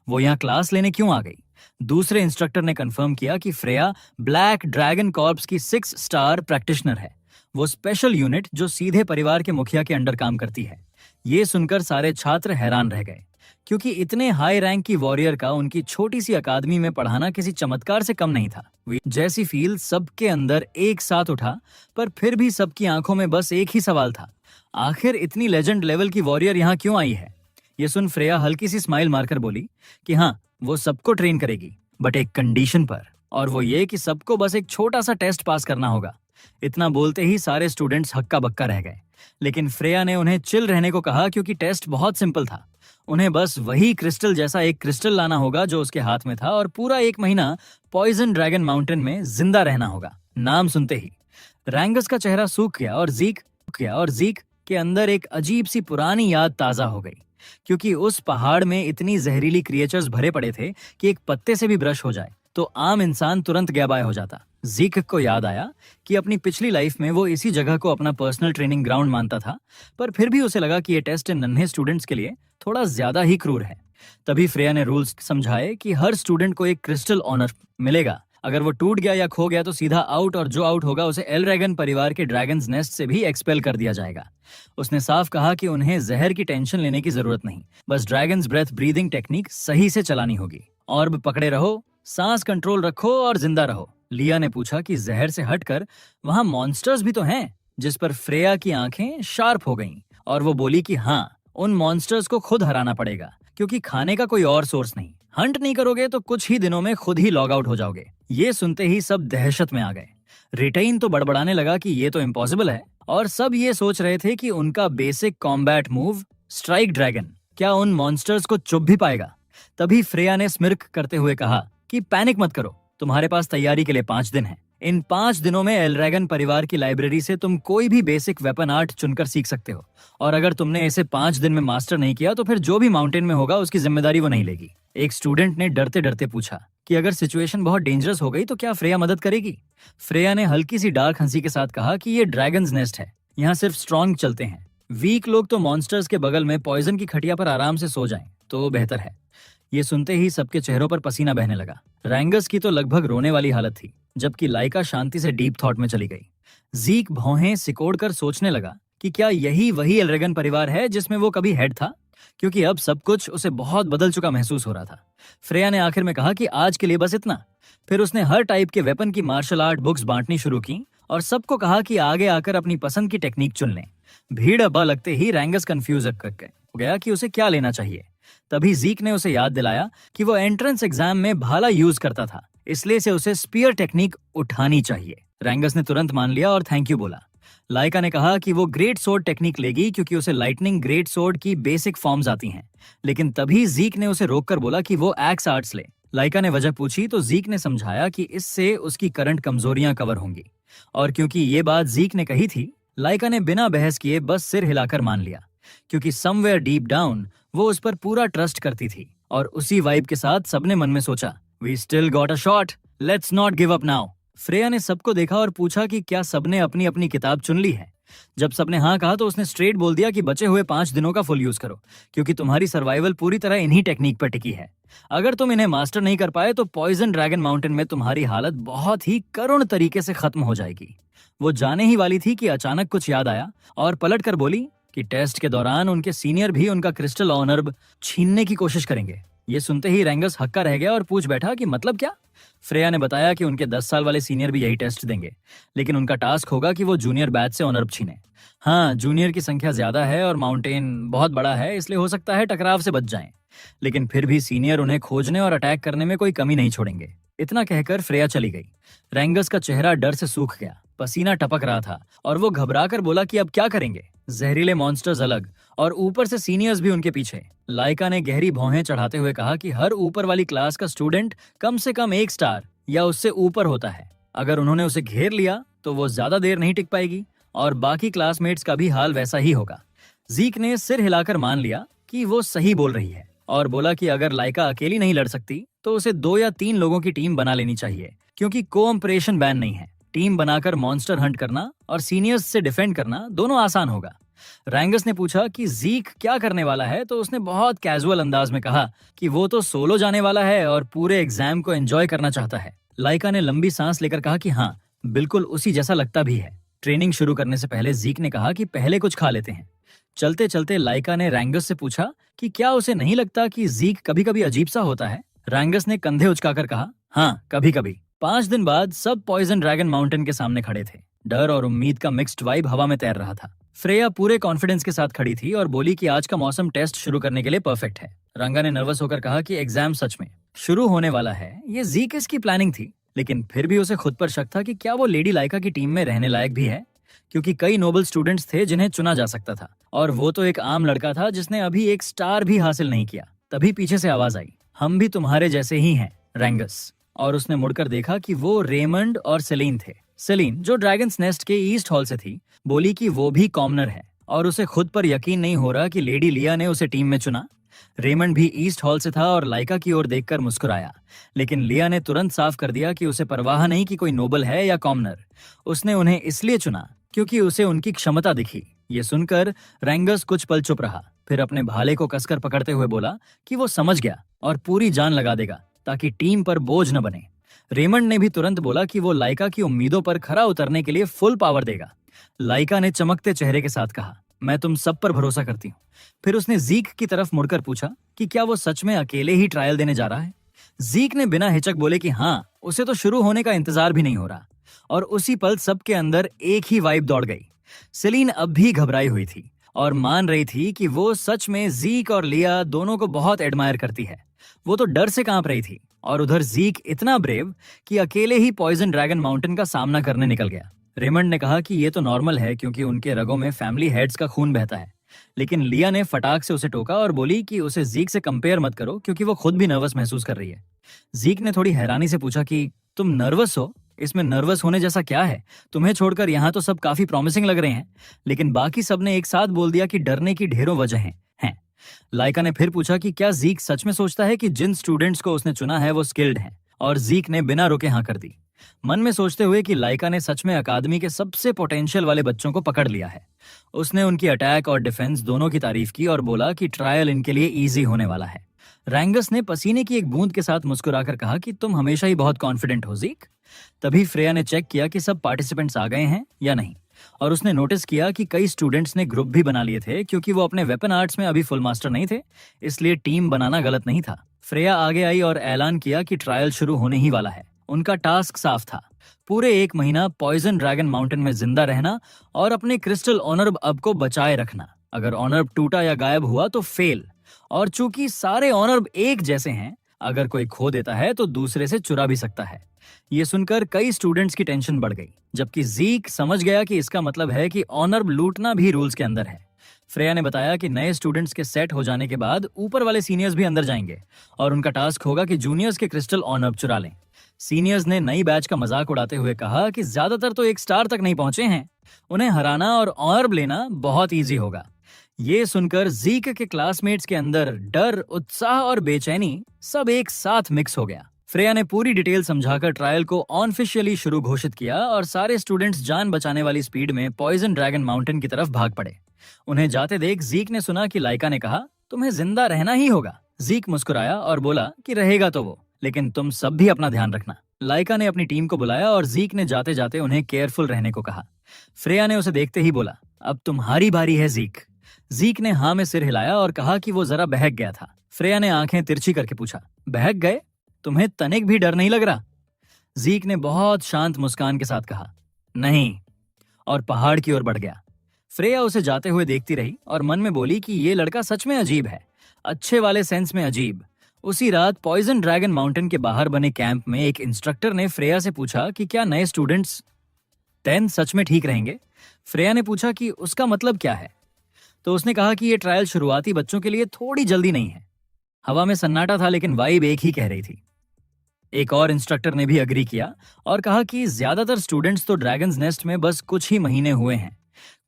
वो यहाँ क्लास लेने क्यों आ गई। दूसरे इंस्ट्रक्टर ने कंफर्म किया कि फ्रेया ब्लैक ड्रैगन कॉर्प्स की 6 स्टार प्रैक्टिशनर है, वो स्पेशल यूनिट जो सीधे परिवार के मुखिया के अंडर काम करती है। ये सुनकर सारे छात्र हैरान रह गए, क्योंकि इतने हाई रैंक की वॉरियर का उनकी छोटी सी अकादमी में पढ़ाना किसी चमत्कार से कम नहीं था। जैसी फील सबके अंदर एक साथ उठा, पर फिर भी सबकी आंखों में बस एक ही सवाल था, आखिर इतनी लेजेंड लेवल की वॉरियर यहाँ क्यों आई है। ये सुन फ्रेया हल्की सी स्माइल मारकर बोली कि हाँ, वो सबको ट्रेन करेगी, बट एक कंडीशन पर, और वो ये कि सबको बस एक छोटा सा टेस्ट पास करना होगा। इतना बोलते ही सारे स्टूडेंट्स हक्का बक्का रह गए, लेकिन फ्रेया ने उन्हें चिल रहने को कहा, क्योंकि टेस्ट बहुत सिंपल था। उन्हें बस वही क्रिस्टल जैसा एक क्रिस्टल लाना होगा जो उसके हाथ में था, और पूरा 1 महीना पॉइजन ड्रैगन माउंटेन में जिंदा रहना होगा। नाम सुनते ही रैंगस का चेहरा सूख गया और जीक के अंदर एक अजीब सी पुरानी याद ताजा हो गई, क्योंकि उस पहाड़ में इतनी जहरीली क्रिएचर्स भरे पड़े थे कि एक पत्ते से भी ब्रश हो जाए तो आम इंसान तुरंत गैबाय हो जाता। जीक को याद आया कि अपनी पिछली लाइफ में वो इसी जगह को अपना पर्सनल ट्रेनिंग ग्राउंड मानता था, पर फिर भी उसे लगा कि ये टेस्ट इन नन्हे स्टूडेंट्स के लिए थोड़ा ज्यादा ही क्रूर है। तभी फ्रेया ने रूल्स समझाए कि हर स्टूडेंट को एक क्रिस्टल ऑनर मिलेगा। अगर वो टूट गया या खो गया तो सीधा आउट, और जो आउट होगा उसे एलरेगन परिवार के ड्रैगन्स नेस्ट से भी एक्सपेल कर दिया जाएगा। उसने साफ कहा कि उन्हें जहर की टेंशन लेने की जरूरत नहीं, बस ड्रैगन्स ब्रेथ ब्रीदिंग टेक्निक सही से चलानी होगी। ऑर्ब पकड़े रहो, सांस कंट्रोल रखो और जिंदा रहो। लिया ने पूछा कि जहर से हटकर वहां मॉन्स्टर्स भी तो हैं, जिस पर फ्रेया की आंखें शार्प हो गईं और वो बोली कि हाँ, उन मॉन्स्टर्स को खुद हराना पड़ेगा, क्योंकि खाने का कोई और सोर्स नहीं। हंट नहीं करोगे तो कुछ ही दिनों में खुद ही लॉग आउट हो जाओगे। ये सुनते ही सब दहशत में आ गए। रिटेन तो बड़बड़ाने लगा कि ये तो इम्पॉसिबल है, और सब ये सोच रहे थे कि उनका basic combat move strike dragon क्या उन मॉन्स्टर्स को चुप भी पाएगा। तभी फ्रेया ने स्मिर्क करते हुए कहा कि पैनिक मत करो, तुम्हारे पास तैयारी के लिए 5 दिन है। इन 5 दिनों में एलरेगन परिवार की लाइब्रेरी से तुम कोई भी बेसिक वेपन आर्ट चुनकर सीख सकते हो, और अगर तुमने इसे 5 दिन में मास्टर नहीं किया तो फिर जो भी माउंटेन में होगा उसकी जिम्मेदारी वो नहीं लेगी। एक स्टूडेंट ने डरते डरते पूछा कि अगर सिचुएशन बहुत डेंजरस हो गई तो क्या फ्रेया मदद करेगी। फ्रेया ने हल्की सी डार्क हंसी के साथ कहा कि ये ड्रैगन्स नेस्ट है, यहाँ सिर्फ स्ट्रॉन्ग चलते हैं। वीक लोग तो मॉन्स्टर्स के बगल में पॉइजन की खटिया पर आराम से सो जाएं तो बेहतर है। ये सुनते ही सबके चेहरों पर पसीना बहने लगा। रैंगस की तो लगभग रोने वाली हालत थी, जबकि लाइका शांति से डीप थॉट में चली गई। जीक भौहें सिकोड़कर सोचने लगा कि क्या यही वही एलरेगन परिवार है जिसमें वो कभी हेड था, क्योंकि अब सब कुछ उसे बहुत बदल चुका महसूस हो रहा था। फ्रेया ने आखिर में कहा कि आज के लिए बस इतना। फिर उसने हर टाइप के वेपन की मार्शल आर्ट बुक्स बांटनी शुरू की और सबको कहा कि आगे आकर अपनी पसंद की टेक्निक चुन लें। भीड़ अब्बा लगते ही रैंगस कंफ्यूज हो गया कि उसे क्या लेना चाहिए। तभी जीक ने उसे याद दिलाया कि वो एंट्रेंस एग्जाम में भाला यूज करता था, इसलिए से उसे स्पीयर टेक्निक उठानी चाहिए। रैंगस ने तुरंत मान लिया और थैंक यू बोला। लाइका ने कहा कि वो ग्रेट सोर्ड टेक्निक लेगी क्योंकि उसे लाइटनिंग ग्रेट सोर्ड की बेसिक फॉर्म्स आती हैं। लेकिन तभी जीक ने उसे रोककर बोला कि वो एक्स आर्ट्स ले। लाइका ने वजह पूछी तो जीक ने समझाया कि इससे उसकी करंट कमजोरियां कवर होंगी। और क्योंकि ये बात जीक ने कही थी, लाइका ने बिना बहस किए बस सिर हिलाकर मान लिया, क्योंकि समवेयर डीप डाउन वो उस पर पूरा ट्रस्ट करती थी। और उसी वाइब के साथ सबने मन में सोचा, we still got a shot, let's not give up now. Freya ने सबको देखा और पूछा कि क्या सबने अपनी अपनी किताब चुन ली है। जब सबने हाँ कहा तो उसने स्ट्रेट बोल दिया कि बचे हुए 5 दिनों का फुल यूज करो, क्योंकि तुम्हारी सर्वाइवल पूरी तरह इन्हीं टेक्निक पर टिकी है। अगर तुम इन्हें मास्टर नहीं कर पाए तो पॉइजन ड्रैगन माउंटेन में तुम्हारी हालत बहुत ही करुण तरीके से खत्म हो जाएगी। वो जाने ही वाली थी कि अचानक कुछ याद आया और पलट कर बोली कि टेस्ट के दौरान उनके सीनियर भी उनका क्रिस्टल ऑनर छीनने की कोशिश करेंगे। ये सुनते ही रेंगस हक्का रह गया और पूछ बैठा कि मतलब क्या। फ्रेया ने बताया कि उनके 10 साल वाले सीनियर भी यही टेस्ट देंगे, लेकिन उनका टास्क होगा कि वो जूनियर बैच से ऑनर छीने। हाँ, जूनियर की संख्या ज्यादा है और माउंटेन बहुत बड़ा है, इसलिए हो सकता है टकराव से बच जाएं। लेकिन फिर भी सीनियर उन्हें खोजने और अटैक करने में कोई कमी नहीं छोड़ेंगे। इतना कहकर फ्रेया चली गई। रेंगस का चेहरा डर से सूख गया, पसीना टपक रहा था और वो घबराकर बोला कि अब क्या करेंगे। जहरीले मॉन्स्टर्स अलग और ऊपर से सीनियर्स भी उनके पीछे। लाइका ने गहरी भौहें चढ़ाते हुए कहा कि हर ऊपर वाली क्लास का स्टूडेंट कम से कम 1 स्टार या उससे ऊपर होता है। अगर उन्होंने उसे घेर लिया तो वो ज्यादा देर नहीं टिक पाएगी और बाकी क्लासमेट्स का भी हाल वैसा ही होगा। जीक ने सिर हिलाकर मान लिया कि वो सही बोल रही है और बोला कि अगर लाइका अकेली नहीं लड़ सकती तो उसे 2 या 3 लोगों की टीम बना लेनी चाहिए, क्योंकि कोऑपरेशन बैन नहीं है। टीम बनाकर मॉन्स्टर हंट करना और सीनियर्स से डिफेंड करना दोनों आसान होगा। रैंगस ने पूछा कि जीक क्या करने वाला है तो उसने बहुत कैजुअल अंदाज में कहा कि वो तो सोलो जाने वाला है और पूरे एग्जाम को एंजॉय करना चाहता है। लाइका ने लंबी सांस लेकर कहा कि हाँ, बिल्कुल उसी जैसा लगता भी है। ट्रेनिंग शुरू करने से पहले जीक ने कहा कि पहले कुछ खा लेते हैं। चलते चलते लाइका ने रैंगस से पूछा कि क्या उसे नहीं लगता कि जीक कभी कभी अजीब सा होता है। रैंगस ने कंधे उचकाकर कहा, हाँ, कभी कभी। 5 दिन बाद सब पॉइजन ड्रैगन माउंटेन के सामने खड़े थे। डर और उम्मीद का मिक्स्ड वाइब हवा में तैर रहा था। फ्रेया पूरे कॉन्फिडेंस के साथ खड़ी थी और बोली कि आज का मौसम टेस्ट शुरू करने के लिए परफेक्ट है। रंगा ने नर्वस होकर कहा कि एग्जाम सच में शुरू होने वाला है। ये जीक की प्लानिंग थी, लेकिन फिर भी उसे खुद पर शक था कि क्या वो लेडी लाइका की टीम में रहने लायक भी है, क्योंकि कई नोबल स्टूडेंट्स थे जिन्हें चुना जा सकता था और वो तो एक आम लड़का था जिसने अभी 1 स्टार भी हासिल नहीं किया। तभी पीछे से आवाज आई, हम भी तुम्हारे जैसे ही हैं, रैंगस। और उसने मुड़कर देखा कि वो रेमंड और सेलिन थे। सेलिन, जो ड्रैगन्स नेस्ट के ईस्ट हॉल से थी, बोली कि वो भी कॉमनर है और उसे खुद पर यकीन नहीं हो रहा कि लेडी लिया ने उसे टीम में चुना। रेमंड भी ईस्ट हॉल से था और लाइका की ओर देखकर मुस्कुराया, लेकिन लिया ने तुरंत साफ कर दिया कि उसे परवाह नहीं कि कोई नोबल है या कॉमनर। उसने उन्हें इसलिए चुना क्योंकि उसे उनकी क्षमता दिखी। ये सुनकर रैंगस कुछ पल चुप रहा, फिर अपने भाले को कसकर पकड़ते हुए बोला कि वो समझ गया और पूरी जान लगा देगा ताकि टीम पर बोझ न बने। रेमंड ने भी तुरंत बोला कि वो लाइका की उम्मीदों पर खरा उतरने के लिए फुल पावर देगा। लाइका ने चमकते चेहरे के साथ कहा, मैं तुम सब पर भरोसा करती हूँ। फिर उसने जीक की तरफ मुड़कर पूछा कि क्या वो सच में अकेले ही ट्रायल देने जा रहा है। जीक ने बिना हिचक बोले कि हाँ, उसे तो शुरू होने का इंतजार भी नहीं हो रहा। और उसी पल सबके अंदर एक ही वाइब दौड़ गई। सेलिन अब भी घबराई हुई थी और मान रही थी कि वो सच में जीक और लिया दोनों को बहुत एडमायर करती है। वो तो डर से कांप रही थी और उधर जीक इतना ब्रेव कि अकेले ही पॉइजन ड्रैगन माउंटेन का सामना करने निकल गया। रेमंड ने कहा कि ये तो नॉर्मल है क्योंकि उनके रगों में फैमिली हेड्स का खून बहता है, लेकिन लिया ने फटाक से उसे टोका और बोली कि उसे जीक से कंपेयर मत करो क्योंकि वो खुद भी नर्वस महसूस कर रही है। जीक ने थोड़ी हैरानी से पूछा कि तुम नर्वस हो? इसमें नर्वस होने जैसा क्या है? तुम्हें छोड़कर यहाँ तो सब काफी प्रॉमिसिंग लग रहे हैं। लेकिन बाकी सबने एक साथ बोल दिया कि डरने की ढेरों वजह हैं। लाइका ने फिर पूछा कि क्या जीक सच में सोचता है कि जिन स्टूडेंट्स को उसने चुना है वो स्किल्ड हैं, और जीक ने बिना रुके हाँ कर दी, मन में सोचते हुए कि लाइका ने सच में अकादमी के सबसे पोटेंशियल वाले बच्चों को पकड़ लिया है। उसने उनकी अटैक और डिफेंस दोनों की तारीफ की और बोला कि ट्रायल इनके लिए इजी होने वाला है। रैंगस ने पसीने की एक बूंद के साथ मुस्कुराकर कहा कि तुम हमेशा ही बहुत कॉन्फिडेंट हो जीक। तभी फ्रेया ने चेक किया कि सब पार्टिसिपेंट्स आ गए हैं या नहीं, और उसने नोटिस किया कि कई स्टूडेंट्स ने ग्रुप भी बना लिए थे क्योंकि वो अपने वेपन आर्ट्स में अभी फुल मास्टर नहीं थे, इसलिए टीम बनाना गलत नहीं था। फ्रेया आगे आई और ऐलान किया कि ट्रायल शुरू होने ही वाला है। उनका टास्क साफ था, पूरे 1 महीना पॉइजन ड्रैगन माउंटेन में जिंदा रहना और अपने क्रिस्टल ऑनर अब को बचाए रखना। अगर ऑनर टूटा या गायब हुआ तो फेल, और चूंकि सारे ऑनर एक जैसे हैं, अगर कोई खो देता है तो दूसरे से चुरा भी सकता है। ये सुनकर कई स्टूडेंट्स की टेंशन बढ़ गई, जबकि जीक समझ गया कि इसका मतलब है कि ऑनर लूटना भी रूल्स के अंदर है। फ्रेया ने बताया कि नए स्टूडेंट्स के सेट हो जाने के बाद ऊपर वाले सीनियर्स भी अंदर जाएंगे और उनका टास्क होगा कि जूनियर्स के क्रिस्टल ऑनर चुरा लें। सीनियर्स ने नई बैच का मजाक उड़ाते हुए कहा कि ज्यादातर तो एक स्टार तक नहीं पहुंचे हैं, उन्हें हराना और ऑनर लेना बहुत ईजी होगा। ये सुनकर जीक के क्लासमेट्स के अंदर डर, उत्साह और बेचैनी सब एक साथ मिक्स हो गया। फ्रेया ने पूरी डिटेल समझाकर ट्रायल को ऑनऑफिशियली शुरू घोषित किया और सारे स्टूडेंट्स जान बचाने वाली स्पीड में पॉइजन ड्रैगन माउंटेन की तरफ भाग पड़े। उन्हें जाते देख जीक ने सुना कि लाइका ने कहा, तुम्हें जिंदा रहना ही होगा। जीक मुस्कुराया और बोला कि रहेगा तो वो, लेकिन तुम सब भी अपना ध्यान रखना। लाइका ने अपनी टीम को बुलाया और जीक ने जाते जाते उन्हें केयरफुल रहने को कहा। फ्रेया ने उसे देखते ही बोला, अब तुम्हारी बारी है जीक। जीक ने हाँ में सिर हिलाया और कहा कि वो जरा बहक गया था। फ्रेया ने आंखें तिरछी करके पूछा, बहक गए? तुम्हें तनिक भी डर नहीं लग रहा? जीक ने बहुत शांत मुस्कान के साथ कहा, नहीं, और पहाड़ की ओर बढ़ गया। फ्रेया उसे जाते हुए देखती रही और मन में बोली कि ये लड़का सच में अजीब है, अच्छे वाले सेंस में अजीब। उसी रात पॉइजन ड्रैगन माउंटेन के बाहर बने कैंप में एक इंस्ट्रक्टर ने फ्रेया से पूछा कि क्या नए स्टूडेंट्स 10 सच में ठीक रहेंगे। फ्रेया ने पूछा कि उसका मतलब क्या है, तो उसने कहा कि ये ट्रायल शुरुआती बच्चों के लिए थोड़ी जल्दी नहीं है। हवा में सन्नाटा था, लेकिन वाइब एक ही कह रही थी। एक और इंस्ट्रक्टर ने भी अग्री किया और कहा कि ज्यादातर स्टूडेंट्स तो ड्रैगन्स नेस्ट में बस कुछ ही महीने हुए हैं,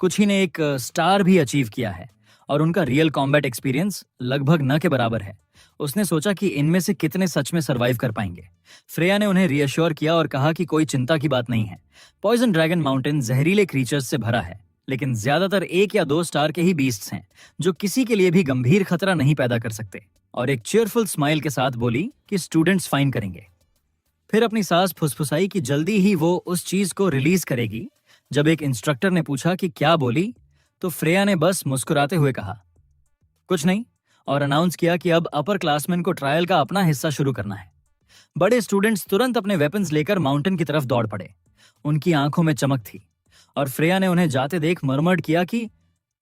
कुछ ही ने एक स्टार भी अचीव किया है और उनका रियल कॉम्बैट एक्सपीरियंस लगभग न के बराबर है। उसने सोचा कि इनमें से कितने सच में सरवाइव कर पाएंगे। फ्रेया ने उन्हें रियश्योर किया और कहा कि कोई चिंता की बात नहीं है। पॉइजन ड्रैगन माउंटेन जहरीले क्रीचर्स से भरा है, लेकिन ज्यादातर 1 या 2 स्टार के ही बीस्ट्स हैं जो किसी के लिए भी गंभीर खतरा नहीं पैदा कर सकते। और एक चीयरफुल स्माइल के साथ बोली कि स्टूडेंट्स फाइन करेंगे। फिर अपनी सांस फुसफुसाई कि जल्दी ही वो उस चीज को रिलीज करेगी। जब एक इंस्ट्रक्टर ने पूछा कि क्या बोली, तो फ्रेया ने बस मुस्कुराते हुए कहा, कुछ नहीं, और अनाउंस किया कि अब अपर क्लासमैन को ट्रायल का अपना हिस्सा शुरू करना है। बड़े स्टूडेंट्स तुरंत अपने वेपन्स लेकर माउंटेन की तरफ दौड़ पड़े। उनकी आंखों में चमक थी और फ्रेया ने उन्हें जाते देख मरमट किया कि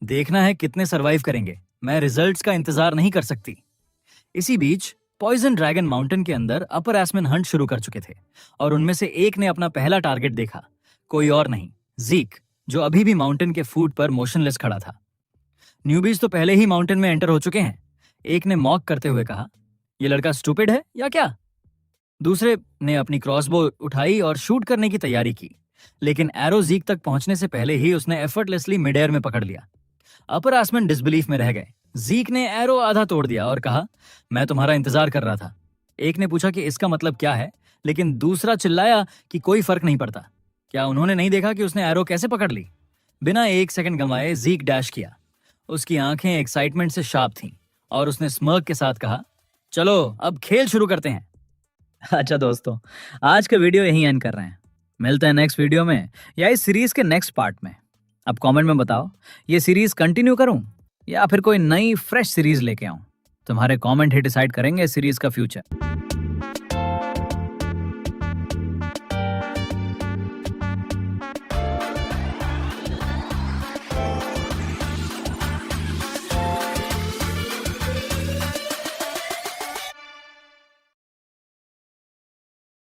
देखना है कितने सरवाइव करेंगे, मैं रिजल्ट्स का इंतजार नहीं कर सकती। इसी बीच पॉइजन ड्रैगन माउंटेन के अंदर अपर एस्मेन हंट शुरू कर चुके थे और उनमें से एक ने अपना पहला टारगेट देखा, कोई और नहीं, जीक, जो अभी भी माउंटेन के फूट पर मोशनलेस खड़ा था। न्यूबीज तो पहले ही माउंटेन में एंटर हो चुके हैं, एक ने मॉक करते हुए कहा, ये लड़का स्टूपिड है या क्या? दूसरे ने अपनी क्रॉसबो उठाई और शूट करने की तैयारी की, लेकिन एरो जीक तक पहुंचने से पहले ही उसने एफर्टलेसली मिड एयर में पकड़ लिया। अपर एस्मेन डिसबिलीफ में रह गए। जीक ने एरो आधा तोड़ दिया और कहा, मैं तुम्हारा इंतजार कर रहा था। एक ने पूछा कि इसका मतलब क्या है, लेकिन दूसरा चिल्लाया कि कोई फर्क नहीं पड़ता। क्या उन्होंने नहीं देखा कि उसने एरो कैसे पकड़ ली? बिना 1 सेकंड गंवाए जीक डैश किया। उसकी आंखें एक्साइटमेंट से शार्प थीं और उसने स्मर्क के साथ कहा, चलो अब खेल शुरू करते हैं। अच्छा दोस्तों, आज का वीडियो यहीं एंड कर रहे हैं। मिलते हैं नेक्स्ट वीडियो में या इस सीरीज के नेक्स्ट पार्ट में। अब कमेंट में बताओ, ये सीरीज कंटिन्यू करूं या फिर कोई नई फ्रेश सीरीज लेके आऊं? तुम्हारे कमेंट ही डिसाइड करेंगे इस सीरीज का फ्यूचर।